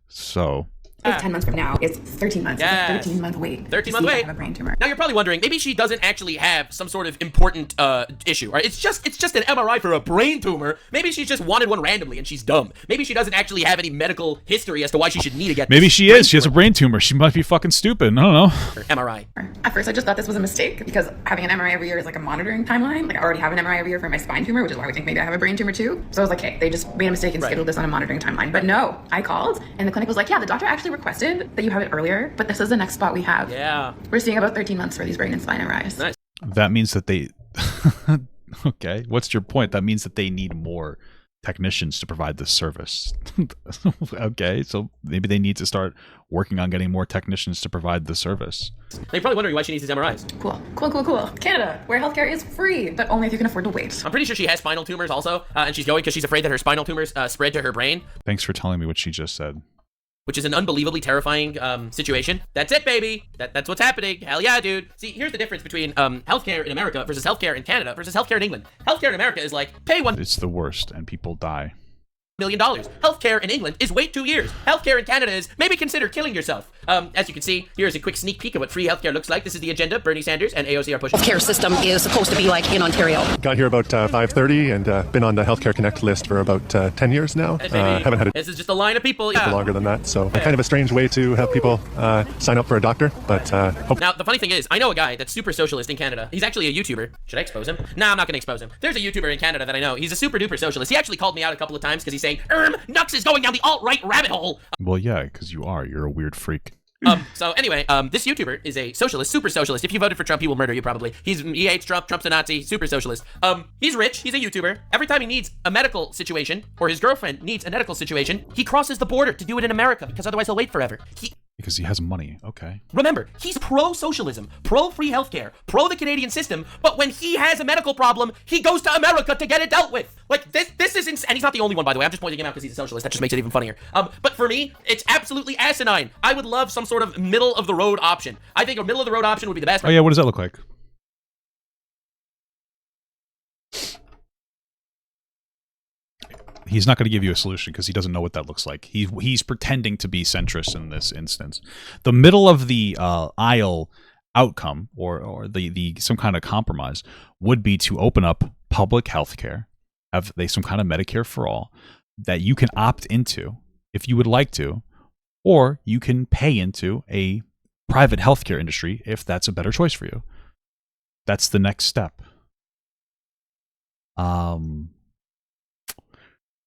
So... It's 10 months from now. It's 13 months. Yes. It's a 13-month wait. 13-month wait. I have a brain tumor. Now you're probably wondering, maybe she doesn't actually have some sort of important issue, right? It's just an MRI for a brain tumor. Maybe she's just wanted one randomly and she's dumb. Maybe she doesn't actually have any medical history as to why she should need to get. Maybe she is. She has a brain tumor. She might be fucking stupid. I don't know. MRI. At first, I just thought this was a mistake because having an MRI every year is like a monitoring timeline. Like, I already have an MRI every year for my spine tumor, which is why we think maybe I have a brain tumor too. So I was like, hey, they just made a mistake and scheduled this on a monitoring timeline. But no, I called and the clinic was like, yeah, the doctor actually requested that you have it earlier, but this is the next spot we have. Yeah. We're seeing about 13 months for these brain and spine MRIs. Nice. That means that they... Okay, what's your point? That means that they need more technicians to provide this service. Okay, so maybe they need to start working on getting more technicians to provide the service. They're probably wondering why she needs these MRIs. Cool. Canada, where healthcare is free, but only if you can afford to wait. I'm pretty sure she has spinal tumors also, and she's going because she's afraid that her spinal tumors spread to her brain. Thanks for telling me what she just said. Which is an unbelievably terrifying situation. That's it, baby. That's what's happening. Hell yeah, dude. See, here's the difference between healthcare in America versus healthcare in Canada versus healthcare in England. Healthcare in America is like, pay $1 It's the worst, and people die. million. Healthcare in England is wait 2 years. Healthcare in Canada is maybe consider killing yourself. As you can see, here's a quick sneak peek of what free healthcare looks like. This is the agenda Bernie Sanders and AOC are pushing. Healthcare system is supposed to be like in Ontario. Got here about 5:30 and been on the Healthcare Connect list for about 10 years now. Haven't had This is just a line of people. longer than that, so kind of a strange way to have people sign up for a doctor, but Now, the funny thing is, I know a guy that's super socialist in Canada. He's actually a YouTuber. Should I expose him? Nah, I'm not gonna expose him. There's a YouTuber in Canada that I know. He's a super duper socialist. He actually called me out a couple of times because he's saying, Nux is going down the alt-right rabbit hole. Well, yeah, because you're a weird freak. So anyway, this YouTuber is a socialist, super socialist. If you voted for Trump, he will murder you probably. He hates Trump. Trump's a Nazi, super socialist. He's rich. He's a YouTuber. Every time he needs a medical situation or his girlfriend needs a medical situation, he crosses the border to do it in America because otherwise he'll wait forever. Because he has money. Okay. Remember, he's pro-socialism, pro-free healthcare, pro the Canadian system, but when he has a medical problem, he goes to America to get it dealt with. Like, this is insane. And he's not the only one, by the way. I'm just pointing him out because he's a socialist. That just makes it even funnier. But for me, it's absolutely asinine. I would love some sort of middle-of-the-road option. I think a middle-of-the-road option would be the best. Oh, yeah, what does that look like? He's not going to give you a solution because he doesn't know what that looks like. He's pretending to be centrist in this instance. The middle of the aisle outcome, or the some kind of compromise, would be to open up public health care, have some kind of Medicare for all that you can opt into if you would like to, or you can pay into a private healthcare industry if that's a better choice for you. That's the next step.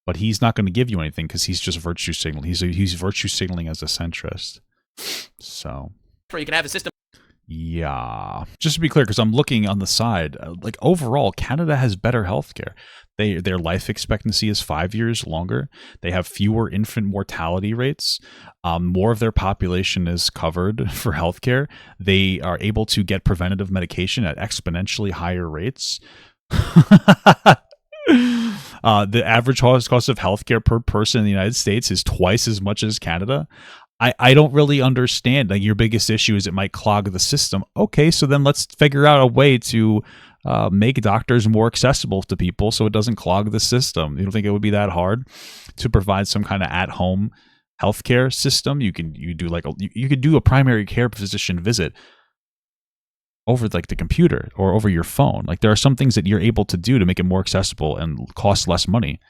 But he's not going to give you anything because he's just virtue signaling. He's virtue signaling as a centrist. So, where you can have a system. Yeah. Just to be clear, because I'm looking on the side, like overall, Canada has better healthcare. Their life expectancy is 5 years longer. They have fewer infant mortality rates. More of their population is covered for healthcare. They are able to get preventative medication at exponentially higher rates. The average cost of healthcare per person in the United States is twice as much as Canada. I don't really understand. Like, your biggest issue is it might clog the system. Okay, so then let's figure out a way to make doctors more accessible to people so it doesn't clog the system. You don't think it would be that hard to provide some kind of at-home healthcare system? You could do a primary care physician visit over like the computer or over your phone. Like, there are some things that you're able to do to make it more accessible and cost less money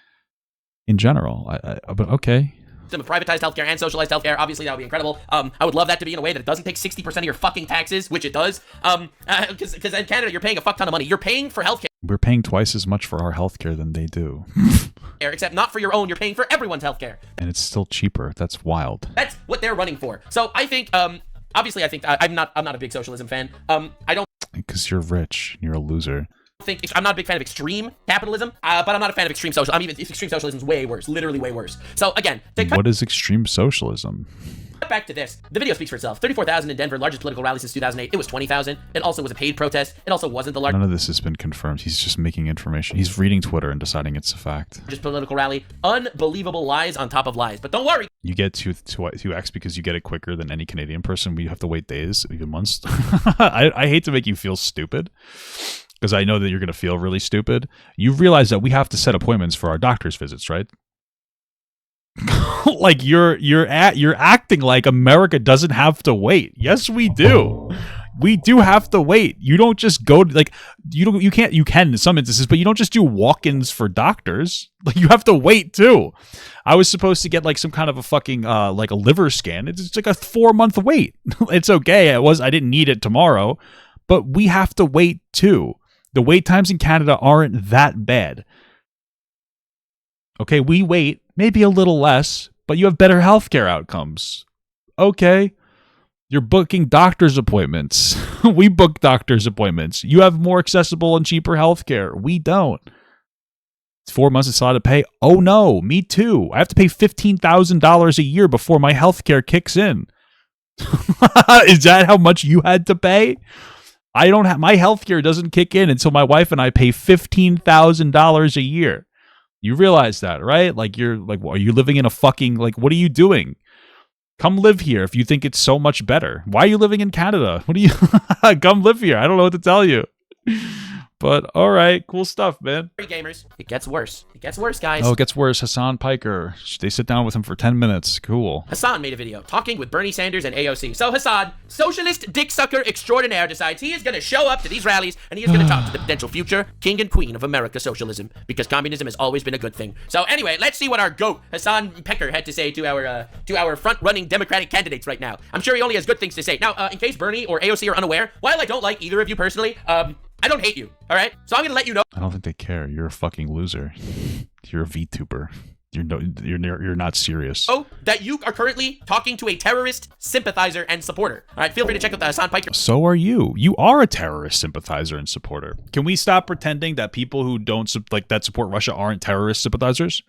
in general. But okay. Of privatized healthcare and socialized healthcare, obviously that would be incredible. I would love that to be in a way that it doesn't take 60% of your fucking taxes, which it does. Because in Canada you're paying a fuck ton of money. You're paying for healthcare. We're paying twice as much for our healthcare than they do. Except not for your own. You're paying for everyone's healthcare. And it's still cheaper. That's wild. That's what they're running for. So I think, obviously, I think I'm not a big socialism fan. I don't. Because you're rich. You're a loser. I'm not a big fan of extreme capitalism, but I'm not a fan of extreme socialism. I mean, extreme socialism is way worse, literally way worse. So again, what is extreme socialism? Back to this. The video speaks for itself. 34,000 in Denver, largest political rally since 2008. It was 20,000. It also was a paid protest. It also wasn't the largest. None of this has been confirmed. He's just making information. He's reading Twitter and deciding it's a fact. Just political rally. Unbelievable lies on top of lies. But don't worry. You get 2x because you get it quicker than any Canadian person. We have to wait days, even months. I hate to make you feel stupid, because I know that you're going to feel really stupid. You realize that we have to set appointments for our doctor's visits, right? Like, you're acting like America doesn't have to wait. Yes, we do. We do have to wait. You don't just go to, like, you can in some instances, but you don't just do walk-ins for doctors. Like, you have to wait too. I was supposed to get like some kind of a fucking like a liver scan. It's like a 4-month wait. It's okay. I didn't need it tomorrow, but we have to wait too. The wait times in Canada aren't that bad. Okay, we wait maybe a little less, but you have better healthcare outcomes. Okay, you're booking doctor's appointments. We book doctor's appointments. You have more accessible and cheaper healthcare. We don't. It's 4 months it's allowed to pay. Oh no, me too. I have to pay $15,000 a year before my healthcare kicks in. Is that how much you had to pay? I don't have, my healthcare doesn't kick in until my wife and I pay $15,000 a year. You realize that, right? Like, you're like, are you living in a fucking, like, what are you doing? Come live here if you think it's so much better. Why are you living in Canada? What do you come live here? I don't know what to tell you. But all right, cool stuff, man. Gamers, it gets worse. It gets worse, guys. Oh, it gets worse. Hassan Piker. They sit down with him for 10 minutes. Cool. Hassan made a video talking with Bernie Sanders and AOC. So Hassan, socialist dick sucker extraordinaire, decides he is going to show up to these rallies and he is going to talk to the potential future king and queen of America socialism, because communism has always been a good thing. So anyway, let's see what our goat Hassan Piker had to say to our front-running Democratic candidates right now. I'm sure he only has good things to say. Now, in case Bernie or AOC are unaware, while I don't like either of you personally, I don't hate you, all right? So I'm gonna let you know. I don't think they care. You're a fucking loser. You're a VTuber. You're not serious. Oh, that you are currently talking to a terrorist sympathizer and supporter. All right, feel free to check out the Hassan Piker. So are you. You are a terrorist sympathizer and supporter. Can we stop pretending that people who don't that support Russia aren't terrorist sympathizers?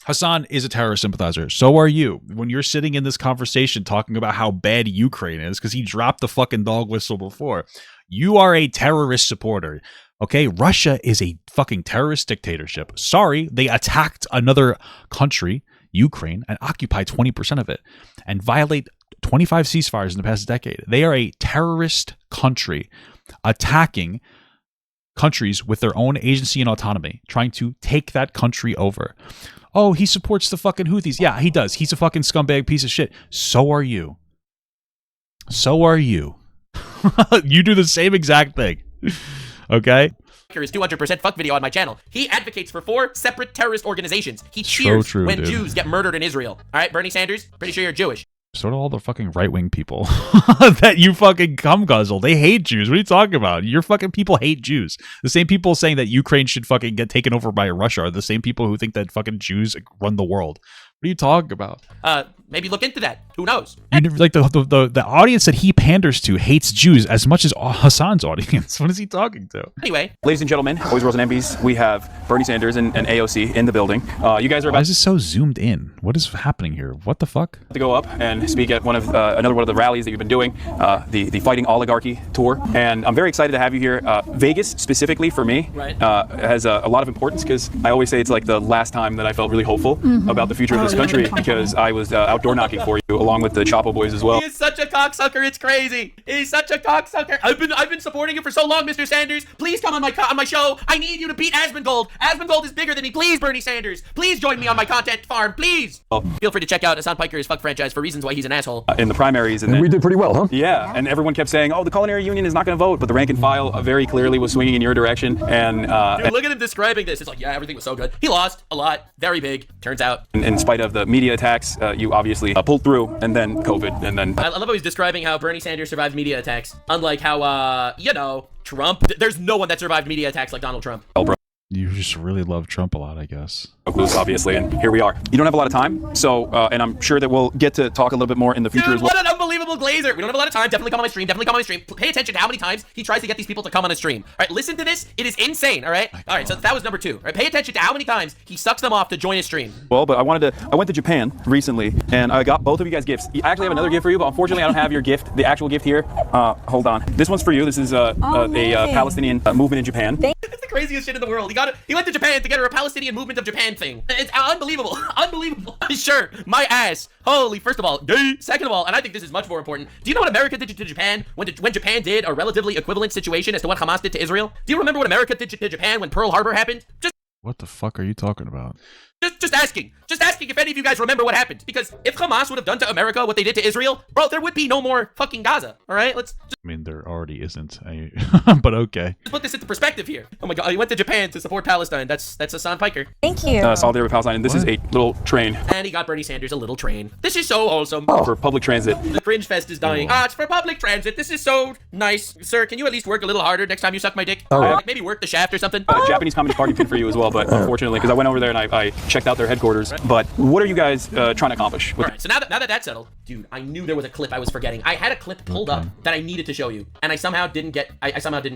Hassan is a terrorist sympathizer. So are you. When you're sitting in this conversation talking about how bad Ukraine is, because he dropped the fucking dog whistle before, you are a terrorist supporter. Okay, Russia is a fucking terrorist dictatorship. Sorry, they attacked another country, Ukraine, and occupied 20% of it and violate 25 ceasefires in the past decade. They are a terrorist country attacking countries with their own agency and autonomy, trying to take that country over. Oh, he supports the fucking Houthis. Yeah, he does. He's a fucking scumbag piece of shit. So are you. So are you. You do the same exact thing. Okay? His 200% fuck video on my channel. He advocates for 4 separate terrorist organizations. He cheers when dude. Jews get murdered in Israel. All right, Bernie Sanders, pretty sure you're Jewish. So do all the fucking right-wing people that you fucking cum guzzle. They hate Jews. What are you talking about? Your fucking people hate Jews. The same people saying that Ukraine should fucking get taken over by Russia are the same people who think that fucking Jews run the world. What are you talking about? Maybe look into that. Who knows? You never, like the audience that he panders to hates Jews as much as Hassan's audience. What is he talking to? Anyway, ladies and gentlemen, boys, girls, and MBs, we have Bernie Sanders and AOC in the building. You guys are about. Why is this so zoomed in? What is happening here? What the fuck? To go up and speak at another one of the rallies that you've been doing, the Fighting Oligarchy tour, and I'm very excited to have you here. Vegas specifically for me has a lot of importance because I always say it's like the last time that I felt really hopeful about the future of this country because I was outdoor knocking for you along with the Chapo boys as well. He is such a cocksucker, it's crazy. He's such a cocksucker. I've been supporting you for so long, Mr. Sanders. Please come on my show. I need you to beat Asmongold. Asmongold is bigger than me. Please, Bernie Sanders. Please join me on my content farm, please. Feel free to check out Hassan Piker's fuck franchise for reasons why he's an asshole. In the primaries. And we did pretty well, huh? Yeah, and everyone kept saying, oh, the culinary union is not going to vote, but the rank and file very clearly was swinging in your direction. And dude, look at him describing this. It's like, yeah, everything was so good. He lost a lot, very big, turns out. In spite of the media attacks, you obviously pulled through, and then COVID, and then... I love how he's describing how Bernie Sanders survived media attacks. Unlike how, Trump. There's no one that survived media attacks like Donald Trump. Oh, bro. You just really love Trump a lot, I guess. Obviously, and here we are. You don't have a lot of time, so, and I'm sure that we'll get to talk a little bit more in the future as well. What an unbelievable glazer. We don't have a lot of time. Definitely come on my stream. Pay attention to how many times he tries to get these people to come on a stream. All right, listen to this. It is insane, all right? All right, so that was number 2. All right, pay attention to how many times he sucks them off to join his stream. Well, but I went to Japan recently, and I got both of you guys gifts. I actually have another gift for you, but unfortunately I don't have your gift, the actual gift here. Hold on. This one's for you. This is a Palestinian movement in Japan. It's the craziest shit in the world. He went to Japan to get her a Palestinian movement of Japan thing. It's unbelievable. Unbelievable. Sure, my ass. Holy, first of all, gay. Second of all, and I think this is much more important. Do you know what America did to Japan when Japan did a relatively equivalent situation as to what Hamas did to Israel? Do you remember what America did to Japan when Pearl Harbor happened? What the fuck are you talking about? Just asking if any of you guys remember what happened. Because if Hamas would have done to America what they did to Israel, bro, there would be no more fucking Gaza. All right, I mean, there already isn't. But okay. Let's put this into perspective here. Oh my God, he went to Japan to support Palestine. That's Hassan Piker. Thank you. Solidarity with Palestine, and this is a little train. And he got Bernie Sanders a little train. This is so awesome. For public transit. The cringe fest is dying. It's for public transit. This is so nice. Sir, can you at least work a little harder next time you suck my dick? Like maybe work the shaft or something? Japanese Communist Party pin for you as well, but unfortunately, because I went over there and I checked out their headquarters. But what are you guys trying to accomplish? All right, so now that that's settled, dude, I knew there was a clip I was forgetting. I had a clip pulled up that I needed to show you, and I somehow didn't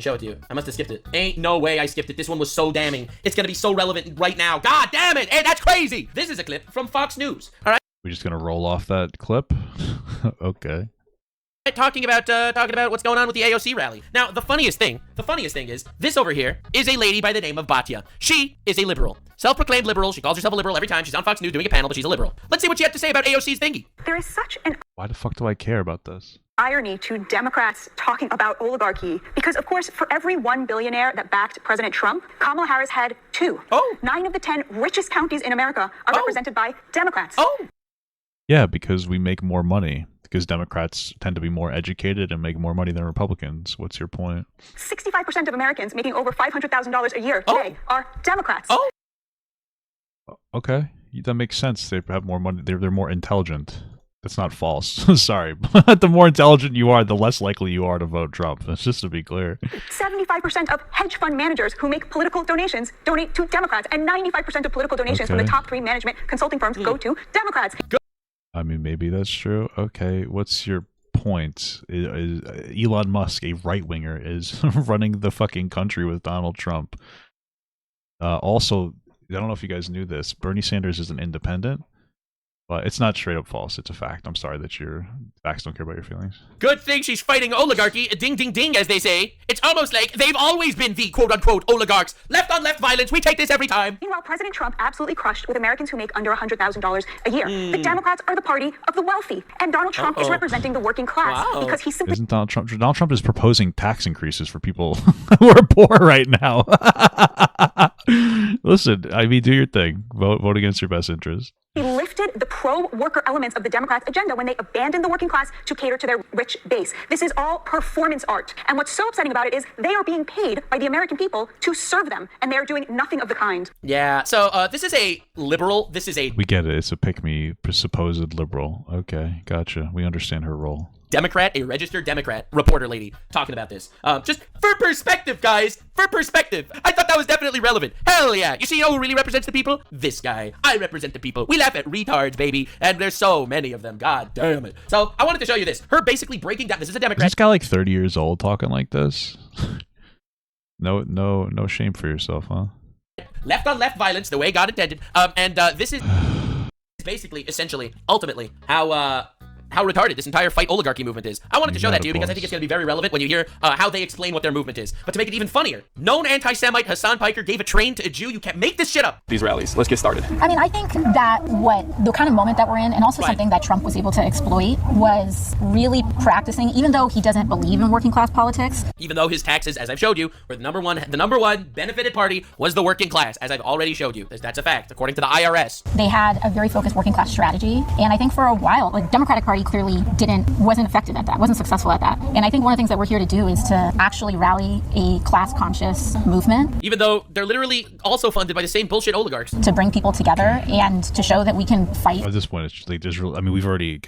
show it to you. I must have skipped it. Ain't no way I skipped it. This one was so damning. It's gonna be so relevant right now. God damn it! Hey, that's crazy. This is a clip from Fox News. All right. We're just gonna roll off that clip. Okay. Talking about what's going on with the AOC rally. Now, the funniest thing is this over here is a lady by the name of Batya. She is a liberal, self-proclaimed liberal. She calls herself a liberal every time she's on Fox News doing a panel, but she's a liberal. Let's see what she had to say about AOC's thingy. There is such an... Why the fuck do I care about this? irony to Democrats talking about oligarchy, because of course for every one billionaire that backed President Trump, Kamala Harris had 2. 9 of the 10 richest counties in America are represented by Democrats. Yeah, because we make more money. Because Democrats tend to be more educated and make more money than Republicans. What's your point? 65% of Americans making over $500,000 a year today are Democrats. Okay, that makes sense. They have more money. They're more intelligent. That's not false. Sorry, but the more intelligent you are, the less likely you are to vote Trump. That's just to be clear. 75% of hedge fund managers who make political donations donate to Democrats, and 95% of political donations from the top 3 management consulting firms go to Democrats. I mean, maybe that's true. Okay, what's your point? Is Elon Musk, a right-winger, is running the fucking country with Donald Trump. Also, I don't know if you guys knew this, Bernie Sanders is an independent. But it's not straight up false. It's a fact. I'm sorry that your facts don't care about your feelings. Good thing she's fighting oligarchy. Ding, ding, ding, as they say. It's almost like they've always been the quote-unquote oligarchs. Left-on-left violence. We take this every time. Meanwhile, President Trump absolutely crushed with Americans who make under $100,000 a year. The Democrats are the party of the wealthy, and Donald Trump is representing the worting class because he's simply... Isn't Donald Trump? Donald Trump is proposing tax increases for people who are poor right now. Listen, I mean, do your thing. Vote against your best interest. He lifted the pro-worker elements of the Democrats' agenda when they abandoned the working class to cater to their rich base. This is all performance art. And what's so upsetting about it is they are being paid by the American people to serve them, and they're doing nothing of the kind. Yeah, so this is a liberal. This is a... We get it. It's a pick-me, supposed liberal. Okay, gotcha. We understand her role. Democrat, a registered Democrat, reporter lady, talking about this. Just for perspective, guys. For perspective. I thought that was definitely relevant. Hell yeah. You know who really represents the people? This guy. I represent the people. We laugh at retards, baby. And there's so many of them. God damn it. So I wanted to show you this. Her basically breaking down. This is a Democrat. Is this guy like 30 years old talking like this? No shame for yourself, huh? Left on left violence, the way God intended. This is basically, essentially, ultimately, how retarded this entire fight oligarchy movement is. I wanted to show that to you because I think it's going to be very relevant when you hear how they explain what their movement is. But to make it even funnier, known anti-Semite Hassan Piker gave a train to a Jew. You can't make this shit up. These rallies. Let's get started. I mean, I think that the kind of moment that we're in, and also something that Trump was able to exploit, was really practicing, even though he doesn't believe in working class politics. Even though his taxes, as I've showed you, were the number one benefited party was the working class, as I've already showed you. That's a fact, according to the IRS. They had a very focused working class strategy, and I think for a while, like Democratic Party clearly wasn't effective at that, wasn't successful at that. And I think one of the things that we're here to do is to actually rally a class-conscious movement. Even though they're literally also funded by the same bullshit oligarchs. To bring people together and to show that we can fight. At this point, it's like I mean, we've already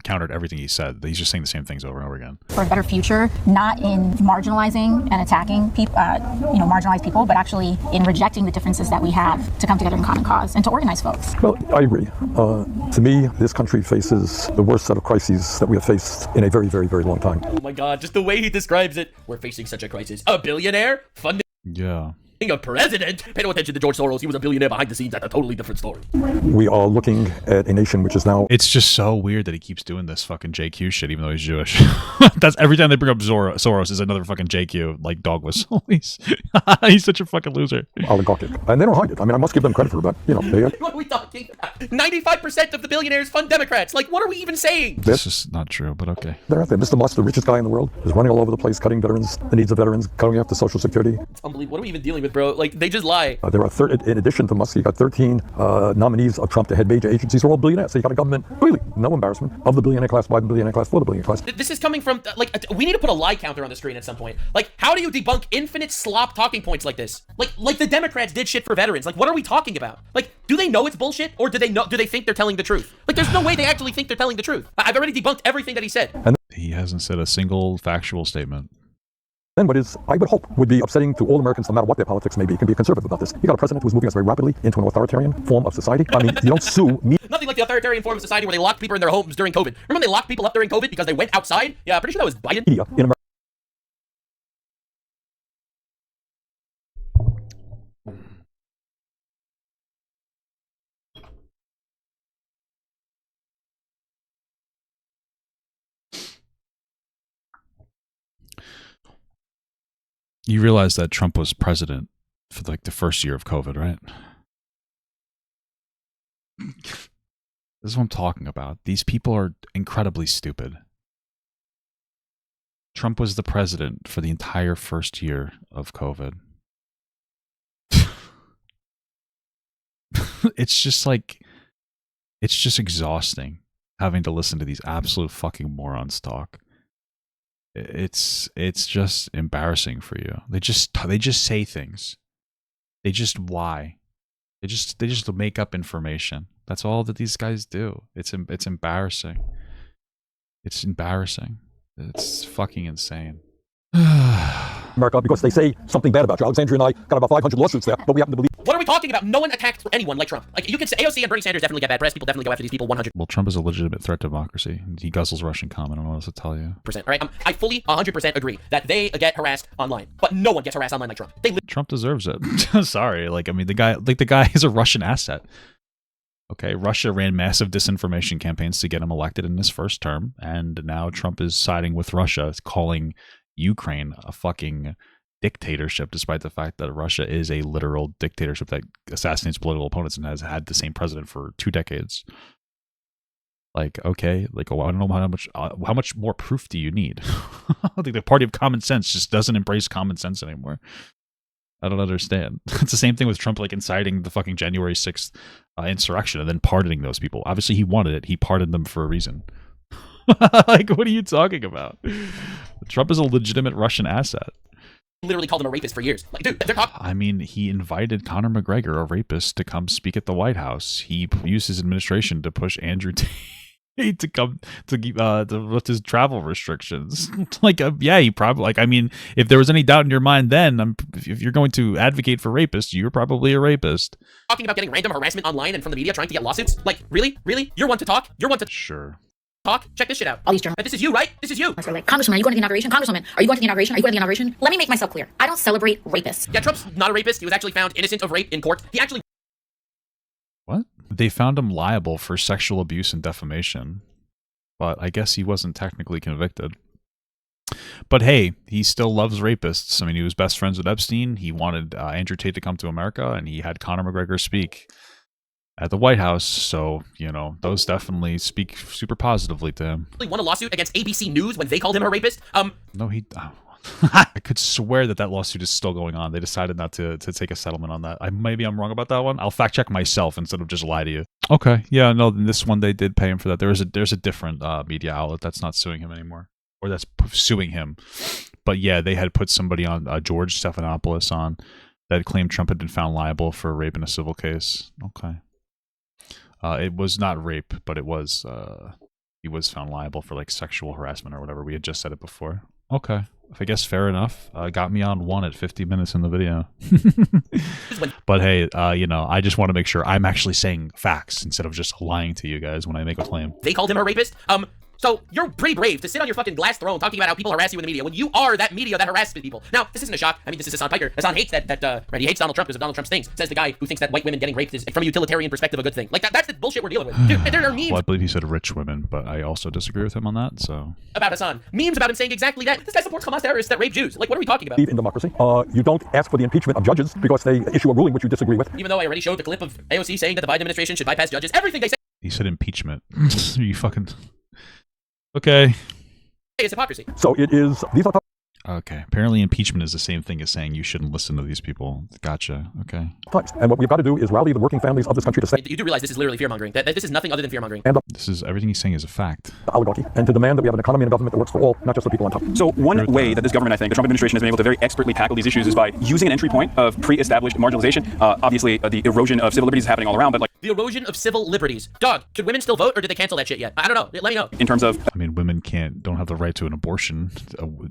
countered everything he said. He's just saying the same things over and over again. For a better future, not in marginalizing and attacking people, marginalized people, but actually in rejecting the differences that we have to come together in common cause and to organize folks. Well, I agree. To me, this country faces the worst set of crises that we have faced in a very, very, very long time. Oh my God, just the way he describes it. We're facing such a crisis. A billionaire funding a president. Pay no attention to George Soros. He was a billionaire behind the scenes. That's a totally different story. We are looking at a nation which is now... It's just so weird that he keeps doing this fucking JQ shit, even though he's Jewish. That's every time they bring up Soros is another fucking JQ, like dog whistle. He's such a fucking loser. Oligarchic. And they don't hide it. I mean, I must give them credit for that. What are we talking about? 95% of the billionaires fund Democrats. Like, what are we even saying? This is not true, but okay. They're out there. Mr. Musk, the richest guy in the world, is running all over the place, cutting the needs of veterans, cutting after Social Security. It's unbelievable. What are we even dealing with, bro? Like, they just lie. There are, in addition to Musk, you got 13 nominees of Trump to head major agencies who are all billionaires. So you got a government, really, no embarrassment, of the billionaire class, by the billionaire class, for the billionaire class. This is coming from, we need to put a lie counter on the screen at some point. Like, how do you debunk infinite slop talking points like this? Like the Democrats did shit for veterans. Like, what are we talking about? Like, do they know it's bullshit, or do they think they're telling the truth? Like, there's no way they actually think they're telling the truth. I've already debunked everything that he said. And he hasn't said a single factual statement. Then what is, I would hope, would be upsetting to all Americans, no matter what their politics may be, can be conservative about this. You got a president who's moving us very rapidly into an authoritarian form of society. I mean, you don't sue me. Nothing like the authoritarian form of society where they locked people in their homes during COVID. Remember when they locked people up during COVID because they went outside? Yeah, I'm pretty sure that was Biden. In America. You realize that Trump was president for like the first year of COVID, right? This is what I'm talking about. These people are incredibly stupid. Trump was the president for the entire first year of COVID. It's just exhausting having to listen to these absolute fucking morons talk. It's just embarrassing for you. They just say things. They just lie. They just make up information. That's all that these guys do. It's embarrassing. It's embarrassing. It's fucking insane. America, because they say something bad about you. Alexandria and I got about 500 lawsuits there, but we happen to believe. What are we talking about? No one attacked anyone like Trump. Like, you can say AOC and Bernie Sanders definitely get bad press. People definitely go after these people 100%. Well, Trump is a legitimate threat to democracy. He guzzles Russian cum. I don't know what else to tell you. All right, I fully 100% agree that they get harassed online, but no one gets harassed online like Trump. Trump deserves it. Sorry, the guy is a Russian asset. Okay, Russia ran massive disinformation campaigns to get him elected in his first term, and now Trump is siding with Russia, calling Ukraine a fucking dictatorship, despite the fact that Russia is a literal dictatorship that assassinates political opponents and has had the same president for 2 decades. Like, okay, like, I don't know how much more proof do you need? I think the party of common sense just doesn't embrace common sense anymore. I don't understand. It's the same thing with Trump, like, inciting the fucking January 6th insurrection and then pardoning those people. Obviously, he wanted it. He pardoned them for a reason. Like, what are you talking about? Trump is a legitimate Russian asset. Literally called him a rapist for years. Like, dude, they're talking. I mean, he invited Conor McGregor, a rapist, to come speak at the White House. He used his administration to push Andrew Tate to come to lift his travel restrictions. Yeah, he probably, like, I mean, if there was any doubt in your mind then, if you're going to advocate for rapists, you're probably a rapist. Talking about getting random harassment online and from the media trying to get lawsuits? Like, really? You're one to talk? You're one to talk? Check this shit out. All these journalists. This is you, right? This is you. Like, Congressman, are you going to the inauguration? Congresswoman, are you going to the inauguration? Are you going to the inauguration? Let me make myself clear. I don't celebrate rapists. Yeah, Trump's not a rapist. He was actually found innocent of rape in court. He actually... What? They found him liable for sexual abuse and defamation. But I guess he wasn't technically convicted. But hey, he still loves rapists. I mean, he was best friends with Epstein. He wanted Andrew Tate to come to America, and he had Conor McGregor speak at the White House. So, you know, those definitely speak super positively to him. He won a lawsuit against ABC News when they called him a rapist. No, he... I could swear that lawsuit is still going on. They decided not to take a settlement on that. Maybe I'm wrong about that one. I'll fact check myself instead of just lie to you. Okay, yeah, no, this one they did pay him for that. There's a different media outlet that's not suing him anymore, or that's suing him. But yeah, they had put somebody on, George Stephanopoulos, on that claimed Trump had been found liable for rape in a civil case. Okay, it was not rape, but it was he was found liable for like sexual harassment or whatever. We had just said it before. Okay. I guess fair enough. Got me on one at 50 minutes in the video. But hey, you know, I just want to make sure I'm actually saying facts instead of just lying to you guys when I make a claim. They called him a rapist. So you're pretty brave to sit on your fucking glass throne talking about how people harass you in the media when you are that media that harasses people. Now, this isn't a shock. I mean, this is Hassan Piker. Hassan hates right, he hates Donald Trump because of Donald Trump's things. Says the guy who thinks that white women getting raped is, from a utilitarian perspective, a good thing. Like, that's the bullshit we're dealing with. Dude, there are memes. Well, I believe he said rich women, but I also disagree with him on that, so. About Hassan. Memes about him saying exactly that. This guy supports Hamas terrorists that rape Jews. Like, what are we talking about? In democracy, you don't ask for the impeachment of judges because they issue a ruling which you disagree with. Even though I already showed the clip of AOC saying that the Biden administration should bypass judges, everything they say. He said impeachment. You fucking... Okay. It's hypocrisy. So it is... These are... Okay. Apparently impeachment is the same thing as saying you shouldn't listen to these people. Gotcha. Okay. And what we've got to do is rally the working families of this country to say... You do realize this is literally fear-mongering. That this is nothing other than fear-mongering. And this is... Everything he's saying is a fact. The oligarchy. And to demand that we have an economy and a government that works for all, not just the people on top. So one way that this government, I think, the Trump administration has been able to very expertly tackle these issues is by using an entry point of pre-established marginalization. Obviously, the erosion of civil liberties is happening all around, but like... The erosion of civil liberties. Dog, should women still vote, or did they cancel that shit yet? I don't know. Let me know. In terms of... I mean, women don't have the right to an abortion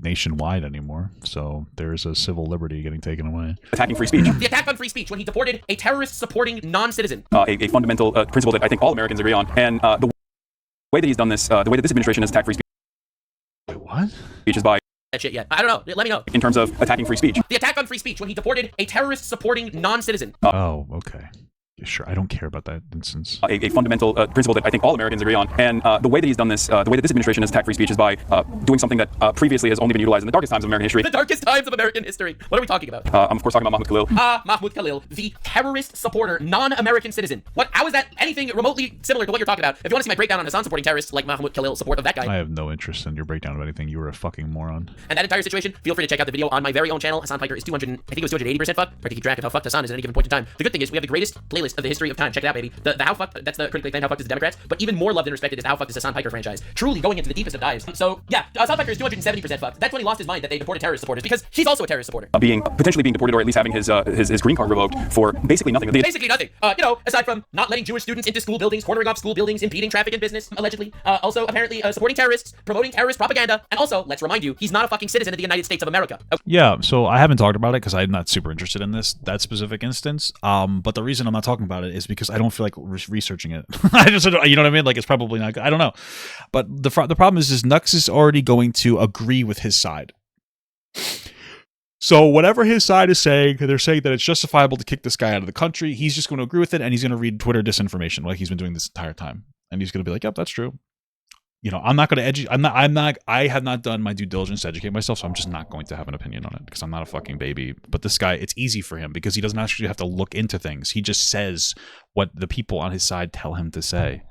nationwide anymore, so there's a civil liberty getting taken away. Attacking free speech. The attack on free speech when he deported a terrorist-supporting non-citizen. A fundamental principle that I think all Americans agree on. And the way that he's done this, the way that this administration has attacked free speech... Wait, what? ...speech is by... That shit yet. I don't know. Let me know. In terms of attacking free speech. The attack on free speech when he deported a terrorist-supporting non-citizen. Oh, okay. Sure, I don't care about that instance. A fundamental principle that I think all Americans agree on. And the way that he's done this, the way that this administration has attacked free speech is by doing something that previously has only been utilized in the darkest times of American history. The darkest times of American history. What are we talking about? I'm of course talking about Mahmoud Khalil. Mahmoud Khalil, the terrorist supporter, non-American citizen. How is that anything remotely similar to what you're talking about? If you want to see my breakdown on Hassan supporting terrorists like Mahmoud Khalil, support of that guy. I have no interest in your breakdown of anything. You were a fucking moron. And that entire situation, feel free to check out the video on my very own channel. Hassan Piker is 280% fucked. Try to keep track of how fucked Hassan is at any given point in time. The good thing is we have the greatest playlist of the history of time. Check it out, baby. The how fucked, that's the critically acclaimed how fucked is the Democrats, but even more loved and respected is how fucked is the Hassan Piker franchise. Truly going into the deepest of dives. So yeah, Hassan Piker is 270% fucked. That's when he lost his mind that they deported terrorist supporters, because he's also a terrorist supporter. Potentially being deported, or at least having his green card revoked for basically nothing. Basically nothing. Aside from not letting Jewish students into school buildings, cornering off school buildings, impeding traffic and business, allegedly. Also apparently supporting terrorists, promoting terrorist propaganda, and also, let's remind you, he's not a fucking citizen of the United States of America. Okay. Yeah, so I haven't talked about it because I'm not super interested in that specific instance. But the reason I'm not talking about it is because I don't feel like researching it. I just, you know what I mean? Like, it's probably not good. I don't know. But the problem is Nux is already going to agree with his side. So whatever his side is saying, they're saying that it's justifiable to kick this guy out of the country. He's just going to agree with it, and he's going to read Twitter disinformation like he's been doing this entire time. And he's going to be like, yep, that's true. You know, I'm not going to I have not done my due diligence to educate myself, so I'm just not going to have an opinion on it because I'm not a fucking baby. But this guy, it's easy for him because he doesn't actually have to look into things. He just says what the people on his side tell him to say.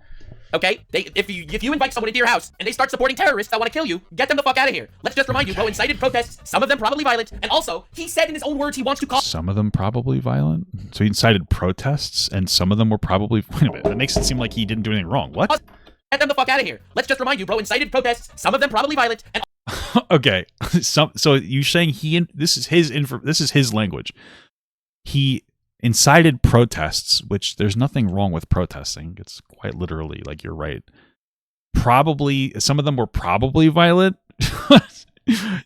Okay, if you invite someone into your house and they start supporting terrorists that want to kill you, get them the fuck out of here. Let's just remind you, bro, incited protests, some of them probably violent, and also, he said in his own words he wants to call— Some of them probably violent? So he incited protests, and some of them were probably— Wait a minute, that makes it seem like he didn't do anything wrong. What? Get them the fuck out of here. Let's just remind you, bro, incited protests, some of them probably violent, and— Okay, so you're saying this is his language. He incited protests, which there's nothing wrong with protesting. It's quite literally, like, you're right. Probably, some of them were probably violent.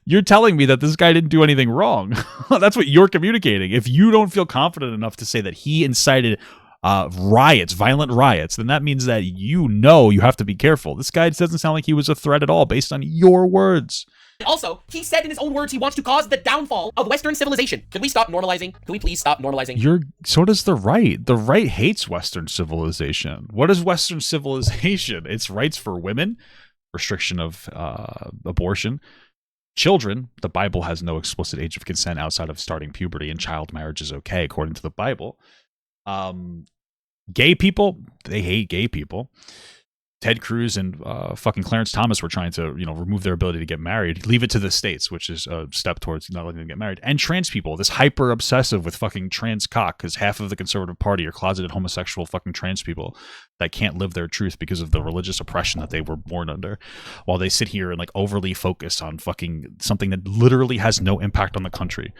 You're telling me that this guy didn't do anything wrong. That's what you're communicating. If you don't feel confident enough to say that he incited violent riots, then that means that you have to be careful. This guy doesn't sound like he was a threat at all based on your words. Also, he said in his own words he wants to cause the downfall of Western civilization. Can we stop normalizing? Can we please stop normalizing? So does the right. The right hates Western civilization. What is Western civilization? It's rights for women, restriction of abortion, children. The Bible has no explicit age of consent outside of starting puberty, and child marriage is okay according to the Bible. Gay people, they hate gay people. Ted Cruz and fucking Clarence Thomas were trying to, remove their ability to get married, leave it to the states, which is a step towards not letting them get married. And trans people, this hyper obsessive with fucking trans cock, because half of the conservative party are closeted homosexual fucking trans people that can't live their truth because of the religious oppression that they were born under, while they sit here and like overly focus on fucking something that literally has no impact on the country,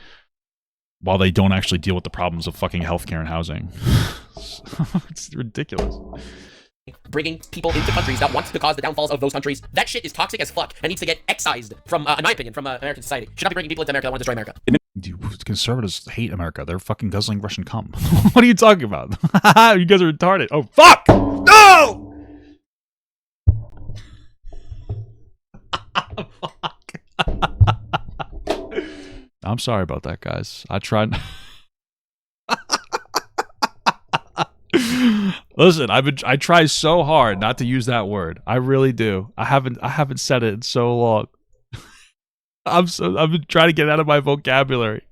while they don't actually deal with the problems of fucking healthcare and housing. It's ridiculous. Bringing people into countries that want to cause the downfalls of those countries. That shit is toxic as fuck and needs to get excised from, in my opinion, from American society. Should not be bringing people into America that want to destroy America. Conservatives hate America. They're fucking guzzling Russian cum. What are you talking about? You guys are retarded. Oh, fuck! No! Fuck. I'm sorry about that, guys. I tried. Listen, I try so hard not to use that word. I really do. I haven't said it in so long. I've been trying to get it out of my vocabulary.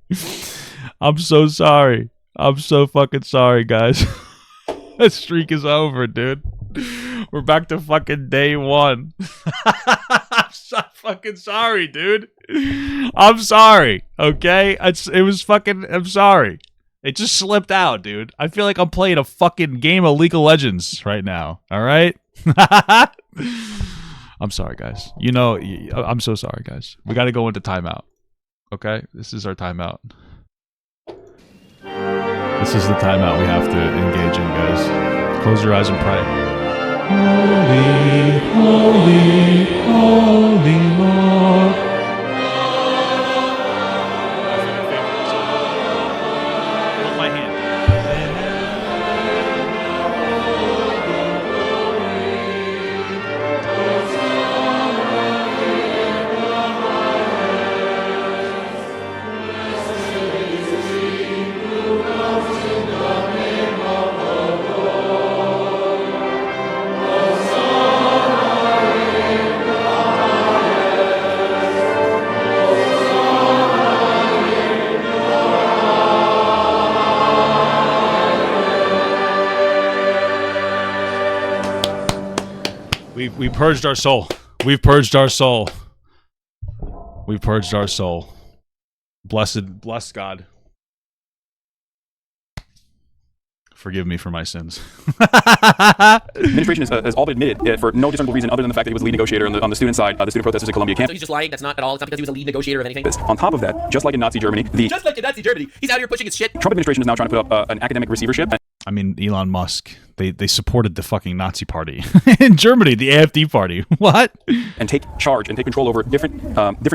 I'm so sorry. I'm so fucking sorry, guys. That streak is over, dude. We're back to fucking day one. I'm so fucking sorry, dude. I'm sorry. Okay? I'm sorry. It just slipped out, dude. I feel like I'm playing a fucking game of League of Legends right now. All right? I'm sorry, guys. I'm so sorry, guys. We got to go into timeout. Okay? This is our timeout. This is the timeout we have to engage in, guys. Close your eyes and pray. Holy, holy, holy Lord. We purged our soul. We've purged our soul. We've purged our soul. Bless God. Forgive me for my sins. Administration has all but admitted, for no discernible reason other than the fact that he was the lead negotiator on the student side, the student protesters in Columbia camp. So he's just lying. That's not at all. It's not because he was a lead negotiator of anything. On top of that, just like in Nazi Germany, he's out here pushing his shit. Trump administration is now trying to put up an academic receivership. I mean, Elon Musk, they supported the fucking Nazi party in Germany, the AfD party. What? And take charge and take control over different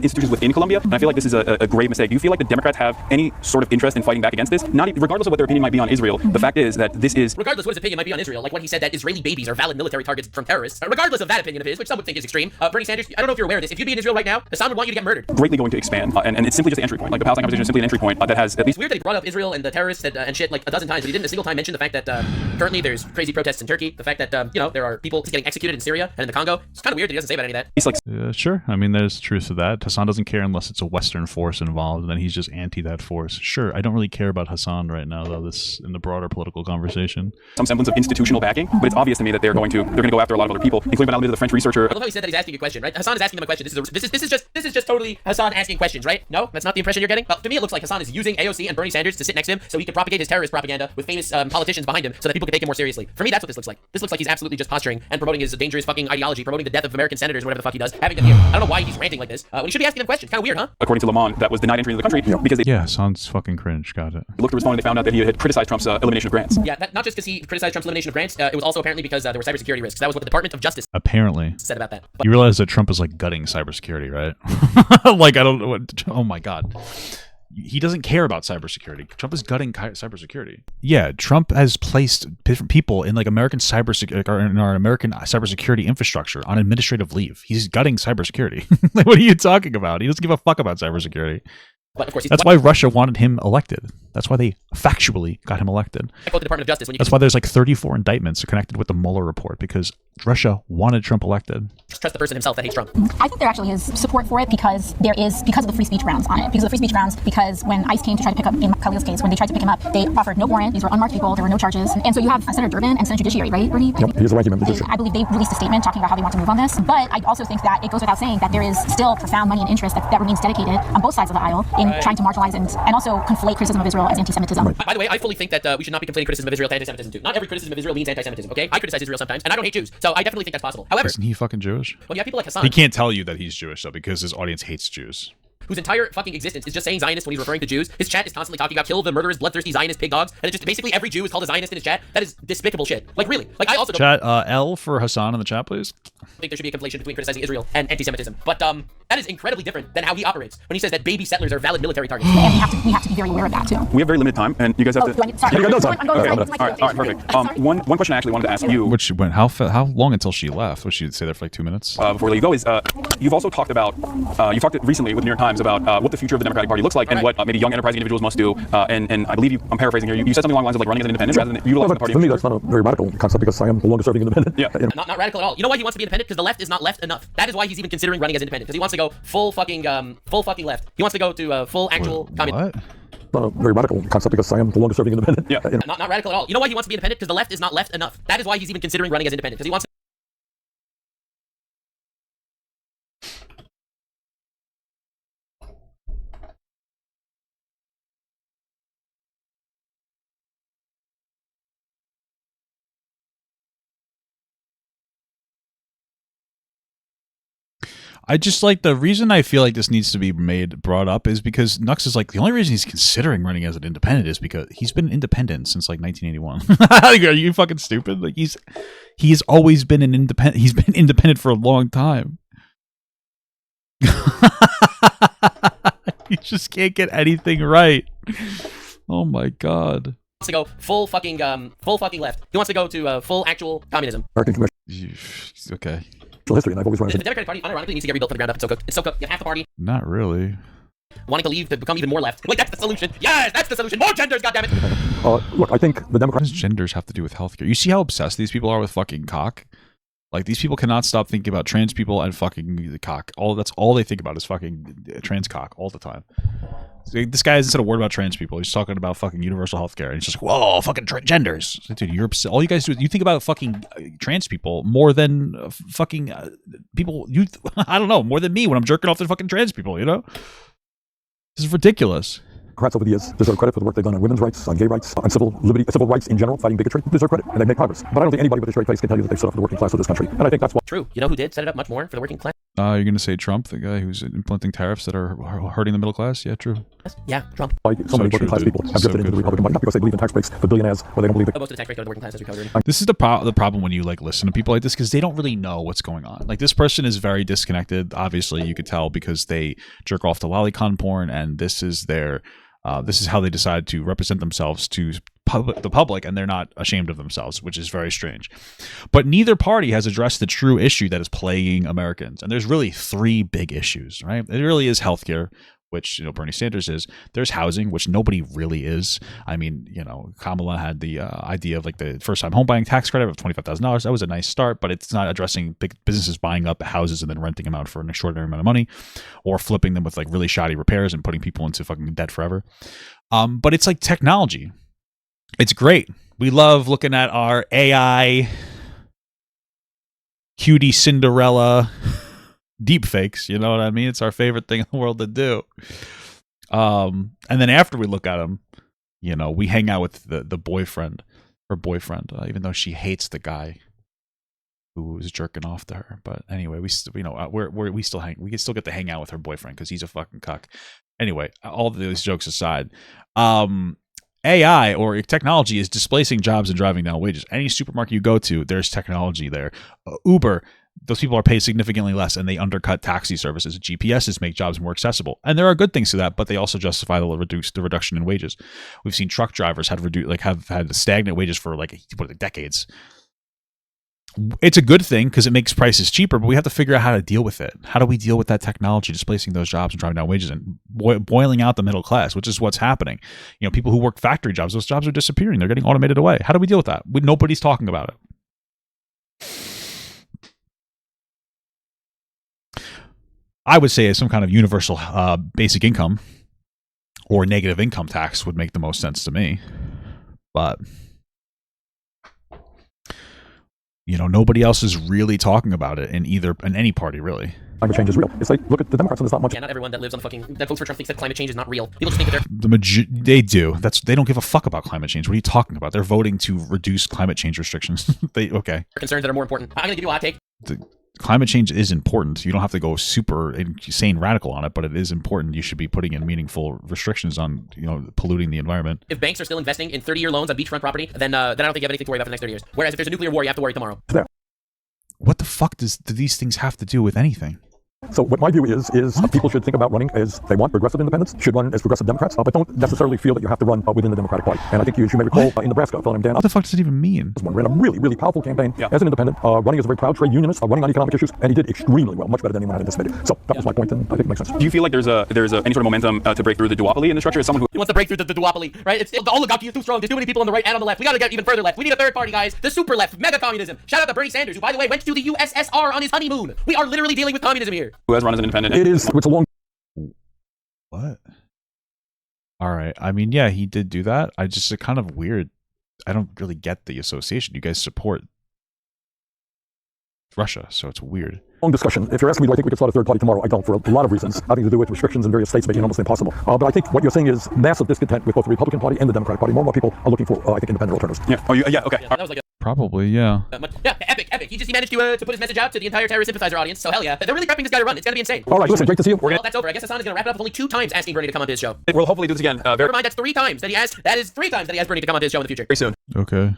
institutions within Colombia. And I feel like this is a grave mistake. Do you feel like the Democrats have any sort of interest in fighting back against this? Regardless of what their opinion might be on Israel, the fact is that this is... Regardless what his opinion might be on Israel, like when he said that Israeli babies are valid military targets from terrorists, regardless of that opinion of his, which some would think is extreme, Bernie Sanders, I don't know if you're aware of this, if you'd be in Israel right now, Hassan would want you to get murdered. Greatly going to expand, and it's simply just an entry point. Like the Palestine conversation is simply an entry point that has at least... It's weird that he brought up Israel and the terrorists and shit like a dozen times, but he didn't a single time mention the fact that currently there's crazy protests in Turkey, the fact that, there are people getting executed in Syria and in the Congo. It's kind of weird that he doesn't say about any of that. He's like... Sure. I mean, there's truth to that. Hassan doesn't care unless it's a Western force involved, and then he's just anti that force. Sure. I don't really care about Hassan right now, though, this in the broader political conversation. Some semblance of institutional backing, but it's obvious to me that they're going to go after a lot of other people, including by the French researcher. I love how he said that he's asking a question, right? Hassan is asking him a question. This is just totally Hassan asking questions, right? No, that's not the impression you're getting. Well, to me, it looks like Hassan is using AOC and Bernie Sanders to sit next to him so he can propagate his terrorist propaganda with famous politicians behind him so that people can take him more seriously. For me, that's what this looks like. This looks like he's absolutely just posturing and promoting his dangerous fucking ideology, promoting the death of American senators, whatever the fuck he does, having them here. I don't know why he's ranting like this when he should be asking them questions. Kind of weird, huh? According to Le Monde, that was denied entry into the country because they Hassan's fucking cringe. Got it. Looked to respond and they found out that he had criticized Trump's elimination of grants. Yeah, not just because he criticized Trump's elimination of grants. It was also apparently because there were cybersecurity risks. That was what the Department of Justice apparently said about that. But you realize that Trump is like gutting cybersecurity, right? Like I don't know what. Oh my god. He doesn't care about cybersecurity. Trump is gutting cybersecurity. Yeah, Trump has placed different people in like American in our American cybersecurity infrastructure on administrative leave. He's gutting cybersecurity. Like, what are you talking about? He doesn't give a fuck about cybersecurity. But of course, that's why Russia wanted him elected. That's why they factually got him elected. The Department of Justice. That's why there's like 34 indictments connected with the Mueller report, because Russia wanted Trump elected. Trust the person himself that hates Trump. I think there actually is support for it because of the free speech grounds on it. Because of the free speech grounds, because when ICE came to try to pick up in Khalil's case, when they tried to pick him up, they offered no warrant. These were unmarked people. There were no charges. And so you have Senator Durbin and Senate Judiciary, right, Bernie? Yep, he's the ranking member of the Judiciary. I believe they released a statement talking about how they want to move on this. But I also think that it goes without saying that there is still profound money and interest that remains dedicated on both sides of the aisle in trying to marginalize and also conflate criticism of Israel as anti-Semitism. Right. By the way, I fully think that we should not be conflating criticism of Israel to anti-Semitism too. Not every criticism of Israel means anti-Semitism, okay? I criticize Israel sometimes, and I don't hate Jews, so I definitely think that's possible. However, isn't he fucking Jewish? When you have people like Hassan, he can't tell you that he's Jewish though, because his audience hates Jews. Whose entire fucking existence is just saying Zionist when he's referring to Jews. His chat is constantly talking about kill the murderous, bloodthirsty Zionist pig dogs, and it's just basically every Jew is called a Zionist in his chat. That is despicable shit. Like really. Like I also don't chat L for Hassan in the chat, please. Think there should be a conflation between criticizing Israel and anti-Semitism. But that is incredibly different than how he operates when he says that baby settlers are valid military targets. And we have to be very aware of that too. We have very limited time, and you guys have to. Sorry. You got no time. I'm going all right, perfect. One question I actually wanted to ask you. Which went how long until she left? Was she stay there for like 2 minutes? Before we go, is you've also talked about you talked recently with New York Times about what the future of the Democratic Party looks like and what maybe young enterprising individuals must do. And I believe I'm paraphrasing here. You said something along the lines of like running as an independent rather than utilizing the party. For me, that's not a very radical concept because I am the longest serving independent. Yeah, not radical at all. You know why he wants to be independent? Because the left is not left enough. That is why he's even considering running as independent. Because he wants to go full fucking left. He wants to go to full actual communism. Not a very radical concept because I am the longest serving independent. Yeah, not radical at all. You know why he wants to be independent? Because the left is not left enough. That is why he's even considering running as independent. Because he wants to I just like the reason I feel like this needs to be brought up is because Nux is like the only reason he's considering running as an independent is because he's been independent since like 1981. Are you fucking stupid? Like he's always been an independent. He's been independent for a long time. You just can't get anything right. Oh my god. He wants to go full fucking left. He wants to go to full actual communism. Okay. History, and I've always the Democratic Party unironically needs to get rebuilt from the ground up. It's so cooked. It's so cooked. You have half the party not really wanting to leave to become even more left. Like that's the solution. Yes, that's the solution. More genders, goddammit. Look, I think the Democrats. What does genders have to do with healthcare? You see how obsessed these people are with fucking cock? Like, these people cannot stop thinking about trans people and fucking the cock. That's all they think about is fucking trans cock all the time. So this guy hasn't said a word about trans people. He's talking about fucking universal healthcare, and he's just like, whoa, fucking genders. Dude, you're all you guys do is you think about fucking trans people more than fucking people. I don't know, more than me when I'm jerking off to fucking trans people. You know, this is ridiculous. Democrats over the years deserve credit for the work they've done on women's rights, on gay rights, on civil rights in general, fighting bigotry. They deserve credit, and they've made progress. But I don't think anybody with a straight face can tell you that they've stood up for the working class of this country. And I think that's what. True. You know who did set it up much more for the working class? You're going to say Trump, the guy who's implementing tariffs that are hurting the middle class? Yeah, true. Yeah, Trump. So many working class people have drifted into the Republican Party, not because they believe in tax breaks for billionaires, or they don't believe that. Most of the tax breaks go to the working class, as we covered. This is the problem when you like listen to people like this, because they don't really know what's going on. Like, this person is very disconnected. Obviously, you could tell because they jerk off to lolicon porn, and this is their. This is how they decide to represent themselves to the public, and they're not ashamed of themselves, which is very strange. But neither party has addressed the true issue that is plaguing Americans. And there's really three big issues, right? It really is healthcare, which, Bernie Sanders is. There's housing, which nobody really is. I mean, Kamala had the idea of like the first-time home buying tax credit of $25,000. That was a nice start, but it's not addressing big businesses buying up houses and then renting them out for an extraordinary amount of money, or flipping them with like really shoddy repairs and putting people into fucking debt forever. But it's like technology. It's great. We love looking at our AI cutie Cinderella deep fakes, you know what I mean? It's our favorite thing in the world to do. And then after we look at them, we hang out with the boyfriend, her boyfriend, even though she hates the guy who was jerking off to her. But anyway, we still get to hang out with her boyfriend because he's a fucking cuck. Anyway, all of these jokes aside, AI or technology is displacing jobs and driving down wages. Any supermarket you go to, there's technology there. Uber, those people are paid significantly less, and they undercut taxi services. GPSs make jobs more accessible, and there are good things to that, but they also justify the reduction in wages. We've seen truck drivers have had stagnant wages for decades. It's a good thing because it makes prices cheaper, but we have to figure out how to deal with it. How do we deal with that technology displacing those jobs and driving down wages and boiling out the middle class, which is what's happening? People who work factory jobs, those jobs are disappearing. They're getting automated away. How do we deal with that? Nobody's talking about it. I would say some kind of universal basic income or negative income tax would make the most sense to me. But nobody else is really talking about it in any party, really. Climate change is real. It's like, look at the Democrats, and there's not much. Yeah, not everyone that lives on that votes for Trump thinks that climate change is not real. People just think that they do. They don't give a fuck about climate change. What are you talking about? They're voting to reduce climate change restrictions. Concerns that are more important. I'm going to give you a hot take. Climate change is important. You don't have to go super insane radical on it, but it is important. You should be putting in meaningful restrictions on, polluting the environment. If banks are still investing in 30-year loans on beachfront property, then I don't think you have anything to worry about for the next 30 years. Whereas if there's a nuclear war, you have to worry tomorrow. What the fuck do these things have to do with anything? So what my view is people should think about running as they want. Progressive independents should run as progressive Democrats, but don't necessarily feel that you have to run within the Democratic Party. And I think you may recall in Nebraska, a fellow named Dan. What the fuck does it even mean? Ran a really, really powerful campaign as an independent, running as a very proud trade unionist, running on economic issues, and he did extremely well, much better than anyone had anticipated. So that was my point, and I think it makes sense. Do you feel like there's any sort of momentum to break through the duopoly in the structure? As someone who wants to break through the duopoly, right? It's the oligarchy is too strong. There's too many people on the right and on the left. We got to get even further left. We need a third party, guys. The super left, mega communism. Shout out to Bernie Sanders, who, by the way, went to the USSR on his honeymoon. We are literally dealing with communism here. Who has run as an independent? It's a long. What? All right. I mean, yeah, he did do that. It's kind of weird. I don't really get the association. You guys support Russia, so it's weird. Long discussion. If you're asking me, do I think we could start a third party tomorrow? I don't, for a lot of reasons, having to do with restrictions in various states making it almost impossible. But I think what you're saying is massive discontent with both the Republican Party and the Democratic Party. More and more people are looking for, I think, independent alternatives. Yeah. Oh, yeah. Okay. Yeah, that was like Probably, yeah. Epic. He managed to put his message out to the entire terrorist sympathizer audience. So hell yeah, they're really prepping this guy to run. It's gonna be insane. All right, listen, great to see you. Well, that's over. I guess Hassan is gonna wrap it up with only 2 times asking Bernie to come on his show. We'll hopefully do this again. Never mind, that's 3 times that he has. That is 3 times that he has Bernie to come on his show in the future. Very soon. Okay.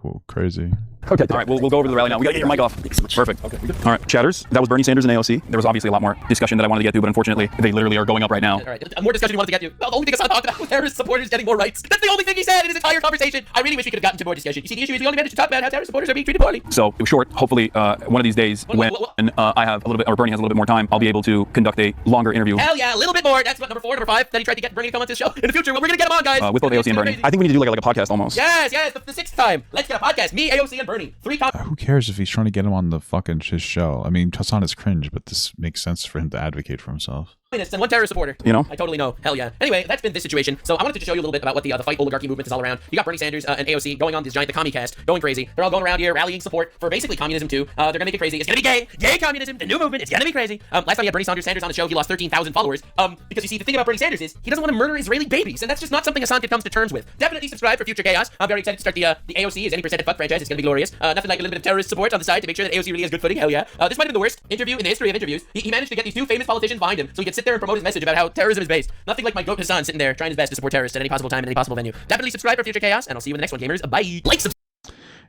Whoa, crazy. Okay. All right, we'll go over to the rally now. We gotta get your mic off. Perfect. Okay. All right, chatters. That was Bernie Sanders and AOC. There was obviously a lot more discussion that I wanted to get to, but unfortunately, they literally are going up right now. All right, more discussion you wanted to get to. The only thing Hassan talked about was terrorist supporters getting more rights. That's the only thing he said in his entire conversation. I really wish we could have gotten to more discussion. You see, the issue is we only managed to talk about how terrorist supporters are being treated poorly. So it was short. Hopefully, one of these days, when I have a little bit, or Bernie has a little bit more time, I'll be able to conduct a longer interview. Hell yeah, a little bit more. That's what number 4, number 5 that he tried to get Bernie to come on this show in the future. Well, we're gonna get him on, guys. With both AOC and Bernie. I think we need to do like a podcast almost. Yes, the 6th time. Let's get a podcast. Me, AOC, and Bernie. Bernie. 3 Who cares if he's trying to get him on the fucking his show? I mean, Hassan is cringe, but this makes sense for him to advocate for himself. communists and 1 terrorist supporter. You know? I totally know. Hell yeah. Anyway, that's been this situation. So I wanted to show you a little bit about what the fight oligarchy movement is all around. You got Bernie Sanders and AOC going on this giant, the commie cast, going crazy. They're all going around here rallying support for basically communism too. They're gonna make it crazy. It's gonna be gay. Gay communism. The new movement. It's gonna be crazy. Last time you had Bernie Sanders on the show, he lost 13,000 followers. Because you see, the thing about Bernie Sanders is he doesn't want to murder Israeli babies, and that's just not something Hassan comes to terms with. Definitely subscribe for future chaos. I'm very excited to start the AOC is any percentage fuck franchise. It's gonna be glorious. Nothing like a little bit of terrorist support on the side to make sure that AOC really has good footing. Hell yeah. This might have been the worst interview in the history of interviews. He managed to get these 2 famous politicians behind him so he could sit there and promote his message about how terrorism is based. Nothing like my goat Hassan sitting there trying his best to support terrorists at any possible time in any possible venue. Definitely subscribe for future chaos, and I'll see you in the next one, gamers. Bye. Like,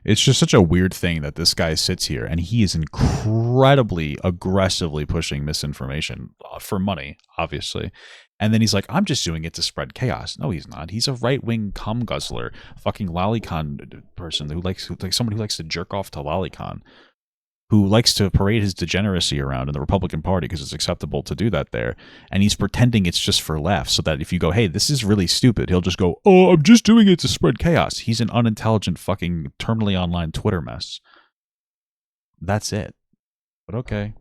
It's just such a weird thing that this guy sits here and he is incredibly aggressively pushing misinformation for money, obviously. And then he's like, I'm just doing it to spread chaos. No, he's not. He's a right-wing cum guzzler, fucking lolicon person who likes somebody who likes to jerk off to lolicon, who likes to parade his degeneracy around in the Republican Party because it's acceptable to do that there. And he's pretending it's just for laughs so that if you go, hey, this is really stupid, he'll just go, oh, I'm just doing it to spread chaos. He's an unintelligent fucking terminally online Twitter mess. That's it. But okay.